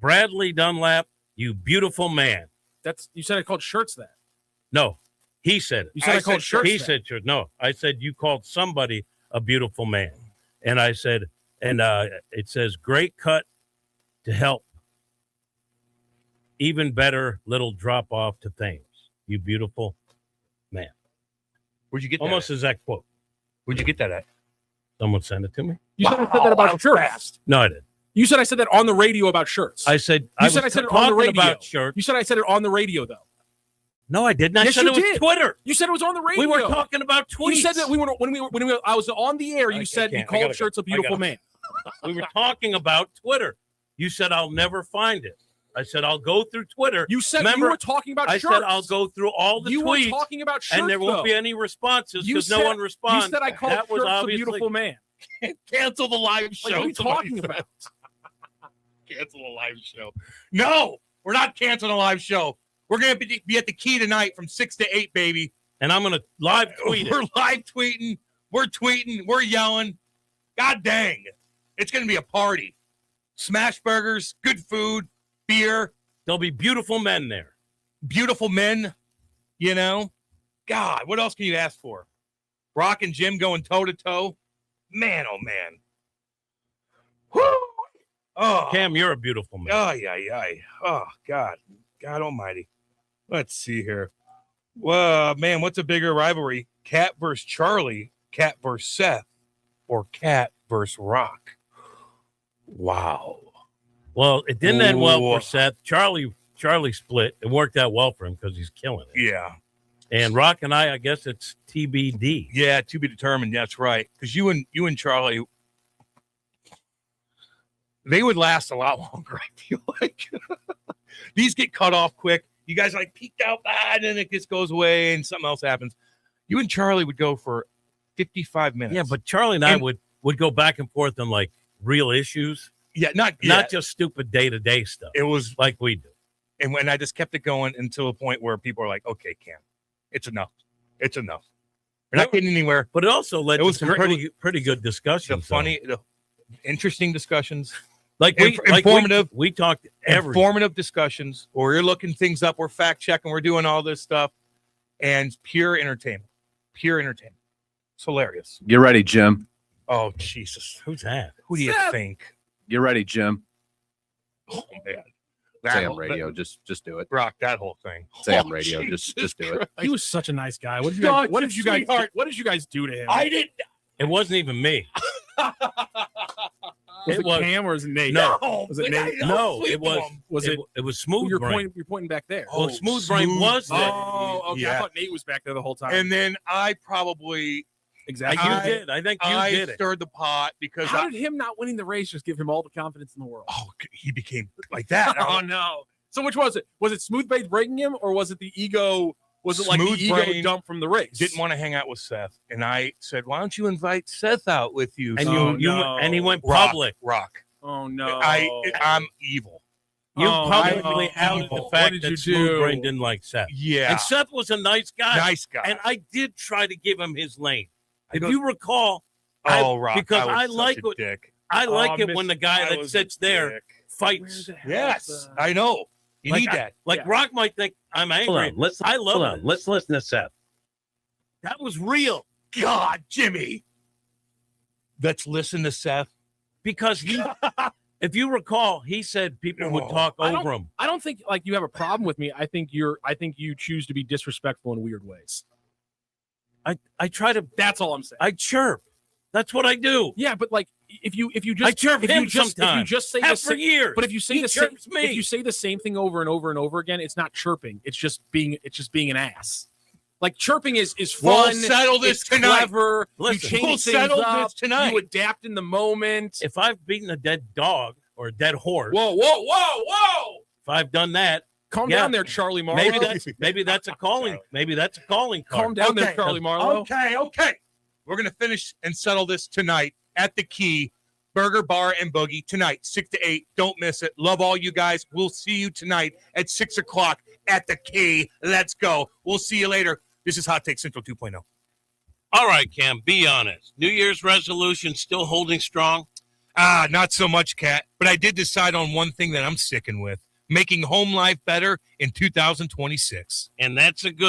Bradley Dunlap, you beautiful man. That's you said I called shirts that. No, he said it. You said I called shirts. He that. said shirts. No, I said you called somebody a beautiful man, and I said, and it says great cut to help. Even better, little drop off to Thames. You beautiful man. Where'd you get that? Almost exact quote. Where'd you get that at? Someone sent it to me. You said I said that about shirts. Fast. No, I didn't. You said I said that on the radio about shirts. I said I said it on the radio. About shirts. You said I said it on the radio though. No, I didn't. I Yes, said you it was did. Twitter. You said it was on the radio. We were talking about tweets. You said that when I was on the air. You said you called shirts a beautiful man. We were talking about Twitter. You said I'll never find it. I said I'll go through Twitter. You said Remember, you were talking about I shirts. said I'll go through all the you tweets. were talking about shirts, and there won't though. be any responses You because no said- one responds. You said I called That was shirts a obviously- beautiful man. Cancel the live show. What are you talking about? Cancel the live show. No, we're not canceling a live show. We're going to be at the Key tonight from 6 to 8, baby. And I'm going to live tweet it. We're live tweeting. We're tweeting. We're yelling. God dang. It's going to be a party. Smash burgers, good food, beer. There'll be beautiful men there. Beautiful men, you know. God, what else can you ask for? Rock and Jim going toe-to-toe. Man, oh, man. Woo! Oh, Cam, you're a beautiful man. Oh, yeah. Oh, God. God almighty. Let's see here. Well, man, what's a bigger rivalry? Cat versus Charlie, Cat versus Seth, or Cat versus Rock? Wow. Well, it didn't end well Ooh. for Seth. Charlie split. It worked out well for him because he's killing it. Yeah. And Rock and I guess it's TBD. Yeah, to be determined. That's right. Because you and Charlie, they would last a lot longer, I feel like. These get cut off quick. You guys like peeked out and then it just goes away and something else happens. You and Charlie would go for 55 minutes. Yeah, but Charlie and I would go back and forth on like real issues. Yeah, not just stupid day-to-day stuff. It was like we do. And when I just kept it going until a point where people are like, okay, Cam, it's enough. It's enough. We're not getting anywhere. But it also led to some great- pretty good discussions. the interesting discussions. Like informative. We talked informative discussions, or you're looking things up, we're fact checking, we're doing all this stuff, and pure entertainment. Pure entertainment. It's hilarious. Get ready, Jim. Oh, Jesus. Who's that? Who do you think? Get ready, Jim. Oh, man. Say on radio. Just do it. Rock that whole thing. Say on radio. Just do it. He was such a nice guy. What did you guys do to him? I didn't. It wasn't even me. Was it Cam or was it Nate? No. Was it Nate? No, it was. Was it? It was Smooth You're Brain. pointing back there. Well, Smooth Brain was there. Oh, okay. Yeah. I thought Nate was back there the whole time. And then I probably exactly. You did. I think you did it. Stirred the pot because How did him not winning the race just give him all the confidence in the world? Oh, he became like that. Oh no! So which was it? Was it Smooth Brain breaking him, or was it the ego? Was it like the Smooth ego Brain dump from the race? Didn't want to hang out with Seth, and I said, "Why don't you invite Seth out with you?" And So- and he went Rock, public. Rock. Oh no! I'm evil. You Oh, publicly no. outed the What fact did that you Smooth do? Brain didn't like Seth. Yeah. And Seth was a nice guy. Nice guy. And I did try to give him his lane. If go- you recall, Rock, because I I was like such a what dick. I like Oh, it when the guy I that was sits a there dick. fights. Yes, I know. You Like need that. Rock might think I'm angry. I love it. Let's listen to Seth. That was real God, Jimmy. Let's listen to Seth. because he. If you recall, he said people would talk over him. I don't think like you have a problem with me. I think you choose to be disrespectful in weird ways. I try to. That's all I'm saying. I chirp. That's what I do. Yeah, but like if you just I chirp him sometimes. If you just say Have the for same, years. but if you say He the same, chirps me. if you say the same thing over and over and over again, it's not chirping. It's just being an ass. Like chirping is fun. We'll settle this it's tonight. Clever. Listen, you change we'll things settle up. this tonight. You adapt in the moment. If I've beaten a dead dog or a dead horse, Whoa! if I've done that, Calm yeah, down there, Charlie Marlowe. maybe that's a calling. Maybe that's a calling card. Calm down there, Charlie Marlowe. Okay. We're going to finish and settle this tonight at the Key Burger Bar and Boogie tonight, 6 to 8. Don't miss it. Love all you guys. We'll see you tonight at 6 o'clock at the Key. Let's go. We'll see you later. This is Hot Take Central 2.0. All right, Cam, be honest. New Year's resolution still holding strong? Not so much, Kat. But I did decide on one thing that I'm sticking with. Making home life better in 2026. And that's a good